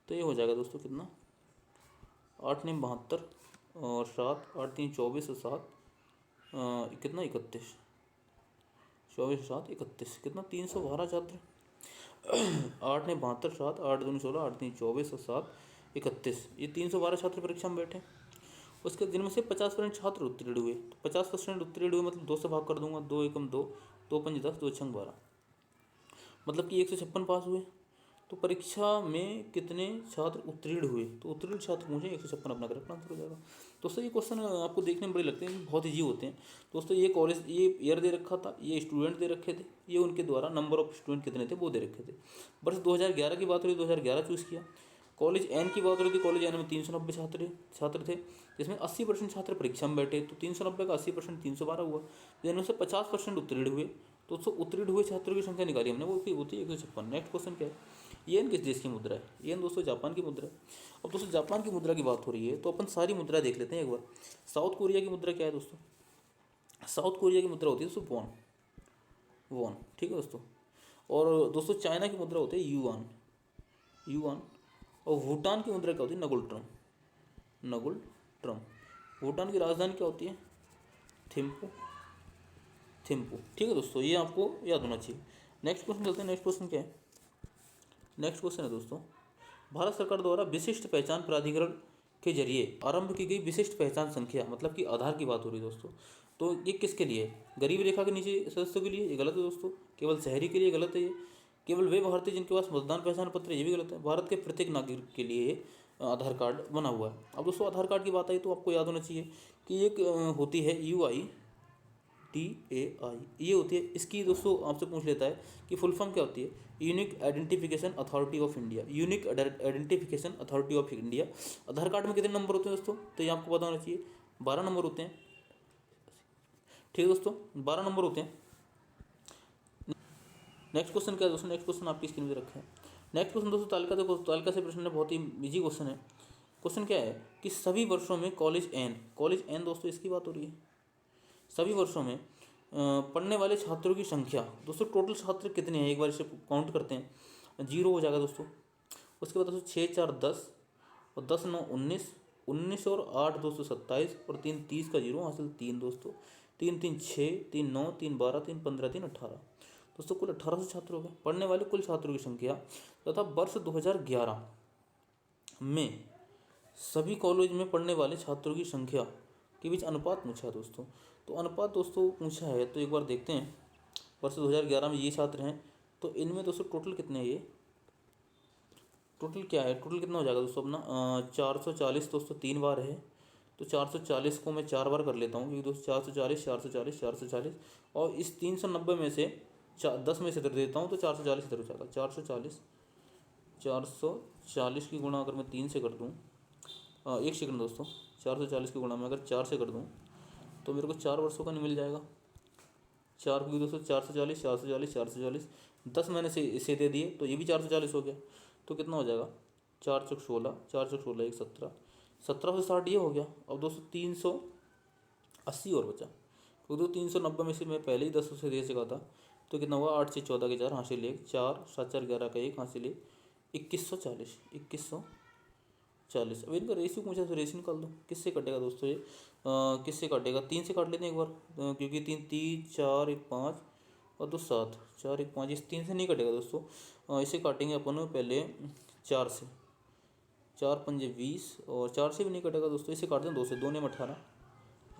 तो ये हो जाएगा दोस्तों कितना, 8 9 72 और 7 8 3 24 और 7 कितना 31, 24 7 31 कितना 312 छात्र। 8 ने 72 7 8 2 16 8 3 24 और 7 31, ये 312 छात्र परीक्षा में बैठे। उसके जिनमें से 50% छात्र उत्तीर्ण हुए, तो 50% उत्तीर्ण हुए मतलब 2 से भाग कर दूंगा, 2 एकम 2, 2 पंच 10, 2 छंग 12, मतलब कि 156 पास हुए। तो परीक्षा में कितने छात्र उत्तीर्ण हुए, तो उत्तीर्ण छात्र पूछे 156 अपना करेक्ट आंसर हो जाएगा। दोस्तों ये क्वेश्चन आपको देखने में बड़े लगते हैं, बहुत ईजी होते हैं दोस्तों। ये कॉलेज, ये ईयर दे रखा था, ये स्टूडेंट दे रखे थे, ये उनके द्वारा नंबर ऑफ स्टूडेंट कितने थे वो दे रखे थे। वर्ष 2011 की बात हो रही, 2011 चूज़ किया। कॉलेज एन की बात हो रही थी, कॉलेज एन में 390 छात्र थे, जिसमें 80% छात्र परीक्षा में बैठे, तो 390 का 80% 312 हुआ, जिनमें से 50% उत्तीर्ण हुए। तो उत्तीर्ण हुए छात्रों की संख्या निकाली हमने, वो होती है 156। नेक्स्ट क्वेश्चन क्या है, येन किस देश की मुद्रा है, येन दोस्तों जापान की मुद्रा है। अब दोस्तों जापान की मुद्रा की बात हो रही है तो अपन सारी मुद्रा देख लेते हैं एक बार। साउथ कोरिया की मुद्रा क्या है दोस्तों, साउथ कोरिया की मुद्रा होती है दोस्तों वॉन, ठीक है दोस्तों। और दोस्तों चाइना की मुद्रा होती है युआन। और भूटान की मुद्रा क्या होती है, नगुल ट्रम। भूटान की राजधानी क्या होती है, थिम्पू, ठीक है दोस्तों, ये आपको याद होना चाहिए। नेक्स्ट क्वेश्चन चलते हैं। नेक्स्ट क्वेश्चन क्या है, नेक्स्ट क्वेश्चन है दोस्तों, भारत सरकार द्वारा विशिष्ट पहचान प्राधिकरण के जरिए आरंभ की गई विशिष्ट पहचान संख्या, मतलब कि आधार की बात हो रही है दोस्तों। तो ये किसके लिए है? गरीब रेखा के नीचे सदस्यों के लिए, ये गलत है दोस्तों। केवल शहरी के लिए गलत है ये। केवल वे भारतीय जिनके पास मतदान पहचान पत्र है, ये भी गलत है। भारत के प्रत्येक नागरिक के लिए ये आधार कार्ड बना हुआ है। अब दोस्तों आधार कार्ड की बात आई तो आपको याद होना चाहिए कि एक होती है UIDAI, ये होती है। इसकी दोस्तों आपसे पूछ लेता है कि फुल फॉर्म क्या होती है? Unique identification authority of India. Unique identification authority of India. Aadhaar card में कितने नंबर होते हैं दोस्तों? तो ये आपको पता होना चाहिए, 12 नंबर होते हैं। ठीक है दोस्तों, 12 नंबर होते हैं। नेक्स्ट क्वेश्चन क्या है दोस्तों? नेक्स्ट क्वेश्चन आपकी स्क्रीन पे रखा है। नेक्स्ट क्वेश्चन दोस्तों तालिका देखो, तालिका से प्रश्न है, बहुत ही इजी क्वेश्चन है। क्वेश्चन क्या है कि सभी वर्षों में कॉलेज एन दोस्तों इसकी बात हो रही है। सभी वर्षों में पढ़ने वाले छात्रों की संख्या दोस्तों, टोटल छात्र कितने हैं एक बार इसे काउंट करते हैं। 0 हो जाएगा दोस्तों। उसके बाद दोस्तों 6 4 10 और 10 9 19, 19 और 8 दोस्तों 27 और 3 30 का 0 हासिल 3 दोस्तों। 3 3 6, 3 9, 3 12, 3 15, 3 18 दोस्तों, कुल 1800 छात्र हो गए। पढ़ने वाले कुल छात्रों की संख्या तथा वर्ष 2011 में सभी कॉलेज में पढ़ने वाले छात्रों की संख्या के बीच अनुपात पूछा है दोस्तों। तो अनुपात दोस्तों पूछा है, तो एक बार देखते हैं। वर्ष 2011 में ये छात्र हैं, तो इनमें दोस्तों टोटल कितने हैं? ये टोटल क्या है? टोटल कितना हो जाएगा दोस्तों अपना? 440 दोस्तों 3 बार है। तो 440 को मैं 4 बार कर लेता हूँ, क्योंकि दोस्तों 440 440 440 और इस 390 में से 10 में से इधर देता हूँ तो 440 इधर हो जाएगा। 440 की गुणा अगर मैं 3 से कर दूँ, एक सेकंड दोस्तों, 440 की गुणा में अगर 4 से कर दूँ तो मेरे को 4 वर्षों का नहीं मिल जाएगा। 4 क्योंकि दोस्तों 440 440 440, 10 मैंने से इसे दे दिए तो ये भी 440 हो गया। तो कितना हो जाएगा? 4 चौक 16, 4 चौक 16 1 17, 17 से 60 ये हो गया। अब दोस्तों 380 और बचा, क्योंकि 390 में से मैं पहले ही 10 से दे चुका था। तो कितना हुआ? 8 से 14 के 4 हासिल 1, 4 7 4 11 का 1 हासिल 1, 2140 2140। अब इनका रेशियो पूछा तो रेशियो निकाल दो। किससे कटेगा दोस्तों ये? किससे काटेगा? 3 से काट लेते हैं एक बार, क्योंकि 3 3 4 1 5 और 2 7, 4 1 5, इस 3 से नहीं कटेगा दोस्तों। इसे काटेंगे अपन पहले 4 से, 4 पंजे 20 और 4 से भी नहीं कटेगा दोस्तों। इसे काटते हैं 2 से, 2 ने 18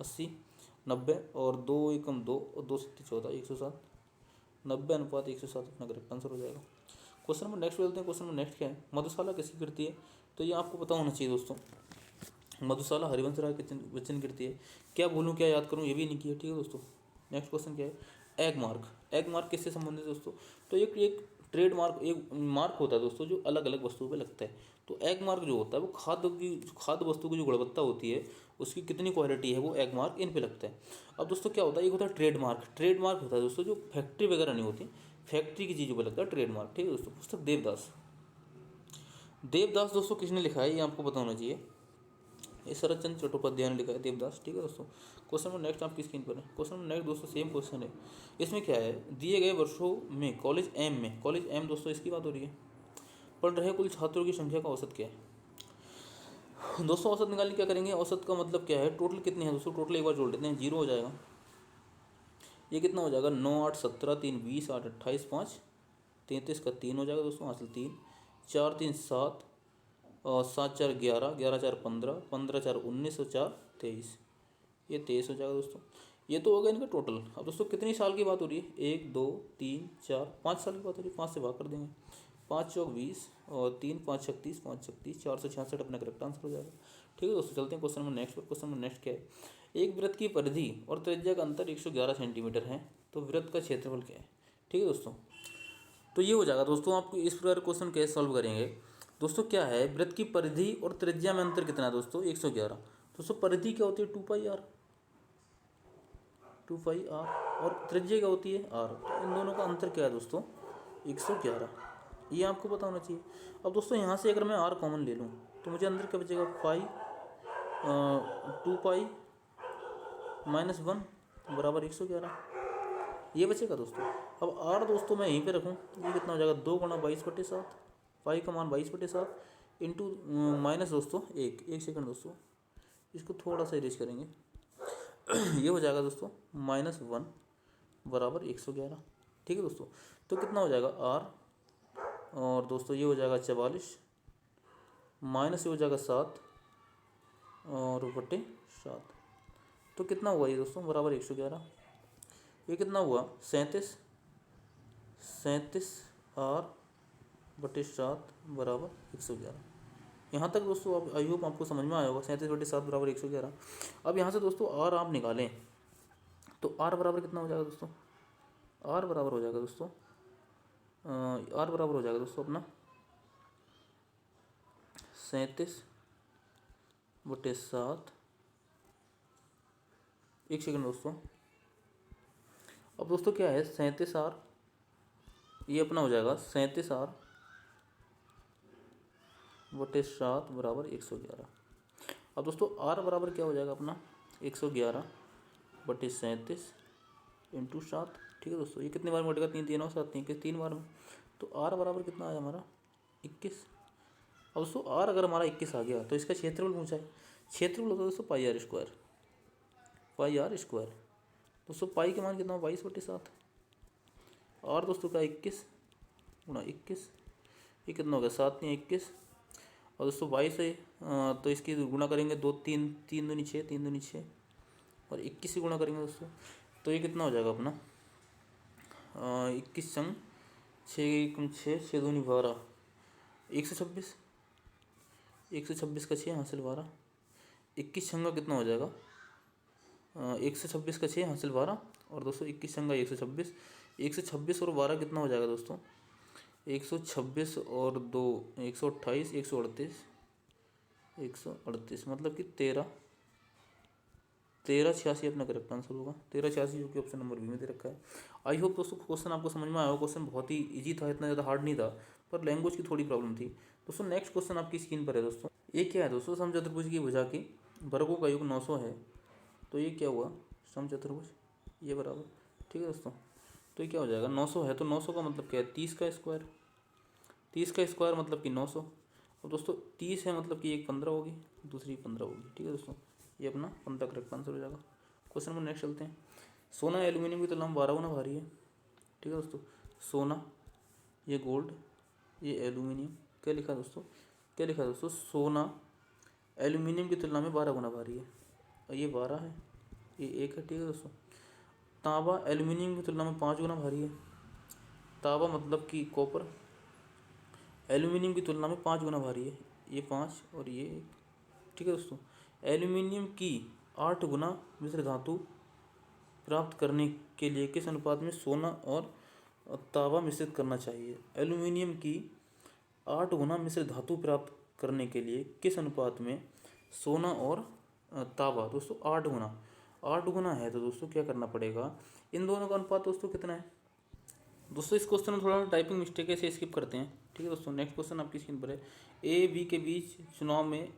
80 90 और 2 एकम 2 और 2 7 14 107, 90 अनुपात 107 अपना करेक्ट आंसर हो जाएगा। क्वेश्चन नंबर नेक्स्ट बोलते हैं। क्वेश्चन नंबर नेक्स्ट क्या है? मधुशाला किसकी कृति है? तो ये आपको पता होना चाहिए दोस्तों। मधुशाला हरिवंश राय बच्चन कृति है। क्या बोलूँ क्या याद करूँ ये भी नहीं किया। ठीक है दोस्तों, नेक्स्ट क्वेश्चन क्या है? Egg mark. एग मार्क किससे संबंधित है दोस्तों? तो एक ट्रेड मार्क, एक मार्क होता है दोस्तों जो अलग अलग वस्तुओं पे लगता है। तो एग मार्क जो होता है वो खाद्य वस्तु की जो गुणवत्ता होती है, उसकी कितनी क्वालिटी है, वो एग मार्क इन पे लगता है। अब दोस्तों क्या होता है? एक होता है ट्रेड मार्क। ट्रेड मार्क होता है दोस्तों जो फैक्ट्री वगैरह नहीं होती, फैक्ट्री की चीज़ों पर लगता है ट्रेड मार्क। ठीक है दोस्तों। पुस्तक देवदास। देवदास दोस्तों किसने लिखा है ये आपको पता होना चाहिए। ये शरद चंद्र चट्टोपाध्याय ने लिखा है देवदास। ठीक है दोस्तों। क्वेश्चन नंबर नेक्स्ट आपकी स्क्रीन पर है। क्वेश्चन नंबर नेक्स्ट दोस्तों सेम क्वेश्चन है। इसमें क्या है? दिए गए वर्षों में कॉलेज एम दोस्तों इसकी बात हो रही है, पढ़ रहे कुल छात्रों की संख्या का औसत क्या है दोस्तों? औसत निकालने क्या करेंगे? औसत का मतलब क्या है? टोटल कितने हैं दोस्तों? टोटल एक बार जोड़ लेते हैं, 0 हो जाएगा। ये कितना हो जाएगा? 9 8 17 3 20 8 28 5 33 का 3 हो जाएगा दोस्तों हासिल 3, 4 3 7 और 7 4 11, 11 4 15, 15 4 19 और 4 23, ये 23 हो जाएगा दोस्तों। ये तो हो गया इनका टोटल। अब दोस्तों कितनी साल की बात हो रही है? 1 2 3 4 5 साल की बात हो रही है। 5 से भाग कर देंगे, 5 चौक 20 और 3 5 36, 5 36 466 अपना करेक्ट आंसर हो जाएगा। ठीक है दोस्तों, चलते हैं क्वेश्चन नंबर नेक्स्ट पर। क्वेश्चन नंबर नेक्स्ट क्या है? एक वृत्त की परिधि और त्रिज्या का अंतर 111 सेंटीमीटर है, तो वृत्त का क्षेत्रफल क्या है? ठीक है दोस्तों, तो ये हो जाएगा दोस्तों। आपको इस प्रकार क्वेश्चन कैसे सॉल्व करेंगे दोस्तों? क्या है? वृत्त की परिधि और त्रिज्या में अंतर कितना है दोस्तों? 111। दोस्तों परिधि क्या होती है? 2πr, 2πr और त्रिज्या क्या होती है? r। तो इन दोनों का अंतर क्या है दोस्तों? 111। ये आपको पता होना चाहिए। अब दोस्तों यहाँ से अगर मैं r कॉमन ले लूँ तो मुझे अंदर क्या बचेगा? 2π -1 बराबर 111, ये बचेगा दोस्तों। अब r दोस्तों मैं यहीं पे रखूँ, ये कितना हो जाएगा? 2 गुणा 22/7, पाई का मान 22/7 इंटू माइनस दोस्तों 1 सेकंड दोस्तों, इसको थोड़ा सा इरेज करेंगे। ये हो जाएगा दोस्तों -1 बराबर 111। ठीक है दोस्तों, तो कितना हो जाएगा? r और दोस्तों ये हो जाएगा 44 माइनस ये हो जाएगा 7 और बटे 7। तो कितना हुआ ये दोस्तों, बराबर 111। ये कितना हुआ 37 आर बटे 7 बराबर 111। यहाँ तक दोस्तों अब आई होप आपको समझ में आया होगा। 37/7 बराबर 111। अब यहाँ से दोस्तों आर आप निकालें तो आर बराबर कितना हो जाएगा दोस्तों, आर बराबर हो जाएगा दोस्तों, आर बराबर हो जाएगा दोस्तों अपना 37/7। एक सेकंड दोस्तों। अब दोस्तों क्या है 37 आर, ये अपना हो जाएगा 37 आर बटे 7 बराबर 111। अब दोस्तों आर बराबर क्या हो जाएगा अपना 111 बटे 37 इंटू 7। ठीक है दोस्तों, ये कितनी बार में घटेगा, 3 3 और 7 3 के 3 बार में। तो आर बराबर कितना आया हमारा 21। अब दोस्तों आर अगर हमारा 21 आ गया तो इसका क्षेत्रफल पूछा है। क्षेत्रफल होता है दोस्तों pi r square, pi r square. दोस्तों पाई के मान कितना 22/7। और दोस्तों का 21 गुणा 21, ये कितना हो गया 7 नहीं 21। और दोस्तों 22 है तो इसकी गुणा करेंगे 2 3 3 दूनी 6 3 दूनी 6 और 21 से गुणा करेंगे दोस्तों। तो ये कितना हो जाएगा अपना 21 संग 6 6 6 दूनी 12 126, 126 का 6 हासिल 12। 21 छंगा कितना हो जाएगा 126 का 6 हासिल 12। और दोस्तों 21 छंगा 126, 126 और 12 कितना हो जाएगा दोस्तों 126 और 2 128, 138, 138 मतलब कि 1386 अपना करेक्ट आंसर होगा। 1386 जो कि ऑप्शन नंबर बी में दे रखा है। आई होप दोस्तों क्वेश्चन आपको समझ में आया हो। क्वेश्चन बहुत ही इजी था, इतना ज़्यादा हार्ड नहीं था, पर लैंग्वेज की थोड़ी प्रॉब्लम थी। दोस्तों नेक्स्ट क्वेश्चन आपकी स्क्रीन पर है दोस्तों। ये क्या है दोस्तों, समचतुर्भुज की भुजा के वर्गों का योग 900 है। तो ये क्या हुआ समचतुर्भुज, ये बराबर, ठीक है दोस्तों। तो ये क्या हो जाएगा 900 है तो 900 का मतलब क्या है 30 का स्क्वायर, 30 का स्क्वायर मतलब कि 900। और दोस्तों 30 है मतलब कि एक 15 होगी, दूसरी 15 होगी। ठीक है दोस्तों, ये अपना 15 करेक्ट आंसर हो जाएगा। क्वेश्चन नंबर नेक्स्ट चलते हैं। सोना एल्यूमिनियम की तुलना में 12 गुना भारी है। ठीक है दोस्तों, सोना, ये गोल्ड, ये एल्यूमिनियम। क्या लिखा दोस्तों, क्या लिखा दोस्तों, सोना एल्यूमिनियम की तुलना में 12 गुना भारी है। और ये 12 है, ये 1 है। ठीक है दोस्तों, तांबा एल्यूमिनियम की तुलना में 5 गुना भारी है। तांबा मतलब कि कॉपर एल्यूमिनियम की तुलना में 5 गुना भारी है। ये 5 और ये 1। ठीक है दोस्तों, एल्यूमिनियम की 8 गुना मिश्र धातु प्राप्त करने के लिए किस अनुपात में सोना और तांबा मिश्रित करना चाहिए। एल्यूमिनियम की 8 गुना मिश्र धातु प्राप्त करने के लिए किस अनुपात में सोना और तांबा। दोस्तों 8 गुना, 8 गुना है तो दोस्तों क्या करना पड़ेगा, इन दोनों का अनुपात दोस्तों कितना है। दोस्तों इस क्वेश्चन में थोड़ा टाइपिंग मिस्टेक है, इसे स्किप करते हैं। ठीक है दोस्तों, नेक्स्ट क्वेश्चन आपकी स्क्रीन पर है। ए बी के बीच चुनाव में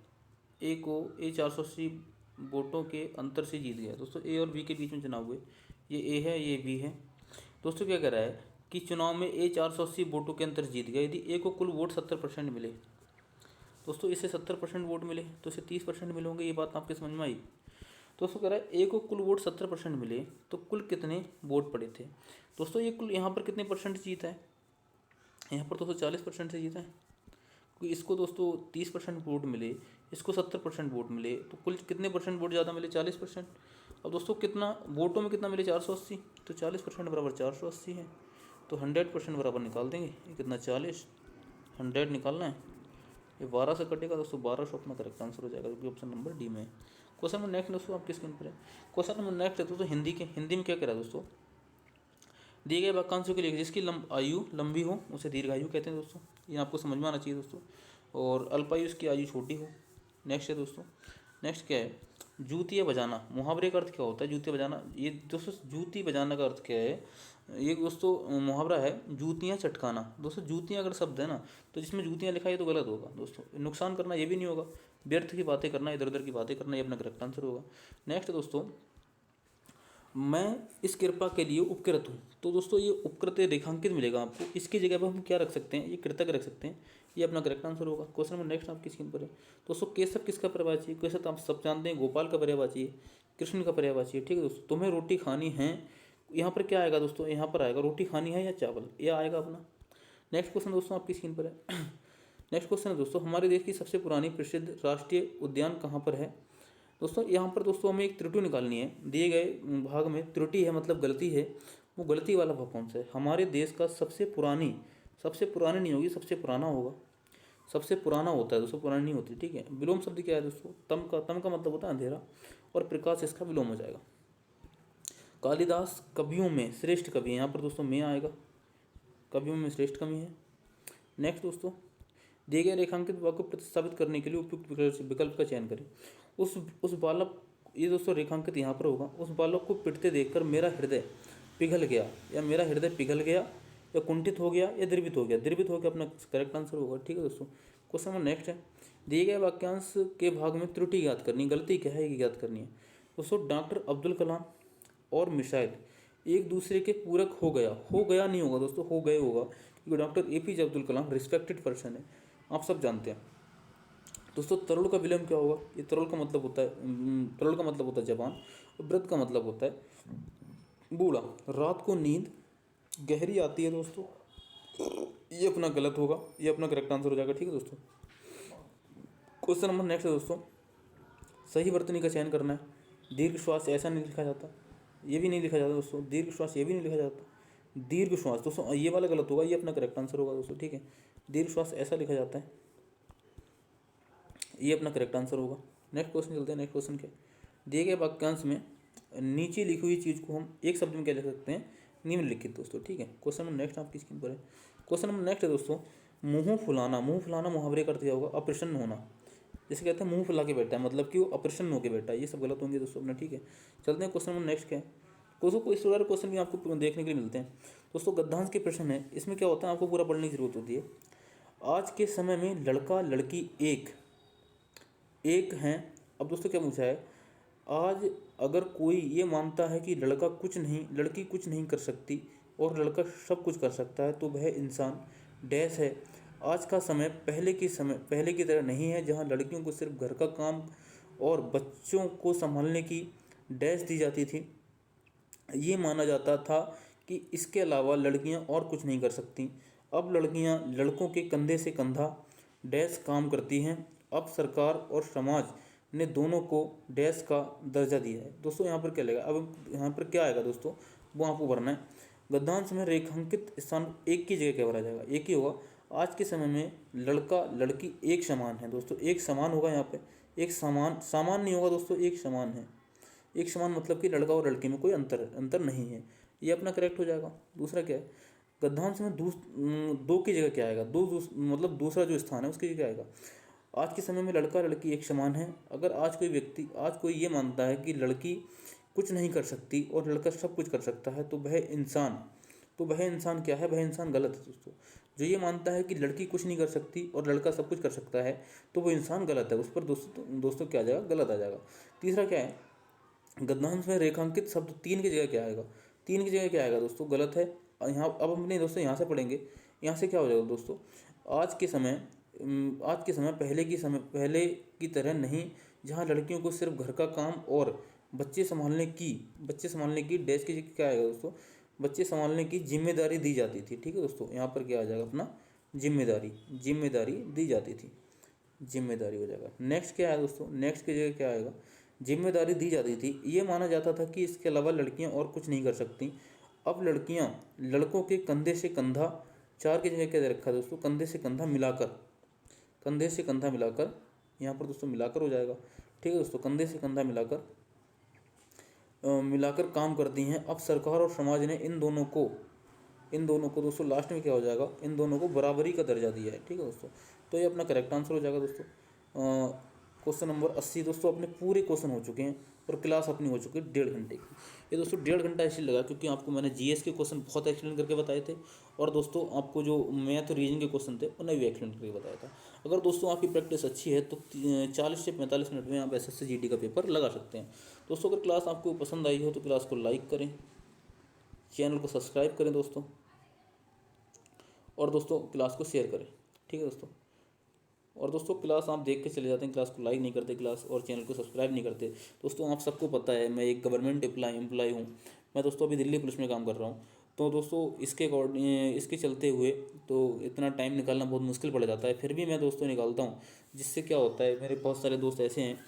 ए को ए 480 वोटों के अंतर से जीत गया। दोस्तों ए और बी के बीच में चुनाव हुए, ये ए है ये बी है। दोस्तों क्या कह रहा है कि चुनाव में ए 480 वोटों के अंतर जीत गया। यदि ए को कुल वोट 70% मिले, दोस्तों इसे 70% वोट मिले तो इसे 30% मिले होंगे। ये बात आपके समझ में आई। दोस्तों कह रहा है ए को कुल वोट 70% मिले तो कुल कितने वोट पड़े थे। दोस्तों ये कुल यहाँ पर कितने परसेंट जीता है, यहाँ पर दोस्तों 40% से जीता है। क्योंकि इसको दोस्तों 30% वोट मिले, इसको 70% वोट मिले, तो कुल कितने परसेंट वोट ज़्यादा मिले 40%। अब दोस्तों कितना वोटों में कितना मिले 480, तो 40% बराबर 480 है। तो 100% बराबर निकाल देंगे। ये कितना 40, 100 निकालना है, ये 12 से कटेगा दोस्तों, 1200 अपना करेक्ट आंसर हो जाएगा, क्योंकि ऑप्शन नंबर डी में है। क्वेश्चन नंबर नेक्स्ट दोस्तों आपकी स्क्रीन पर है। क्वेश्चन नंबर नेक्स्ट है दोस्तों हिंदी के। हिंदी में क्या कह रहा है दोस्तों, दिए गए वाक्यांशों के लिए जिसकी आयु लंबी हो उसे दीर्घायु कहते हैं। दोस्तों ये आपको समझ में आना चाहिए दोस्तों। और अल्पायु उसकी आयु छोटी हो। नेक्स्ट है दोस्तों, नेक्स्ट क्या है, जूतियाँ बजाना। मुहावरे का अर्थ क्या होता है जूतियाँ बजाना। ये दोस्तों जूती बजाना का अर्थ क्या है, ये दोस्तों मुहावरा है जूतियाँ चटकाना। दोस्तों जूतियाँ अगर शब्द है ना तो जिसमें जूतियाँ लिखा है तो गलत होगा दोस्तों। नुकसान करना ये भी नहीं होगा, व्यर्थ की बातें करना, इधर उधर की बातें करना, ये अपना करेक्ट आंसर होगा। नेक्स्ट दोस्तों, मैं इस कृपा के लिए उपकृत हूँ। तो दोस्तों ये उपकृत रेखांकित मिलेगा आपको, इसकी जगह पर हम क्या रख सकते हैं, ये कृतक रख सकते हैं, ये अपना करेक्ट आंसर होगा। क्वेश्चन नंबर नेक्स्ट आपकी स्क्रीन पर है। दोस्तों केशव किसका पर्यायवाची है। केशव आप सब जानते हैं गोपाल का पर्यायवाची है, कृष्ण का पर्यायवाची है। ठीक है दोस्तों, तुम्हें रोटी खानी है, यहाँ पर क्या आएगा दोस्तों, यहाँ पर आएगा रोटी खानी है या चावल, यह आएगा अपना। नेक्स्ट क्वेश्चन दोस्तों आपकी स्क्रीन पर है। नेक्स्ट क्वेश्चन है दोस्तों, हमारे देश की सबसे पुरानी प्रसिद्ध राष्ट्रीय उद्यान कहाँ पर है। दोस्तों यहाँ पर दोस्तों हमें एक त्रुटि निकालनी है। दिए गए भाग में त्रुटि है मतलब गलती है, वो गलती वाला भाग कौन सा है? हमारे देश का सबसे पुरानी नहीं होगी, सबसे पुराना होगा। सबसे पुराना होता है दोस्तों, पुरानी नहीं होती, ठीक है। विलोम शब्द क्या है दोस्तों? तम का मतलब होता है अंधेरा, और प्रकाश इसका विलोम हो जाएगा। कालिदास कवियों में श्रेष्ठ कवि है, यहाँ पर दोस्तों में आएगा, कवियों में श्रेष्ठ कवि है। नेक्स्ट दोस्तों, दिए गए रेखांकित भाग को प्रतिस्थापित करने के लिए उपयुक्त विकल्प का चयन करें। उस बालक, ये दोस्तों रेखांकित यहाँ पर होगा, उस बालक को पिटते देखकर मेरा हृदय पिघल गया, या मेरा हृदय पिघल गया, या कुंठित हो गया, या द्रवित हो गया। द्रवित हो गया अपना करेक्ट आंसर होगा, ठीक है दोस्तों। क्वेश्चन नंबर नेक्स्ट है, दिए गए वाक्यांश के भाग में त्रुटि याद करनी, गलती क्या है ये याद करनी है। दोस्तों डॉक्टर अब्दुल कलाम और मिसाइल एक दूसरे के पूरक हो गया नहीं होगा दोस्तों, हो गए होगा, क्योंकि doctor APJ Abdul Kalam respected person है, आप सब जानते हैं। दोस्तों तरुण का विलोम क्या होगा? ये तरुण का मतलब होता है जवान, और वृद्ध का मतलब होता है बूढ़ा। रात को नींद गहरी आती है दोस्तों, ये अपना गलत होगा, ये अपना करेक्ट आंसर हो जाएगा, ठीक है दोस्तों। क्वेश्चन नंबर नेक्स्ट है दोस्तों, सही वर्तनी का चयन करना है। दीर्घ श्वास ऐसा नहीं लिखा जाता, ये भी नहीं लिखा जाता दोस्तों, दीर्घ श्वास ये भी नहीं लिखा जाता। दीर्घ श्वास दोस्तों ये वाला गलत होगा, ये अपना करेक्ट आंसर होगा दोस्तों, ठीक है। दीर्घ श्वास ऐसा लिखा जाता है, ये अपना करेक्ट आंसर होगा। नेक्स्ट क्वेश्चन चलते हैं। नेक्स्ट क्वेश्चन क्या, दिए गए वाक्यांश में नीचे लिखी हुई चीज़ को हम एक शब्द में क्या लिख सकते हैं? निम्नलिखित दोस्तों, ठीक है। क्वेश्चन नंबर नेक्स्ट आपकी स्क्रीन पर है। क्वेश्चन नंबर नेक्स्ट है दोस्तों, मुँह फुलाना मुहावरे का अर्थ क्या होगा? अप्रसन्न होना, जैसे कहते हैं मुंह फुला के बैठा है, मतलब कि वो अप्रसन्न होकर बैठा है, ये सब गलत होंगे दोस्तों अपना, ठीक है। चलते हैं क्वेश्चन नंबर नेक्स्ट क्या है। दोस्तों को इस प्रकार क्वेश्चन भी आपको देखने के लिए मिलते हैं दोस्तों। गद्यांश के प्रश्न है, इसमें क्या होता है आपको पूरा पढ़ने की जरूरत होती है। आज के समय में लड़का लड़की एक हैं। अब दोस्तों क्या पूछा है, आज अगर कोई ये मानता है कि लड़की कुछ नहीं कर सकती और लड़का सब कुछ कर सकता है, तो वह इंसान डैश है। आज का समय पहले की तरह नहीं है, जहां लड़कियों को सिर्फ घर का काम और बच्चों को संभालने की डैश दी जाती थी। ये माना जाता था कि इसके अलावा लड़कियां और कुछ नहीं कर सकती। अब लड़कियां लड़कों के कंधे से कंधा डैश काम करती हैं। अब सरकार और समाज ने दोनों को डैश का दर्जा दिया है। दोस्तों यहाँ पर क्या लगेगा? अब यहाँ पर क्या आएगा दोस्तों, वो आपको भरना है। गद्यांश में रेखांकित स्थान एक की जगह क्या भरा जाएगा? एक ही होगा। आज के समय में लड़का लड़की एक समान है दोस्तों, एक समान होगा यहाँ पे, एक समान नहीं होगा दोस्तों, एक समान है। एक समान मतलब कि लड़का और लड़की में कोई अंतर नहीं है, ये अपना करेक्ट हो जाएगा। दूसरा क्या है, गद्यांश में दो की जगह क्या आएगा? मतलब दूसरा जो स्थान है उसकी जगह आएगा। आज के समय में लड़का लड़की एक समान है। अगर आज कोई ये मानता है कि लड़की कुछ नहीं कर सकती और लड़का सब कुछ कर सकता है, तो वह इंसान क्या है? वह इंसान गलत है दोस्तों। जो ये मानता है कि लड़की कुछ नहीं कर सकती और लड़का सब कुछ कर सकता है, तो वो इंसान गलत है, उस पर दोस्तों क्या आ जाएगा? गलत आ जाएगा। तीसरा क्या है, गद्यांश में रेखांकित शब्द तीन की जगह क्या आएगा? तीन की जगह क्या आएगा दोस्तों? गलत है। यहाँ अब हम नहीं दोस्तों यहाँ से पढ़ेंगे, यहाँ से क्या हो जाएगा दोस्तों, आज के समय पहले की तरह नहीं, जहाँ लड़कियों को सिर्फ घर का काम और बच्चे संभालने की डैश की जगह क्या आएगा दोस्तों? बच्चे संभालने की जिम्मेदारी दी जाती थी, ठीक है दोस्तों। यहाँ पर क्या आ जाएगा अपना? जिम्मेदारी दी जाती थी, जिम्मेदारी हो जाएगा। नेक्स्ट क्या है दोस्तों? नेक्स्ट की जगह क्या आएगा? जिम्मेदारी दी जाती थी। ये माना जाता था कि इसके अलावा लड़कियां और कुछ नहीं कर सकती। अब लड़कियां लड़कों के कंधे से कंधा, चार की जगह क्या दे रखा है दोस्तों? कंधे से कंधा मिलाकर, यहाँ पर दोस्तों मिलाकर हो जाएगा, ठीक है दोस्तों। कंधे से कंधा मिलाकर काम करती हैं। अब सरकार और समाज ने इन दोनों को दोस्तों लास्ट में क्या हो जाएगा? इन दोनों को बराबरी का दर्जा दिया है, ठीक है दोस्तों। तो ये अपना करेक्ट आंसर हो जाएगा दोस्तों। क्वेश्चन नंबर 80 दोस्तों अपने पूरे क्वेश्चन हो चुके हैं और क्लास अपनी हो चुकी है 1.5 घंटे की। ये दोस्तों 1.5 घंटा इसलिए लगा क्योंकि आपको मैंने जीएस के क्वेश्चन बहुत एक्सप्लेन करके बताए थे, और दोस्तों आपको जो मैथ और रीजनिंग के क्वेश्चन थे उन्हें भी एक्सप्लेन करके बताया था। अगर दोस्तों आपकी प्रैक्टिस अच्छी है तो 40 से 45 मिनट में आप SSC GD का पेपर लगा सकते हैं। दोस्तों अगर क्लास आपको पसंद आई हो तो क्लास को लाइक करें, चैनल को सब्सक्राइब करें दोस्तों, और दोस्तों क्लास को शेयर करें, ठीक है दोस्तों। और दोस्तों क्लास आप देख के चले जाते हैं, क्लास को लाइक नहीं करते, क्लास और चैनल को सब्सक्राइब नहीं करते। दोस्तों आप सबको पता है मैं एक गवर्नमेंट एम्प्लॉय हूँ। मैं दोस्तों अभी दिल्ली पुलिस में काम कर रहा हूँ। तो दोस्तों इसके चलते हुए तो इतना टाइम निकालना बहुत मुश्किल पड़ जाता है, फिर भी मैं दोस्तों निकालता हूँ। जिससे क्या होता है, मेरे बहुत सारे दोस्त ऐसे हैं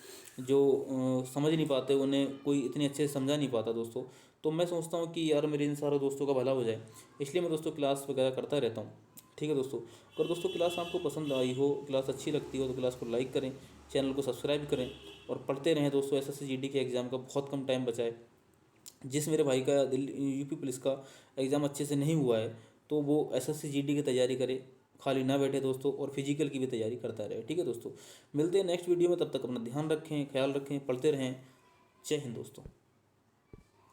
जो समझ नहीं पाते, उन्हें कोई इतनी अच्छे से समझा नहीं पाता दोस्तों। तो मैं सोचता हूँ कि यार मेरे इन सारे दोस्तों का भला हो जाए, इसलिए मैं दोस्तों क्लास वगैरह करता रहता हूँ। ठीक है दोस्तों, अगर दोस्तों क्लास आपको पसंद आई हो, क्लास अच्छी लगती हो, तो क्लास को लाइक करें, चैनल को सब्सक्राइब करें और पढ़ते रहें दोस्तों। एसएससी जीडी के एग्ज़ाम का बहुत कम टाइम बचा है। जिस मेरे भाई का दिल्ली यूपी पुलिस का एग्ज़ाम अच्छे से नहीं हुआ है, तो वो एसएससी जीडी की तैयारी करे, खाली ना बैठे दोस्तों, और फिजिकल की भी तैयारी करता रहे। ठीक है दोस्तों, मिलते हैं नेक्स्ट वीडियो में, तब तक अपना ध्यान रखें, ख्याल रखें, पढ़ते रहें। जय हिंद दोस्तों।